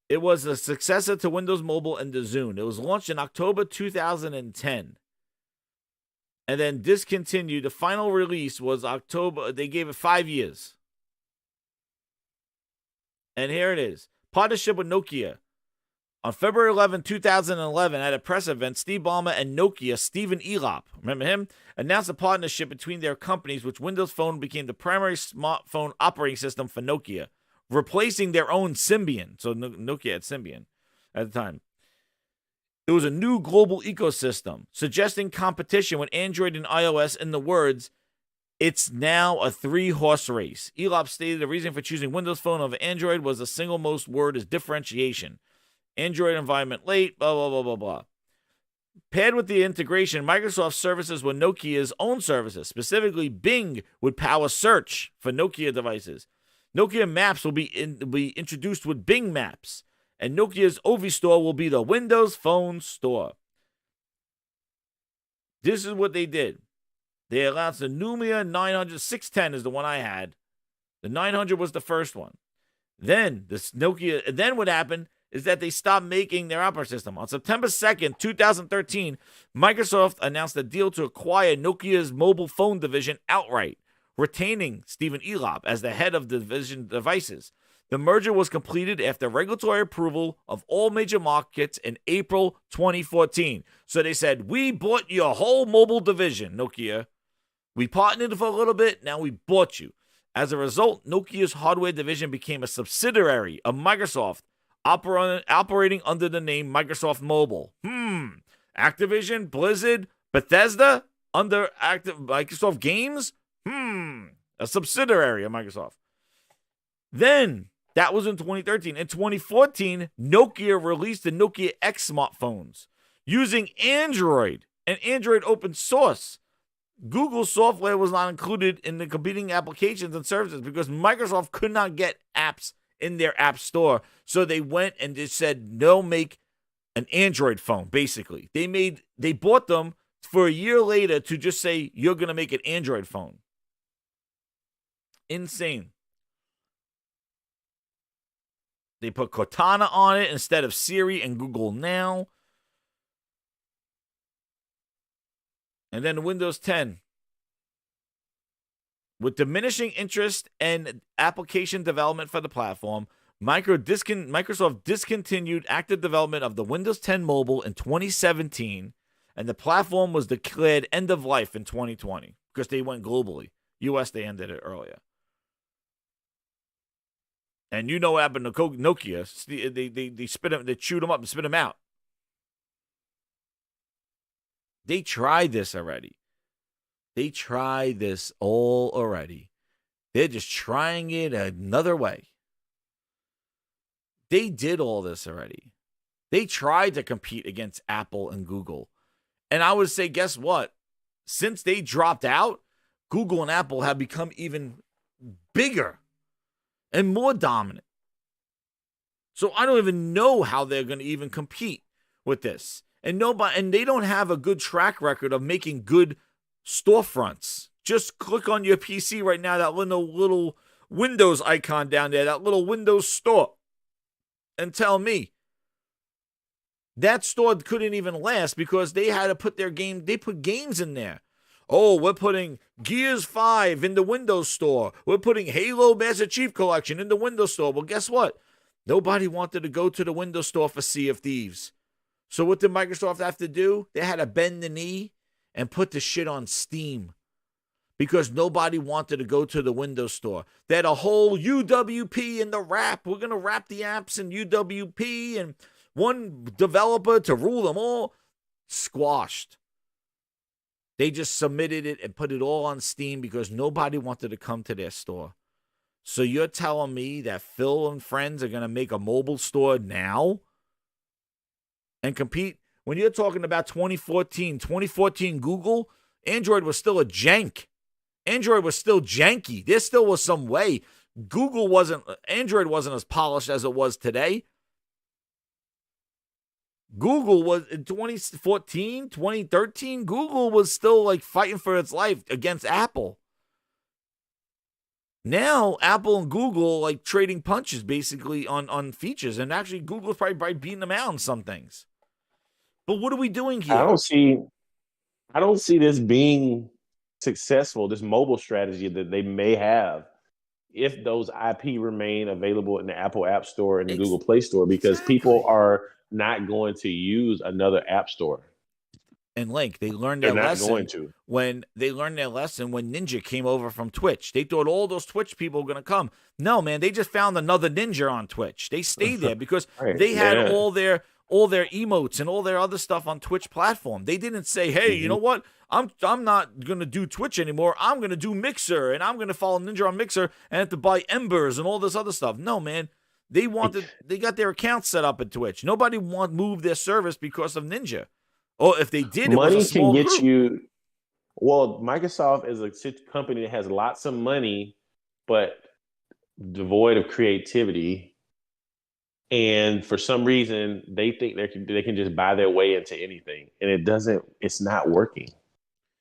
It was a successor to Windows Mobile and the Zune. It was launched in October 2010 and then discontinued. The final release was October. They gave it 5 years. And here it is. Partnership with Nokia. On February 11, 2011, at a press event, Steve Ballmer and Nokia, Stephen Elop, remember him, announced a partnership between their companies, which Windows Phone became the primary smartphone operating system for Nokia, replacing their own Symbian. So Nokia had Symbian at the time. It was a new global ecosystem, suggesting competition with Android and iOS in the words, "It's now a 3-horse race." Elop stated the reason for choosing Windows Phone over Android was the single most word is differentiation. Android environment late, blah, blah, blah, blah, blah. Paired with the integration, Microsoft services with Nokia's own services. Specifically, Bing would power search for Nokia devices. Nokia Maps will be introduced with Bing Maps. And Nokia's Ovi store will be the Windows Phone store. This is what they did. They announced the Lumia 900. 610 is the one I had. The 900 was the first one. Then this Nokia. And then what happened is that they stopped making their operating system. On September 2nd, 2013, Microsoft announced a deal to acquire Nokia's mobile phone division outright, retaining Stephen Elop as the head of the division devices. The merger was completed after regulatory approval of all major markets in April 2014. So they said, we bought your whole mobile division, Nokia. We partnered for a little bit, now we bought you. As a result, Nokia's hardware division became a subsidiary of Microsoft, operating under the name Microsoft Mobile. Activision, Blizzard, Bethesda, under Microsoft Games? A subsidiary of Microsoft. Then, that was in 2013. In 2014, Nokia released the Nokia X smartphones using Android and Android open source. Google software was not included in the competing applications and services because Microsoft could not get apps in their app store. So they went and just said, no, make an Android phone, basically. They bought them for a year later to just say, you're going to make an Android phone. Insane. They put Cortana on it instead of Siri and Google Now. And then Windows 10. With diminishing interest and application development for the platform, Microsoft discontinued active development of the Windows 10 Mobile in 2017 And the platform was declared end of life in 2020 because they went globally. US, they ended it earlier. And you know what happened to Nokia? They spit them, they chewed them up and spit them out. They tried this already. They tried this all already. They're just trying it another way. They did all this already. They tried to compete against Apple and Google. And I would say, guess what? Since they dropped out, Google and Apple have become even bigger and more dominant. So I don't even know how they're going to even compete with this. And they don't have a good track record of making good storefronts. Just click on your PC right now, that little Windows icon down there, that little Windows store, and tell me that store couldn't even last because they had to put they put games in there. Oh, we're putting Gears 5 in the Windows store. We're putting Halo Master Chief Collection in the Windows store. Well, guess what? Nobody wanted to go to the Windows store for Sea of Thieves. So what did Microsoft have to do? They had to bend the knee and put the shit on Steam because nobody wanted to go to the Windows store. They had a whole UWP in the wrap. We're going to wrap the apps in UWP and one developer to rule them all. Squashed. They just submitted it and put it all on Steam because nobody wanted to come to their store. So you're telling me that Phil and friends are going to make a mobile store now and compete? When you're talking about 2014 Google, Android was still a jank. Android was still janky. There still was some way. Android wasn't as polished as it was today. Google was in 2014, 2013, Google was still like fighting for its life against Apple. Now, Apple and Google like trading punches basically on features, and actually Google's probably beating them out on some things. But what are we doing here? I don't see this being successful, this mobile strategy that they may have, if those IP remain available in the Apple App Store and the Google Play Store, because people are not going to use another app store. And Link, they learned their lesson when Ninja came over from Twitch. They thought all those Twitch people were going to come. No, man, they just found another Ninja on Twitch. They stayed there because they had all their emotes and all their other stuff on Twitch platform. They didn't say, hey, you know what? I'm not going to do Twitch anymore. I'm going to do Mixer, and I'm going to follow Ninja on Mixer and have to buy Embers and all this other stuff. No, man. They got their accounts set up at Twitch. Nobody moved their service because of Ninja. Or if they did, money it was a small can get group. you. Well, Microsoft is a company that has lots of money, but devoid of creativity. And for some reason, they think they can just buy their way into anything, and it's not working.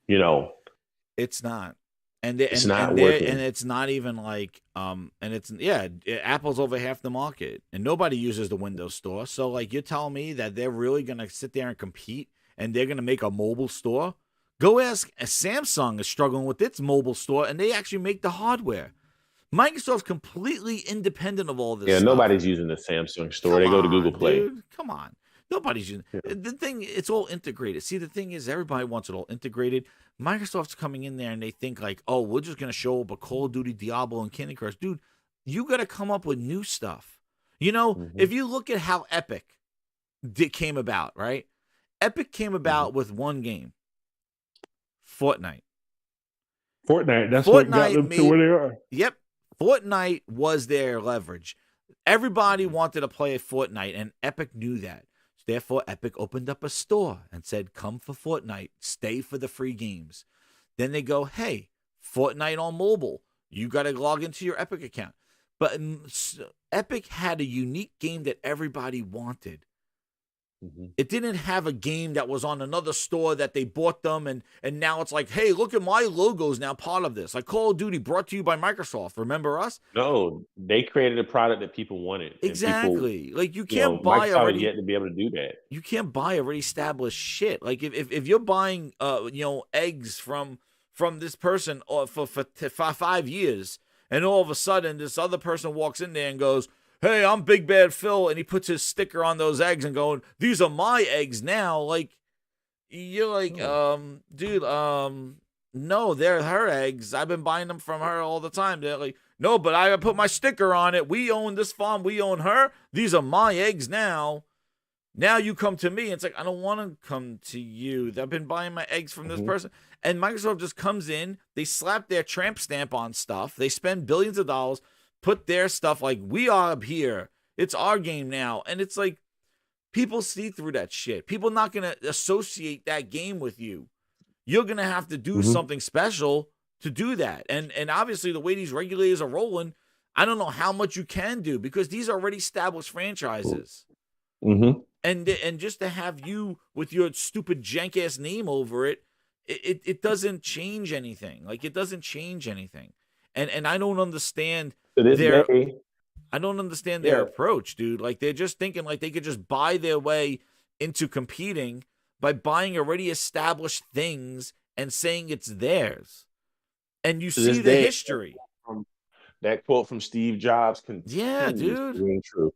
It's not. And it's not even like Apple's over half the market and nobody uses the Windows Store. So like you're telling me that they're really gonna sit there and compete and they're gonna make a mobile store? Go ask Samsung is struggling with its mobile store and they actually make the hardware. Microsoft's completely independent of all this. Yeah, stuff. Nobody's using the Samsung store. They go to Google Play. Dude, come on. Nobody's using the thing. It's all integrated. See, the thing is, everybody wants it all integrated. Microsoft's coming in there and they think like, oh, we're just going to show up a Call of Duty, Diablo, and Candy Crush. Dude, you got to come up with new stuff. If you look at how Epic came about, right? Epic came about with one game, Fortnite. That's what got them to where they are. Yep. Fortnite was their leverage. Everybody wanted to play Fortnite, and Epic knew that. Therefore, Epic opened up a store and said, come for Fortnite, stay for the free games. Then they go, hey, Fortnite on mobile. You got to log into your Epic account. But Epic had a unique game that everybody wanted. It didn't have a game that was on another store that they bought them, and now it's like, hey, look at my logo's now part of this. Like Call of Duty brought to you by Microsoft. Remember us? No, they created a product that people wanted. Exactly. People, like you can't buy already. Yet to be able to do that. You can't buy already established shit. Like if you're buying eggs from this person for 5 years, and all of a sudden this other person walks in there and goes, hey, I'm Big Bad Phil, and he puts his sticker on those eggs and going, these are my eggs now. Like, You're like, dude, no, they're her eggs. I've been buying them from her all the time. They're like, no, but I put my sticker on it. We own this farm. We own her. These are my eggs now. Now you come to me. It's like, I don't want to come to you. I've been buying my eggs from this person. And Microsoft just comes in. They slap their tramp stamp on stuff. They spend billions of dollars, put their stuff like, we are up here. It's our game now. And it's like, people see through that shit. People not going to associate that game with you. You're going to have to do something special to do that. And obviously, the way these regulators are rolling, I don't know how much you can do because these are already established franchises. And just to have you with your stupid jank-ass name over it, it doesn't change anything. Like, it doesn't change anything. And I don't understand their... I don't understand their approach, dude. Like, they're just thinking like they could just buy their way into competing by buying already established things and saying it's theirs. And you see the history. That quote from Steve Jobs continues to ring true.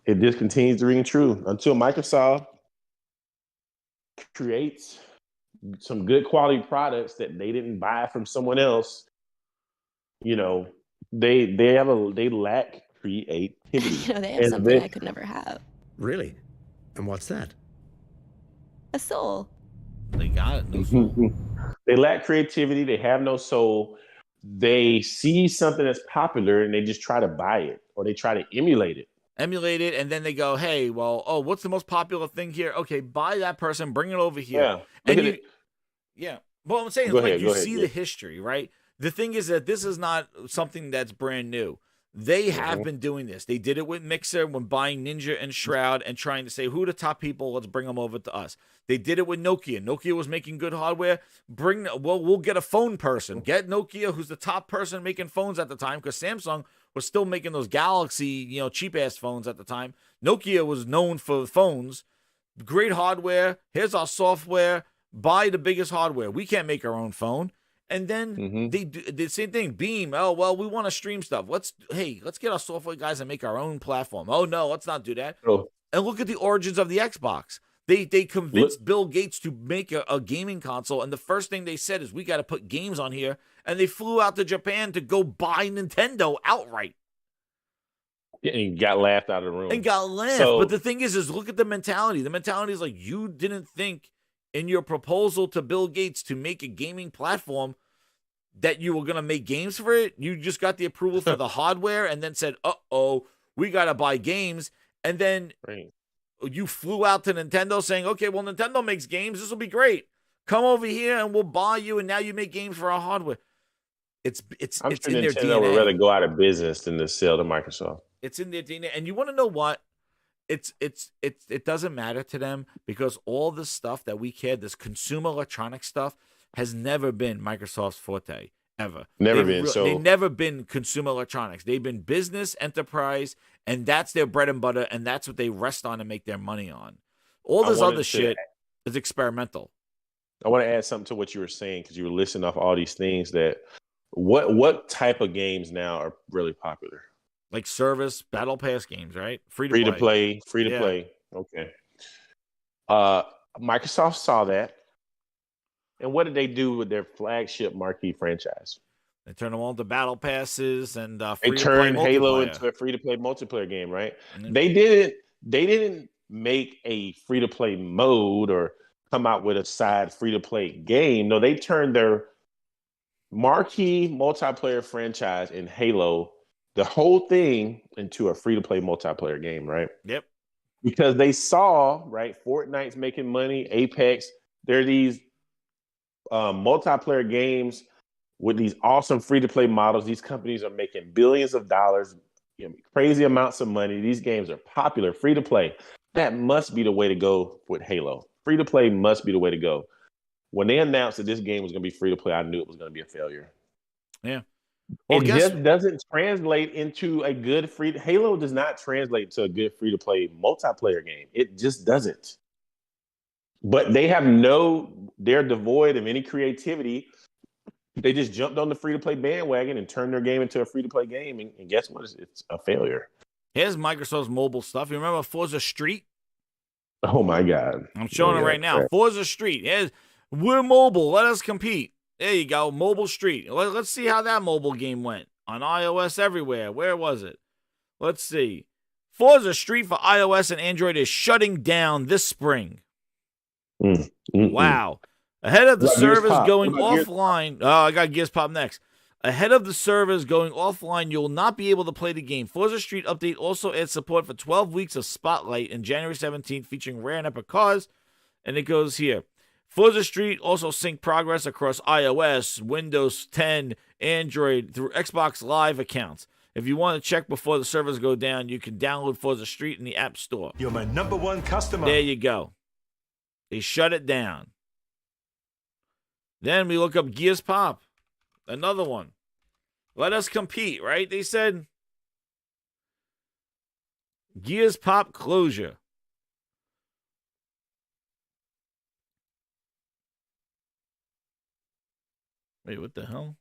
It just continues to ring true until Microsoft creates some good quality products that they didn't buy from someone else. You know, they lack creativity. You know, they have something I could never have. Really? And what's that? A soul. They got it. No soul. They lack creativity. They have no soul. They see something that's popular and they just try to buy it or they try to emulate it. And then they go, hey, well, what's the most popular thing here? Okay, buy that person, bring it over here. Yeah. Well, I'm saying, you see the history, right? The thing is that this is not something that's brand new. They have been doing this. They did it with Mixer when buying Ninja and Shroud and trying to say, who are the top people? Let's bring them over to us. They did it with Nokia. Nokia was making good hardware. We'll get a phone person. Get Nokia, who's the top person making phones at the time, because Samsung was still making those Galaxy, cheap-ass phones at the time. Nokia was known for phones. Great hardware. Here's our software. Buy the biggest hardware. We can't make our own phone. And then they did the same thing. Beam. Oh, well, we want to stream stuff. Let's get our software guys and make our own platform. Oh, no, let's not do that. Oh. And look at the origins of the Xbox. They convinced Bill Gates to make a gaming console, and the first thing they said is, we got to put games on here. And they flew out to Japan to go buy Nintendo outright. And got laughed out of the room. And got laughed. But the thing is look at the mentality. The mentality is like, you didn't think in your proposal to Bill Gates to make a gaming platform that you were going to make games for it. You just got the approval for the hardware and then said, we got to buy games. And then you flew out to Nintendo saying, okay, well, Nintendo makes games. This will be great. Come over here and we'll buy you. And now you make games for our hardware. It's I'm in sure their Nintendo DNA. would rather go out of business than to sell to Microsoft. It's in their DNA. And you want to know what? It doesn't matter to them because all this stuff that we care, this consumer electronic stuff, has never been Microsoft's forte, ever. They've never been consumer electronics. They've been business, enterprise, and that's their bread and butter, and that's what they rest on and make their money on. All this other shit is experimental. I want to add something to what you were saying because you were listing off all these things that what type of games now are really popular? Like service, battle pass games, right? Free to play. Okay. Microsoft saw that. And what did they do with their flagship marquee franchise? They turned them all into battle passes and they turned Halo into a free-to-play multiplayer game, right? Mm-hmm. They didn't make a free-to-play mode or come out with a side free-to-play game. No, they turned their marquee multiplayer franchise in Halo, the whole thing, into a free-to-play multiplayer game, right? Yep. Because they saw, right, Fortnite's making money, Apex, there are these multiplayer games with these awesome free-to-play models. These companies are making billions of dollars, crazy amounts of money. These games are popular, free-to-play. That must be the way to go with Halo. Free-to-play must be the way to go. When they announced that this game was going to be free-to-play, I knew it was going to be a failure. Yeah. Well, it just doesn't translate into a good Halo does not translate to a good free-to-play multiplayer game. It just doesn't. But they're devoid of any creativity. They just jumped on the free-to-play bandwagon and turned their game into a free-to-play game. And guess what? It's a failure. Here's Microsoft's mobile stuff. You remember Forza Street? Oh my God! I'm showing it right now. Forza Street. We're mobile. Let us compete. There you go. Mobile Street. Let's see how that mobile game went on iOS everywhere. Where was it? Let's see. Forza Street for iOS and Android is shutting down this spring. Wow. Ahead of the servers going offline. Oh, I got Gears Pop next. Ahead of the servers going offline, you will not be able to play the game. Forza Street update also adds support for 12 weeks of Spotlight in January 17th featuring rare and epic cars. And it goes here. Forza Street also sync progress across iOS, Windows 10, Android through Xbox Live accounts. If you want to check before the servers go down, you can download Forza Street in the App Store. You're my #1 customer. There you go. They shut it down. Then we look up Gears Pop. Another one. Let us compete, right? They said Gears Pop closure. Wait, what the hell?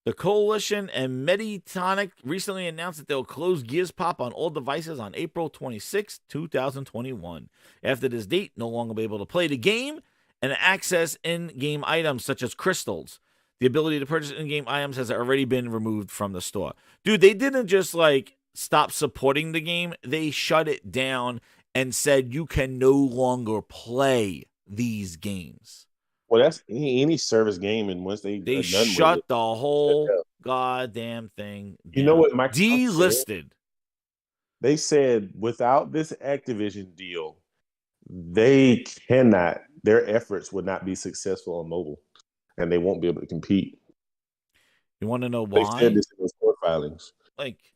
The Coalition and Meditonic recently announced that they'll close Gears Pop on all devices on April 26, 2021. After this date, no longer be able to play the game and access in-game items such as crystals. The ability to purchase in-game items has already been removed from the store. Dude, they didn't just stop supporting the game. They shut it down and said you can no longer play these games. Well, that's any service game, and once they shut the whole goddamn thing down. You know what Microsoft delisted. Said? They said without this Activision deal, their efforts would not be successful on mobile, and they won't be able to compete. You want to know why? They said this in those court filings.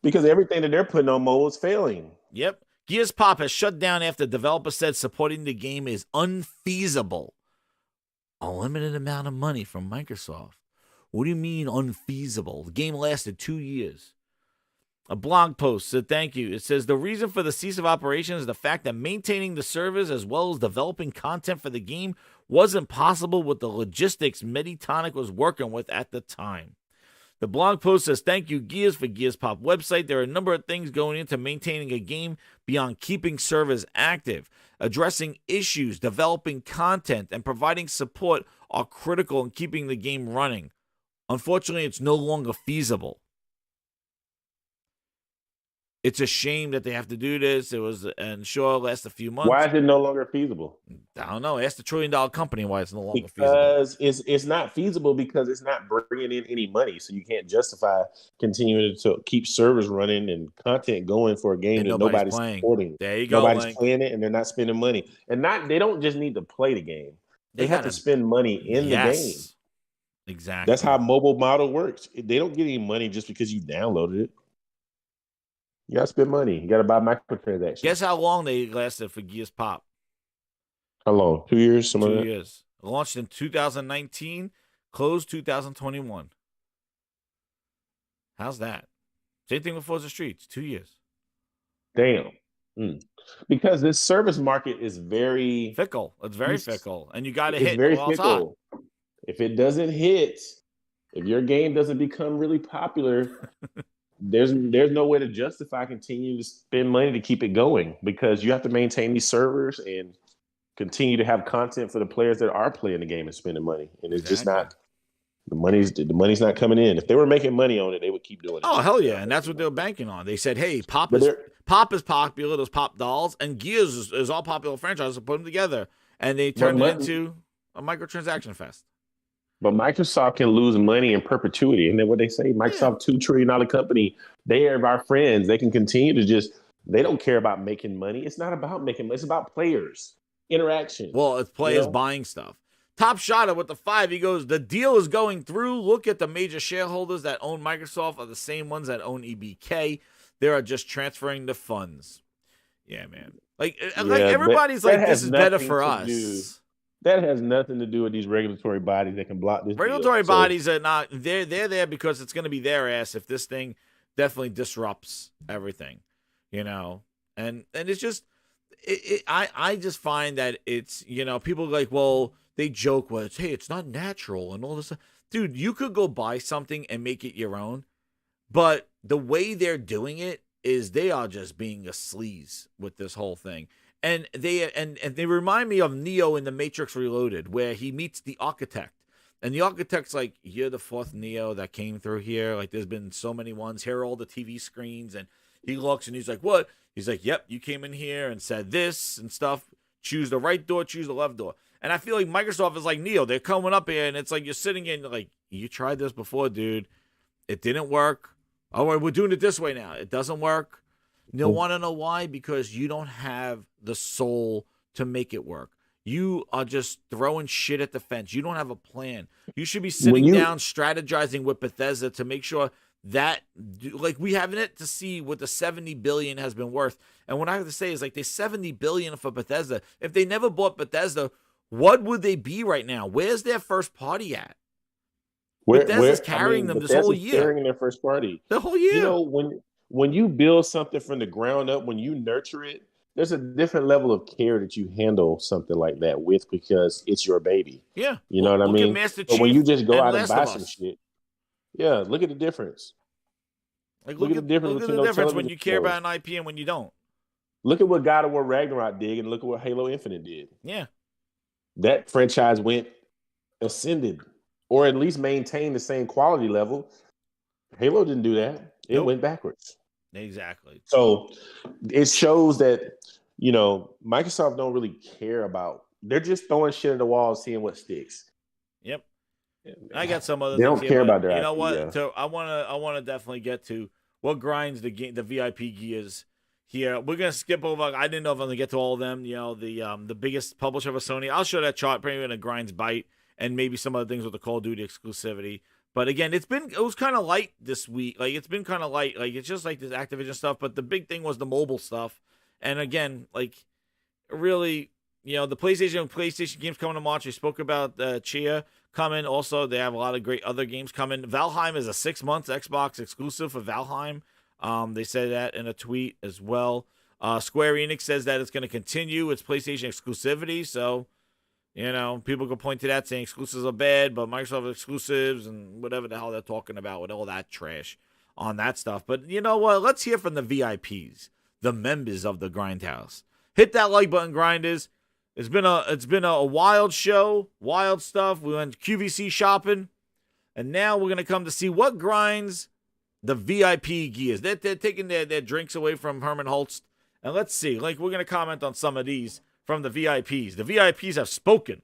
Because everything that they're putting on mobile is failing. Yep. Gears Pop has shut down after developers said supporting the game is unfeasible. A limited amount of money from Microsoft. What do you mean unfeasible? The game lasted 2 years. A blog post said thank you. It says the reason for the cease of operation is the fact that maintaining the servers as well as developing content for the game wasn't possible with the logistics Meditonic was working with at the time. The blog post says thank you Gears for Gears Pop website. There are a number of things going into maintaining a game beyond keeping servers active. Addressing issues, developing content, and providing support are critical in keeping the game running. Unfortunately, it's no longer feasible. It's a shame that they have to do this. And sure, it'll last a few months. Why is it no longer feasible? I don't know. Ask the $1 trillion company why it's no longer feasible. Because it's not feasible because it's not bringing in any money. So you can't justify continuing to keep servers running and content going for a game that nobody's supporting. There you go. Nobody's playing it and they're not spending money. And they don't just need to play the game. They have to spend money in the game. Exactly. That's how mobile model works. They don't get any money just because you downloaded it. You gotta spend money. You gotta buy microtransactions. Guess how long they lasted for Gears Pop? How long? 2 years? 2 years. Launched in 2019, closed 2021. How's that? Same thing with Forza Streets, 2 years. Damn. Because this service market is very fickle. It's very fickle. And you gotta hit very while it's hot. If it doesn't hit, if your game doesn't become really popular, there's no way to justify continuing to spend money to keep it going because you have to maintain these servers and continue to have content for the players that are playing the game and spending money. And it's just not the money's not coming in. If they were making money on it, they would keep doing it. Oh hell yeah! And that's what they were banking on. They said, "Hey, Pop is popular. Those Pop dolls and Gears is all popular franchises. So put them together." And they turned it into a microtransaction fest. But Microsoft can lose money in perpetuity. And then what they say, Microsoft, $2 trillion company, they are our friends. They can continue to they don't care about making money. It's not about making money. It's about players, interaction. Well, it's players buying stuff. Top Shotter with the 5. He goes, the deal is going through. Look at the major shareholders that own Microsoft are the same ones that own EBK. They are just transferring the funds. Yeah, man. Everybody's like, this is better for us. That has nothing to do with these regulatory bodies that can block this. Regulatory bodies are not. They're there because it's going to be their ass if this thing definitely disrupts everything, And it's just, I just find that it's people like, well, they joke, well, it's not natural and all this. dude, you could go buy something and make it your own, but the way they're doing it is they are just being a sleaze with this whole thing. And they remind me of Neo in The Matrix Reloaded, where he meets the architect. And the architect's like, you're the fourth Neo that came through here. Like, there's been so many ones. Here are all the TV screens. And he looks and he's like, what? He's like, yep, you came in here and said this and stuff. Choose the right door, choose the left door. And I feel like Microsoft is like Neo. They're coming up here and it's like you're sitting in, like, you tried this before, dude. It didn't work. All right, we're doing it this way now. It doesn't work. You'll want to know why? Because you don't have the soul to make it work. You are just throwing shit at the fence. You don't have a plan. You should be sitting down, strategizing with Bethesda to make sure that, like, we have it to see what the $70 billion has been worth. And what I have to say is, like, there's $70 billion for Bethesda. If they never bought Bethesda, what would they be right now? Where's their first party at? Bethesda's carrying them this whole year. Carrying their first party. The whole year. You know, when you build something from the ground up, when you nurture it, there's a different level of care that you handle something like that with, because it's your baby. Yeah. You know what I mean? But when you just go out and buy some shit, yeah, look at the difference. Like, look at the difference when you care about an IP and when you don't. Look at what God of War Ragnarok did, and look at what Halo Infinite did. Yeah. That franchise ascended, or at least maintained the same quality level. Halo didn't do that. It went backwards. Exactly. So it shows that, you know, Microsoft don't really care about, they're just throwing shit at the wall, seeing what sticks. Yep. I got some other They things don't care about their You know IP, what? yeah. So I wanna definitely get to what grinds the VIP gears here. We're gonna skip over. I didn't know if I'm gonna get to all of them. You know, the biggest publisher for Sony. I'll show that chart probably in a grinds bite, and maybe some other things with the Call of Duty exclusivity. But again, it was kind of light this week. Like, it's been kind of light. Like, it's just like this Activision stuff. But the big thing was the mobile stuff. And again, like, really, you know, the PlayStation games coming to March. We spoke about Chia coming. Also, they have a lot of great other games coming. Valheim is a 6-month Xbox exclusive for Valheim. They said that in a tweet as well. Square Enix says that it's going to continue its PlayStation exclusivity. So, you know, people can point to that saying exclusives are bad, but Microsoft exclusives and whatever the hell they're talking about with all that trash on that stuff. But you know what? Let's hear from the VIPs, the members of the Grindhouse. Hit that like button, Grinders. It's been a wild show, wild stuff. We went QVC shopping, and now we're gonna come to see what grinds the VIP gears. They're taking their drinks away from Herman Holtz, and let's see. Like, we're gonna comment on some of these from the VIPs. The VIPs have spoken.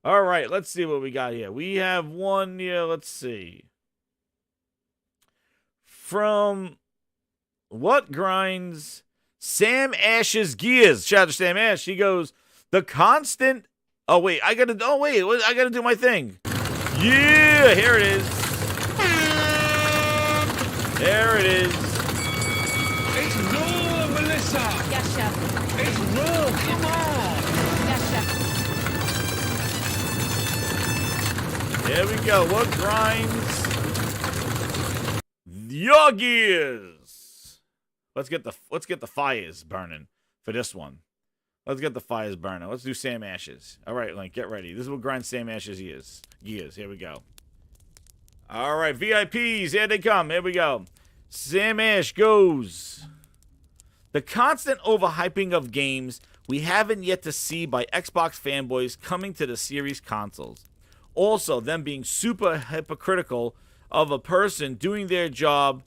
All right, let's see what we got here. We have one here. Let's see. From what grinds Sam Ash's gears? Shout out to Sam Ash. He goes, the constant. Oh wait, I gotta do my thing. Yeah, here it is. There it is. It's raw, Melissa. Yes, chef. It's raw. Come on. Yes, chef. There we go. What grinds your gears? Let's get the fires burning for this one. Let's get the fires burning. Let's do Sam Ash's. All right, Link, get ready. This is what grinds Sam Ash's gears. Here we go. All right, VIPs, here they come. Here we go. Sam Ash goes. The constant overhyping of games we haven't yet to see by Xbox fanboys coming to the series consoles. Also, them being super hypocritical of a person doing their job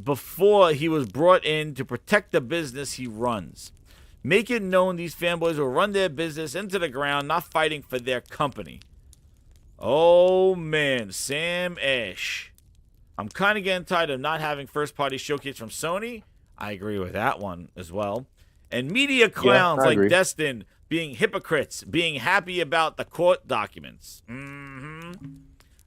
before he was brought in to protect the business he runs. Make it known these fanboys will run their business into the ground, not fighting for their company. Oh, man. Sam Ash. I'm kind of getting tired of not having first-party showcase from Sony. I agree with that one as well. And media clowns like Destin being hypocrites, being happy about the court documents.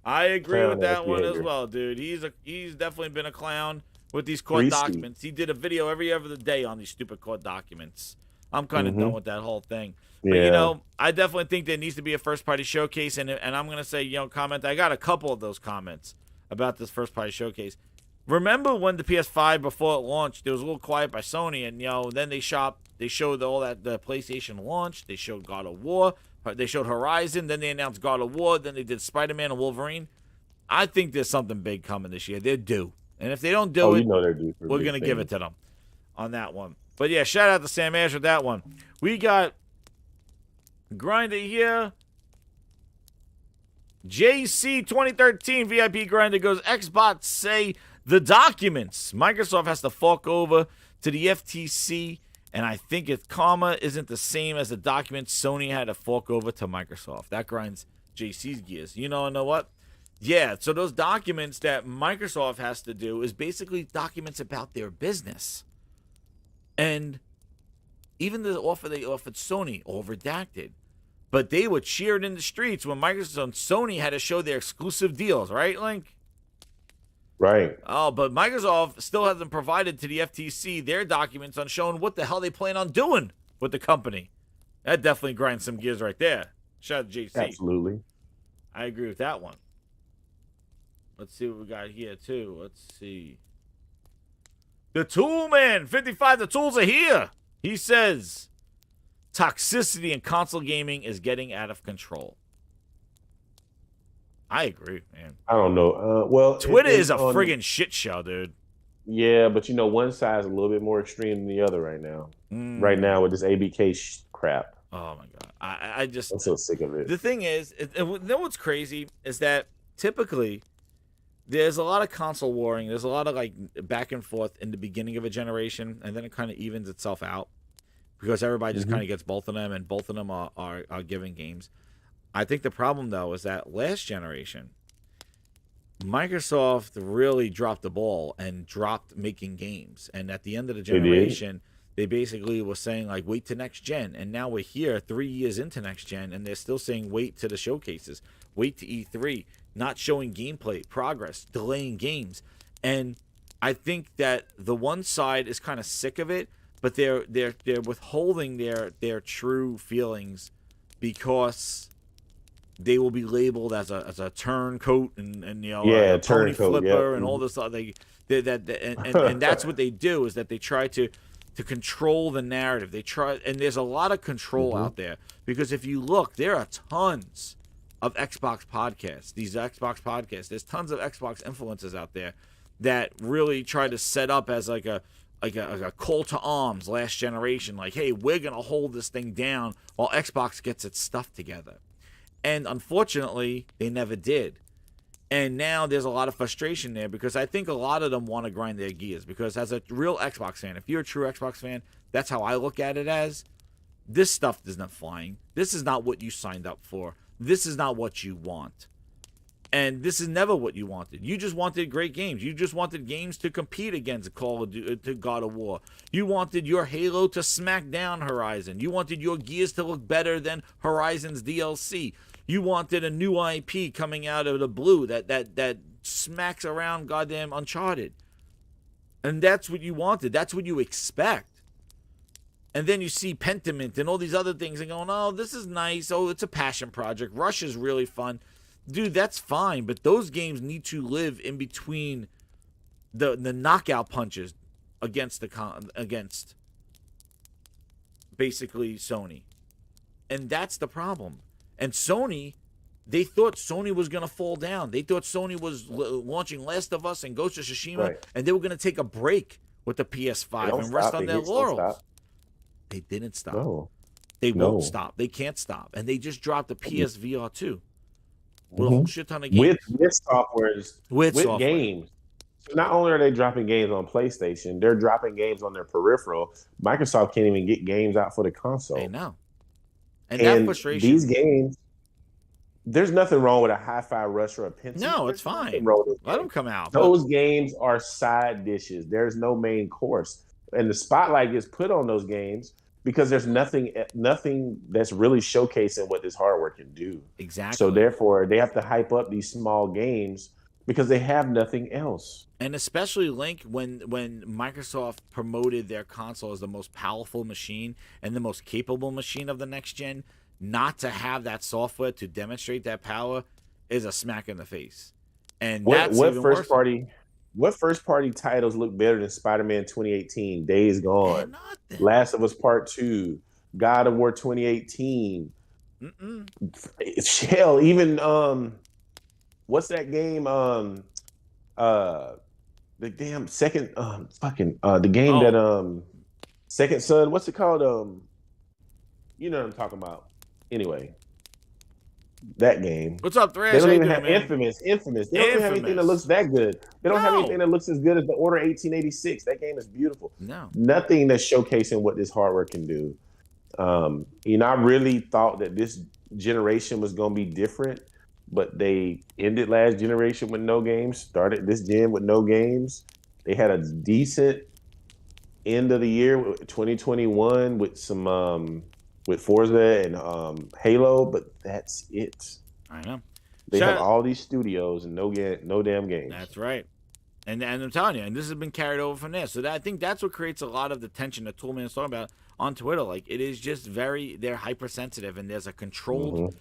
I agree with that one as well, dude. He's definitely been a clown with these court documents. He did a video every other day on these stupid court documents. I'm kind of done with that whole thing. But, you know, I definitely think there needs to be a first-party showcase, and I'm going to say, you know, comment. I got a couple of those comments about this first-party showcase. Remember when the PS5, before it launched, it was a little quiet by Sony, and, you know, then they showed all that the PlayStation launched. They showed God of War. They showed Horizon, then they announced God of War, then they did Spider-Man and Wolverine. I think there's something big coming this year. They're due. And if they don't do it, they're due for we're going to give it to them on that one. But yeah, shout out to Sam Ash with that one. We got Grinder here. JC 2013 VIP Grinder goes, Xbox say the documents Microsoft has to fork over to the FTC, and I think if karma isn't the same as the documents Sony had to fork over to Microsoft. That grinds JC's gears. You know what? Yeah, so those documents that Microsoft has to do is basically documents about their business. And even the offer they offered Sony, all redacted. But they were cheered in the streets when Microsoft and Sony had to show their exclusive deals, right, Link? Right. Oh, but Microsoft still hasn't provided to the FTC their documents on showing what the hell they plan on doing with the company. That definitely grinds some gears right there. Shout out to JC. Absolutely. I agree with that one. Let's see what we got here, too. Let's see. The Tool Man, 55, the tools are here. He says, toxicity in console gaming is getting out of control. I agree, man. I don't know. Well, Twitter is a friggin' shit show, dude. Yeah, but one side's a little bit more extreme than the other right now. Right now with this ABK crap. Oh my god, I'm so sick of it. The thing is, you know what's crazy is that typically there's a lot of console warring. There's a lot of like back and forth in the beginning of a generation, and then it kind of evens itself out because everybody just kind of gets both of them, and both of them are giving games. I think the problem, though, is that last generation, Microsoft really dropped the ball and dropped making games. And at the end of the generation, they basically were saying, like, wait to next gen. And now we're here 3 years into next gen, and they're still saying wait to the showcases, wait to E3, not showing gameplay, progress, delaying games. And I think that the one side is kind of sick of it, but they're withholding their true feelings because they will be labeled as a turncoat and a pony flipper and all this other. And that's what they do, is that they try to control the narrative. They try, and there's a lot of control out there, because if you look, there are tons of Xbox podcasts. These Xbox podcasts. There's tons of Xbox influencers out there that really try to set up as like a call to arms last generation. Like, hey, we're gonna hold this thing down while Xbox gets its stuff together. And unfortunately, they never did. And now there's a lot of frustration there, because I think a lot of them want to grind their gears. Because as a real Xbox fan, if you're a true Xbox fan, that's how I look at it as. This stuff is not flying. This is not what you signed up for. This is not what you want. And this is never what you wanted. You just wanted great games. You just wanted games to compete against Call of Duty, to God of War. You wanted your Halo to smack down Horizon. You wanted your Gears to look better than Horizon's DLC. You wanted a new IP coming out of the blue that smacks around goddamn Uncharted. And that's what you wanted. That's what you expect. And then you see Pentiment and all these other things and going, oh, this is nice. Oh, it's a passion project. Rush is really fun. Dude, that's fine, but those games need to live in between the knockout punches against basically Sony. And that's the problem. And Sony, they thought Sony was going to fall down. They thought Sony was launching Last of Us and Ghost of Tsushima, and they were going to take a break with the PS5 and rest on their laurels. They didn't stop. No. They won't stop. They can't stop. And they just dropped the PSVR 2. With a whole shit ton of games. With softwares, with games. So not only are they dropping games on PlayStation, they're dropping games on their peripheral. Microsoft can't even get games out for the console. I know. And that frustration. These games, there's nothing wrong with a Hi-Fi Rush or a Pencil. No, it's fine. Let them come out. Those games are side dishes. There's no main course. And the spotlight gets put on those games because there's nothing that's really showcasing what this hardware can do. Exactly. So therefore, they have to hype up these small games because they have nothing else. And especially, Link, when Microsoft promoted their console as the most powerful machine and the most capable machine of the next gen, not to have that software to demonstrate that power is a smack in the face. And that's what even first worse. party? What first-party titles look better than Spider-Man 2018, Days Gone, Last of Us Part 2, God of War 2018, Hell, even what's that game? The damn second the game that Second Son. What's it called? You know what I'm talking about. Anyway, that game. What's up, Thrash? They don't How you even doing, have man? Infamous. They don't even have anything that looks that good. They don't have anything that looks as good as the Order 1886. That game is beautiful. No. Nothing that's showcasing what this hardware can do. I really thought that this generation was going to be different, but they ended last generation with no games, started this gen with no games. They had a decent end of the year, 2021, with some with Forza and Halo, but that's it. I know. They have all these studios and no damn games. That's right. And I'm telling you, and this has been carried over from there. So I think that's what creates a lot of the tension that Toolman is talking about on Twitter. Like, it is just they're hypersensitive, and there's a controlled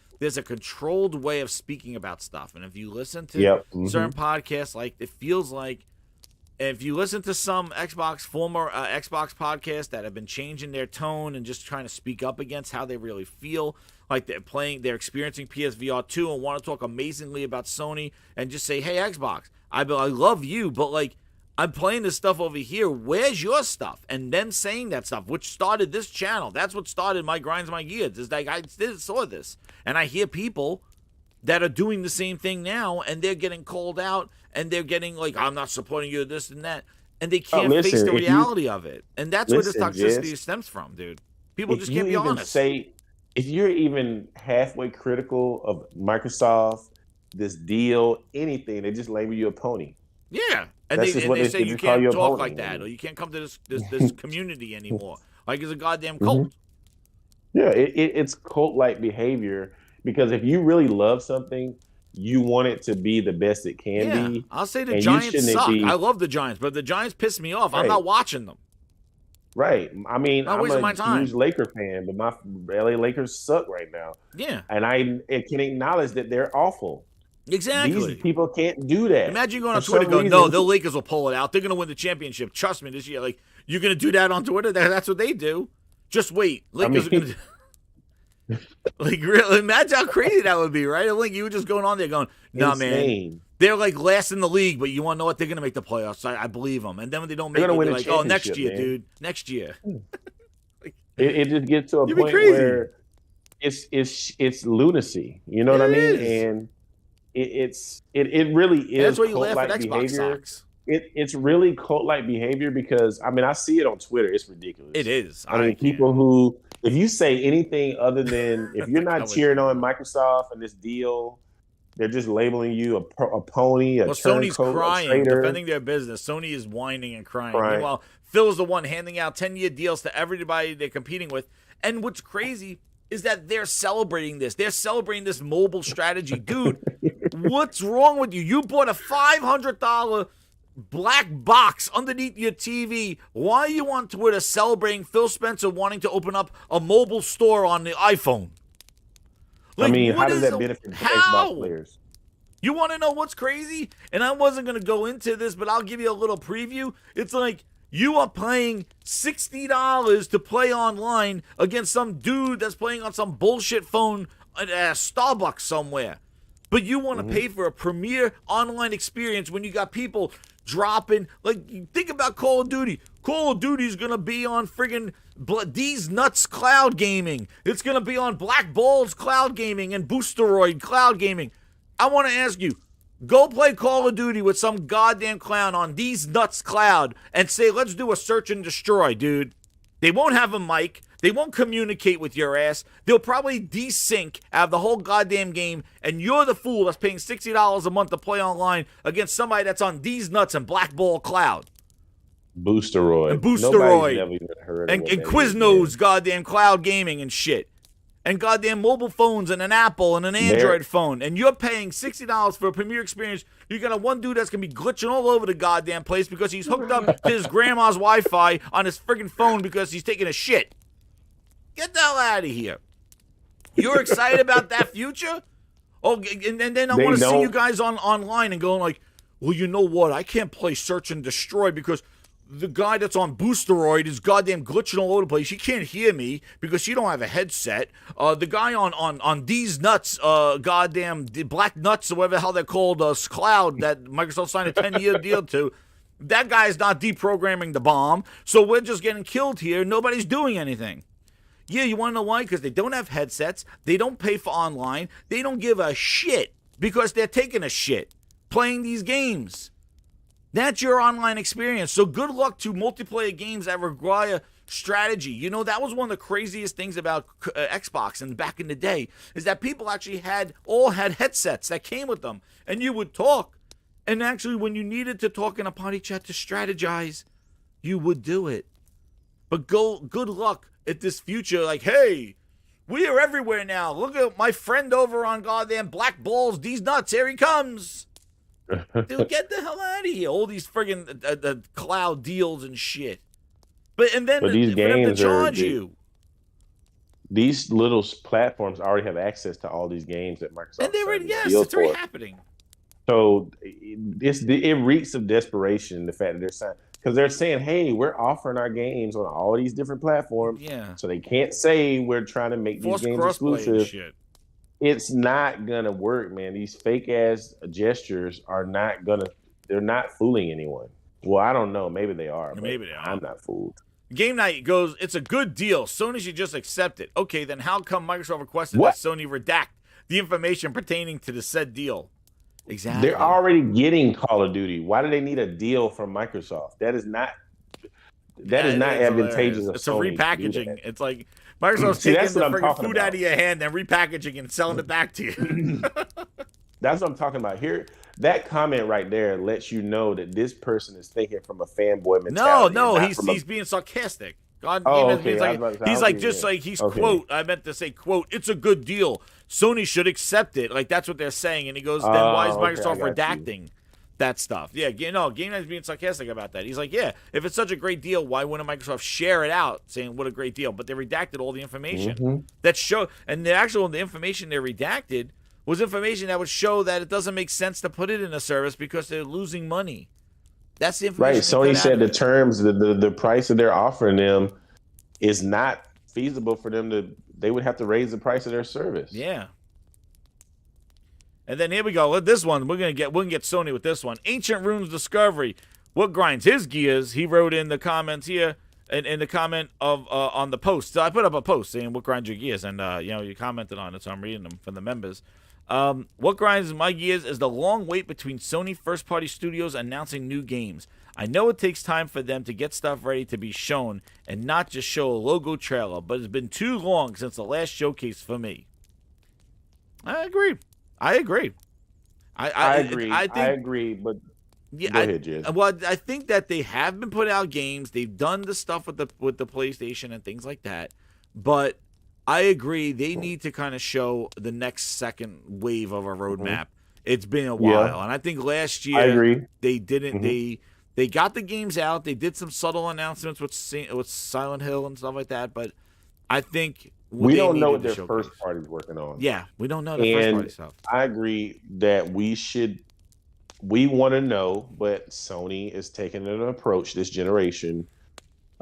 way of speaking about stuff. And if you listen to certain podcasts, like, it feels like if you listen to some former Xbox podcasts that have been changing their tone and just trying to speak up against how they really feel, like they're experiencing PSVR 2 and want to talk amazingly about Sony and just say, hey, Xbox, I love you, but, like, I'm playing this stuff over here. Where's your stuff? And them saying that stuff, which started this channel. That's what started my Grinds My Gears. It's like, I saw this. And I hear people that are doing the same thing now, and they're getting called out, and they're getting like, I'm not supporting you, this and that. And they can't face the reality of it. And that's where this toxicity stems from, dude. People just can't be honest. If you're even halfway critical of Microsoft, this deal, anything, they just label you a pony. Yeah. And they say you can't talk like that, or you can't come to this community anymore. Like it's a goddamn cult. Yeah, it's cult-like behavior, because if you really love something, you want it to be the best it can be. I'll say the Giants suck. I love the Giants, but the Giants piss me off. Right. I'm not watching them. Right. I mean, I'm a huge Laker fan, but my LA Lakers suck right now. Yeah. And I can acknowledge that they're awful. Exactly. These people can't do that. Imagine going on Twitter going, no, the Lakers will pull it out. They're going to win the championship. Trust me this year. Like, you're going to do that on Twitter? That's what they do. Just wait. Lakers are going to like, really, imagine how crazy that would be, right? Like, you were just going on there going, nah, man. They're like last in the league, but you want to know what? They're going to make the playoffs. I believe them. And then when they don't make it, they're like, oh, next year, dude. Next year. It just gets to a point where it's lunacy. You know what I mean? And it really is. That's why you laugh at Xbox socks. It's really cult-like behavior, because I mean, I see it on Twitter. It's ridiculous. It is. I mean, people who, if you say anything other than, if you're not cheering on Microsoft and this deal, they're just labeling you a pony, a Sony's crying, defending their business. Sony is whining and crying. Meanwhile, Phil is the one handing out 10-year deals to everybody they're competing with. And what's crazy is that they're celebrating this. They're celebrating this mobile strategy. Dude, what's wrong with you? You bought a $500 black box underneath your TV. Why are you on Twitter celebrating Phil Spencer wanting to open up a mobile store on the iPhone? Like, I mean, how does that benefit Xbox players? You want to know what's crazy? And I wasn't going to go into this, but I'll give you a little preview. It's like you are paying $60 to play online against some dude that's playing on some bullshit phone at a Starbucks somewhere. But you want to pay for a premier online experience when you got people dropping. Like, think about Call of Duty. Call of Duty is going to be on friggin' These Nuts Cloud Gaming. It's going to be on Black Balls Cloud Gaming and Boosteroid Cloud Gaming. I want to ask you, go play Call of Duty with some goddamn clown on These Nuts Cloud and say, let's do a search and destroy, dude. They won't have a mic. They won't communicate with your ass. They'll probably desync out of the whole goddamn game, and you're the fool that's paying $60 a month to play online against somebody that's on These Nuts and Black Ball Cloud. Boosteroid. And Boosteroid. And Quiznos, goddamn cloud gaming and shit. And goddamn mobile phones and an Apple and an Android phone. And you're paying $60 for a premier experience. You got one dude that's going to be glitching all over the goddamn place because he's hooked up to his grandma's Wi-Fi on his friggin' phone because he's taking a shit. Get the hell out of here. You're excited about that future? Oh, and then I want to see you guys online and going like, well, you know what? I can't play Search and Destroy because the guy that's on Boosteroid is goddamn glitching all over the place. She can't hear me because she don't have a headset. The guy on these nuts, goddamn black nuts or whatever the hell they're called, Cloud that Microsoft signed a 10-year deal to. That guy's not deprogramming the bomb, so we're just getting killed here. Nobody's doing anything. Yeah, you want to know why? Because they don't have headsets. They don't pay for online. They don't give a shit because they're taking a shit playing these games. That's your online experience. So good luck to multiplayer games that require strategy. You know, that was one of the craziest things about Xbox and back in the day is that people actually had headsets that came with them, and you would talk. And actually, when you needed to talk in a party chat to strategize, you would do it. But good luck at this future. Like, hey, we are everywhere now. Look at my friend over on goddamn Black Balls. These nuts. Here he comes. Dude, get the hell out of here. All these friggin' cloud deals and shit. But these games charge you. These little platforms already have access to all these games that Microsoft. And they already, yes, it's already happening. So it reeks of desperation, the fact that they're saying, because they're saying, hey, we're offering our games on all these different platforms. Yeah. So they can't say we're trying to make these games exclusive. Shit. It's not gonna work, man. These fake ass gestures they're not fooling anyone. Well, I don't know. Maybe they are. Maybe they are. I'm not fooled. Game Night goes, it's a good deal. Sony should just accept it. Okay, then how come Microsoft requested that Sony redact the information pertaining to the said deal? Exactly. They're already getting Call of Duty. Why do they need a deal from Microsoft? That is not advantageous. It's a repackaging. It's like Microsoft's taking the freaking food out of your hand and repackaging and selling it back to you. That's what I'm talking about. Here, that comment right there lets you know that this person is thinking from a fanboy mentality. No, he's being sarcastic. Quote, I meant to say, quote, it's a good deal. Sony should accept it. Like, that's what they're saying. And he goes, then why is Microsoft redacting that stuff? Yeah, Game Night's being sarcastic about that. He's like, yeah, if it's such a great deal, why wouldn't Microsoft share it out, saying what a great deal? But they redacted all the information and the information they redacted was information that would show that it doesn't make sense to put it in a service because they're losing money. That's the information. Right. Sony said the terms, the price that they're offering them is not feasible for them they would have to raise the price of their service. Yeah. And then here we go. With this one, we can get Sony with this one. Ancient Runes Discovery. What grinds his gears? He wrote in the comments here, in the comment of on the post. So I put up a post saying what grinds your gears, and you commented on it, so I'm reading them from the members. What grinds my gears is the long wait between Sony first-party studios announcing new games. I know it takes time for them to get stuff ready to be shown and not just show a logo trailer, but it's been too long since the last showcase for me. I agree. I agree, but yeah, go ahead, Jez. Well, I think that they have been putting out games. They've done the stuff with the PlayStation and things like that, but I agree. They need to kind of show the next second wave of a roadmap. It's been a while, and I think last year I agree. They didn't. They got the games out. They did some subtle announcements with Silent Hill and stuff like that, but I think we don't know what their first party's working on. Yeah, we don't know the first party stuff. I agree that we want to know, but Sony is taking an approach this generation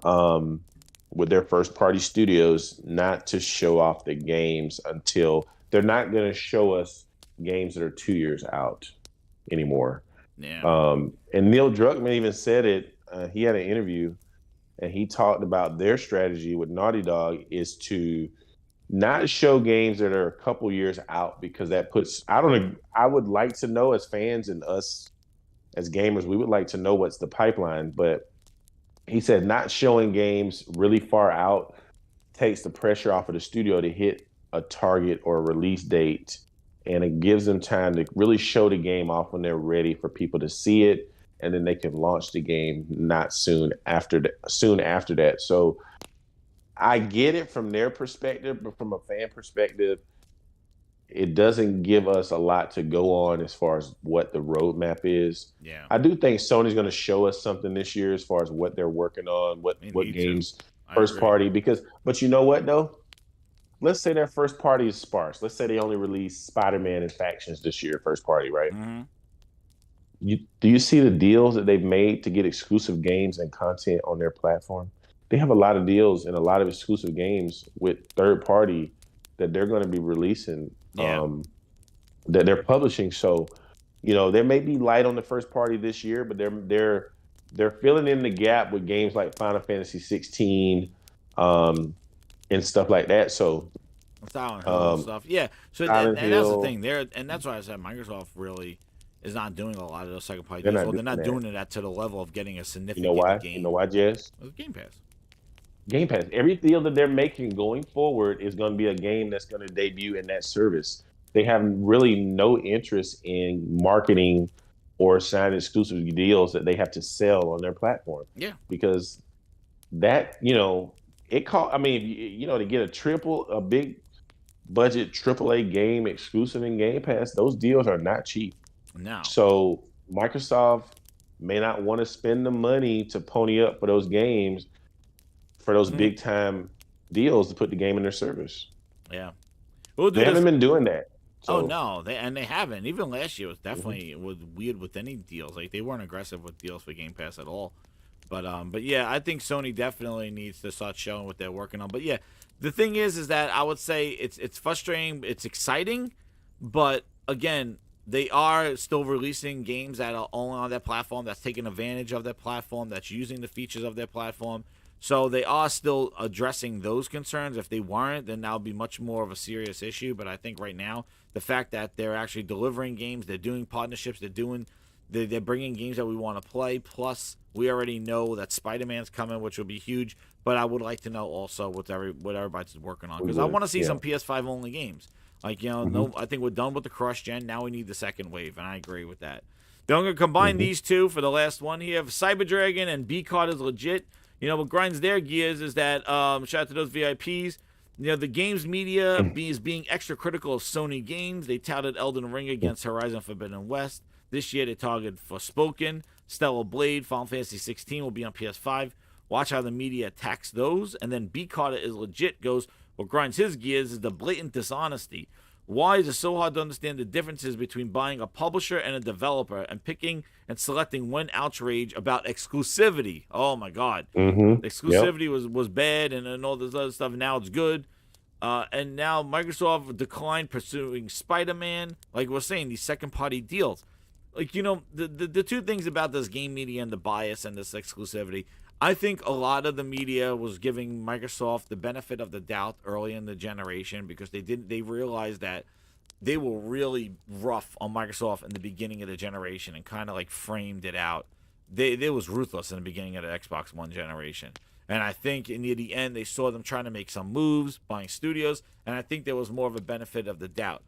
with their first party studios not to show off the games until they're not going to show us games that are 2 years out anymore. Yeah. And Neil Druckmann even said it. He had an interview and he talked about their strategy with Naughty Dog is to not show games that are a couple years out because that puts, I would like to know as fans and us as gamers, we would like to know what's the pipeline, but he said not showing games really far out takes the pressure off of the studio to hit a target or a release date, and it gives them time to really show the game off when they're ready for people to see it, and then they can launch the game not soon after that. So I get it from their perspective, but from a fan perspective, it doesn't give us a lot to go on as far as what the roadmap is. Yeah. I do think Sony's going to show us something this year as far as what they're working on, what games first party. But you know what though? Let's say their first party is sparse. Let's say they only release Spider-Man and Factions this year, first party, right? Mm-hmm. do you see the deals that they've made to get exclusive games and content on their platform? They have a lot of deals and a lot of exclusive games with third party that they're going to be releasing, that they're publishing. So, there may be light on the first party this year, but they're filling in the gap with games like Final Fantasy 16, and stuff like that. So, Silent Hill stuff, yeah. So and that's the thing there, and that's why I said Microsoft really is not doing a lot of those second party deals. They're not doing it to the level of getting a significant game. You know why, Jess? Game Pass. Game Pass. Every deal that they're making going forward is going to be a game that's going to debut in that service. They have really no interest in marketing or signing exclusive deals that they have to sell on their platform. Yeah. Because that, it cost. I mean, to get a big budget AAA game exclusive in Game Pass, those deals are not cheap. No. So Microsoft may not want to spend the money to pony up for those games, for those big time deals to put the game in their service. Yeah. They haven't been doing that. So. Oh no, they haven't. Even last year was definitely was weird with any deals. Like they weren't aggressive with deals for Game Pass at all. But yeah, I think Sony definitely needs to start showing what they're working on. But yeah, the thing is that I would say it's frustrating, it's exciting, but again, they are still releasing games that are only on their platform, that's taking advantage of their platform, that's using the features of their platform. So they are still addressing those concerns. If they weren't, then that would be much more of a serious issue. But I think right now, the fact that they're actually delivering games, they're doing partnerships, they're bringing games that we want to play. Plus, we already know that Spider-Man's coming, which will be huge. But I would like to know also what everybody's working on, because I want to see some PS5 only games. Like, no, I think we're done with the cross-gen. Now we need the second wave, and I agree with that. Then I'm going to combine these two for the last one here. Cyber Dragon and B-Card is legit. What grinds their gears is that, shout out to those VIPs, the games media is being extra critical of Sony games. They touted Elden Ring against Horizon Forbidden West. This year they targeted Forspoken, Stellar Blade, Final Fantasy 16 will be on PS5. Watch how the media attacks those. And then B-Carter is legit goes, what grinds his gears is the blatant dishonesty. Why is it so hard to understand the differences between buying a publisher and a developer and picking and selecting when outrage about exclusivity? Oh my God. Exclusivity was bad and all this other stuff. Now it's good. And now Microsoft declined pursuing Spider-Man. Like we're saying, these second party deals. Like, the two things about this game media and the bias and this exclusivity, I think a lot of the media was giving Microsoft the benefit of the doubt early in the generation because they realized that they were really rough on Microsoft in the beginning of the generation and kind of like framed it out. They was ruthless in the beginning of the Xbox One generation. And I think near the end, they saw them trying to make some moves, buying studios, and I think there was more of a benefit of the doubt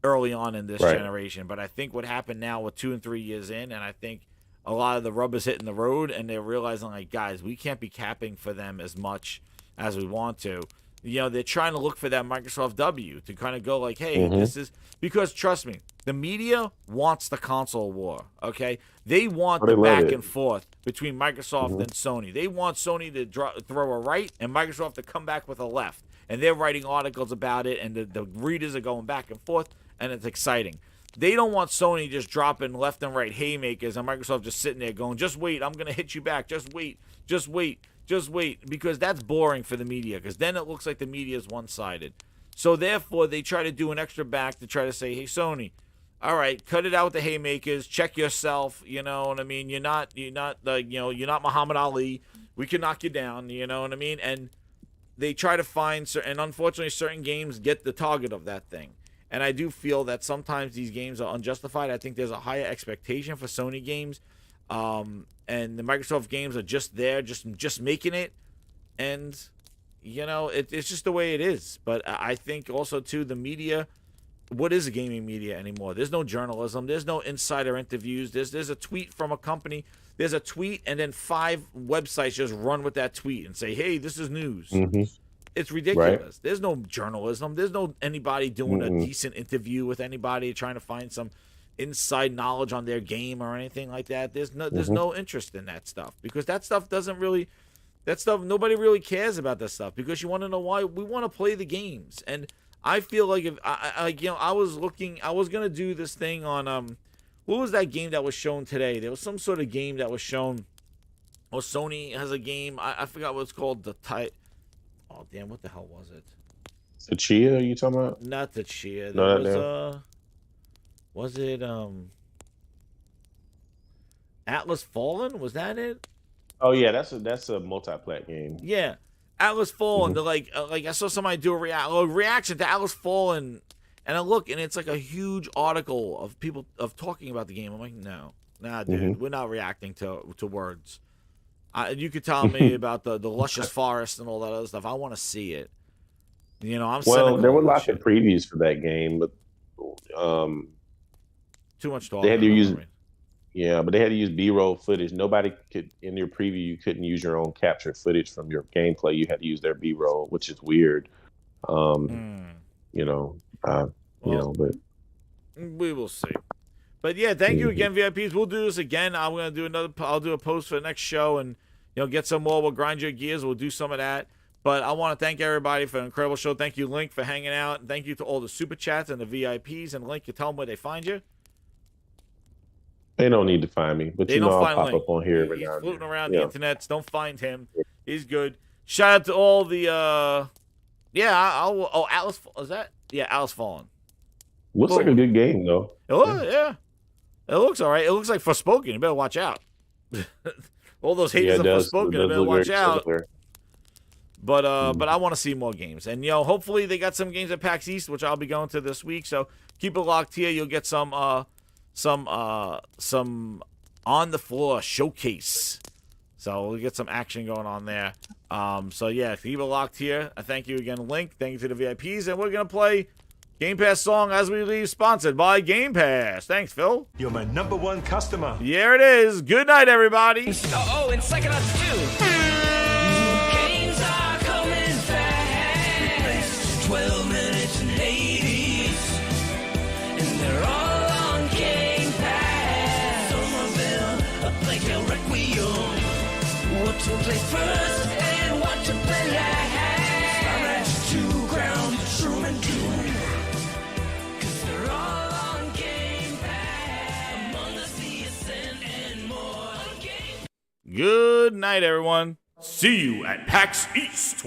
early on in this generation. But I think what happened now with 2 and 3 years in, and I think a lot of the rubber's hitting the road, and they're realizing, like, guys, we can't be capping for them as much as we want to. They're trying to look for that Microsoft W to kind of go like, hey, this is – because, trust me, the media wants the console war, okay? They want the back and forth between Microsoft and Sony. They want Sony to throw a right and Microsoft to come back with a left. And they're writing articles about it, and the readers are going back and forth, and it's exciting. They don't want Sony just dropping left and right haymakers and Microsoft just sitting there going, just wait, I'm going to hit you back. Just wait, just wait, just wait. Because that's boring for the media, because then it looks like the media is one-sided. So therefore, they try to do an extra back to try to say, hey, Sony, all right, cut it out with the haymakers. Check yourself. You know what I mean? You're not Muhammad Ali. We can knock you down. You know what I mean? And they try to find, and unfortunately, certain games get the target of that thing. And I do feel that sometimes these games are unjustified. I think there's a higher expectation for Sony games. And the Microsoft games are just there, just making it. And, it's just the way it is. But I think also, too, the media, what is gaming media anymore? There's no journalism. There's no insider interviews. There's a tweet from a company. There's a tweet, and then 5 websites just run with that tweet and say, hey, this is news. It's ridiculous. Right. There's no journalism. There's no anybody doing a decent interview with anybody trying to find some inside knowledge on their game or anything like that. There's no interest in that stuff, because that stuff nobody really cares about that stuff, because you want to know why. We want to play the games. And I feel like if I was going to do this thing on What was that game that was shown today? There was some sort of game that was shown. Oh, Sony has a game. I forgot what it's called. Oh, damn. What the hell was it? The Chia you talking about? Not the Chia. No, There was it Atlas Fallen? Was that it? Oh yeah, that's a multi-plat game. Yeah, Atlas Fallen. Like I saw somebody do a reaction to Atlas Fallen, and I look, and it's like a huge article of people talking about the game. I'm like, nah, dude, we're not reacting to words. You could tell me about the luscious forest and all that other stuff. I want to see it. You know, I'm there were lots of previews for that game, but too much talk. They had to use. Yeah, but they had to use B-roll footage. Nobody could, in your preview, you couldn't use your own captured footage from your gameplay. You had to use their B-roll, which is weird. You know, but we will see. But yeah, thank you again, VIPs. We'll do this again. I'm gonna do I'll do a post for the next show, and get some more. We'll grind your gears. We'll do some of that. But I want to thank everybody for an incredible show. Thank you, Link, for hanging out, and thank you to all the super chats and the VIPs. And Link, you tell them where they find you. They don't need to find me, but I'll pop up on here every now and then. He's floating around the internet. Don't find him. He's good. Shout out to all the Atlas. Is that? Yeah, Atlas Fallen. Looks like a good game though. Yeah. It looks all right. It looks like Forspoken. You better watch out. All those haters of Forspoken, you better watch out. But I want to see more games. And hopefully they got some games at PAX East, which I'll be going to this week. So keep it locked here. You'll get some on the floor showcase. So we'll get some action going on there. So yeah, keep it locked here. I thank you again, Link. Thank you to the VIPs, and we're gonna play Game Pass song as we leave, sponsored by Game Pass. Thanks, Phil. You're my #1 customer. Here it is. Good night, everybody. And Psychonauts 2. Games are coming fast. 12 minutes and 80s. And they're all on Game Pass. Some of them are like a Requiem. What to play first and what to play last. Star Ratchet 2, Ground, Shroom, and Doom. Cause they're all on Game Pass. Among Us, The Ascent, and more. Good night, everyone. See you at PAX East.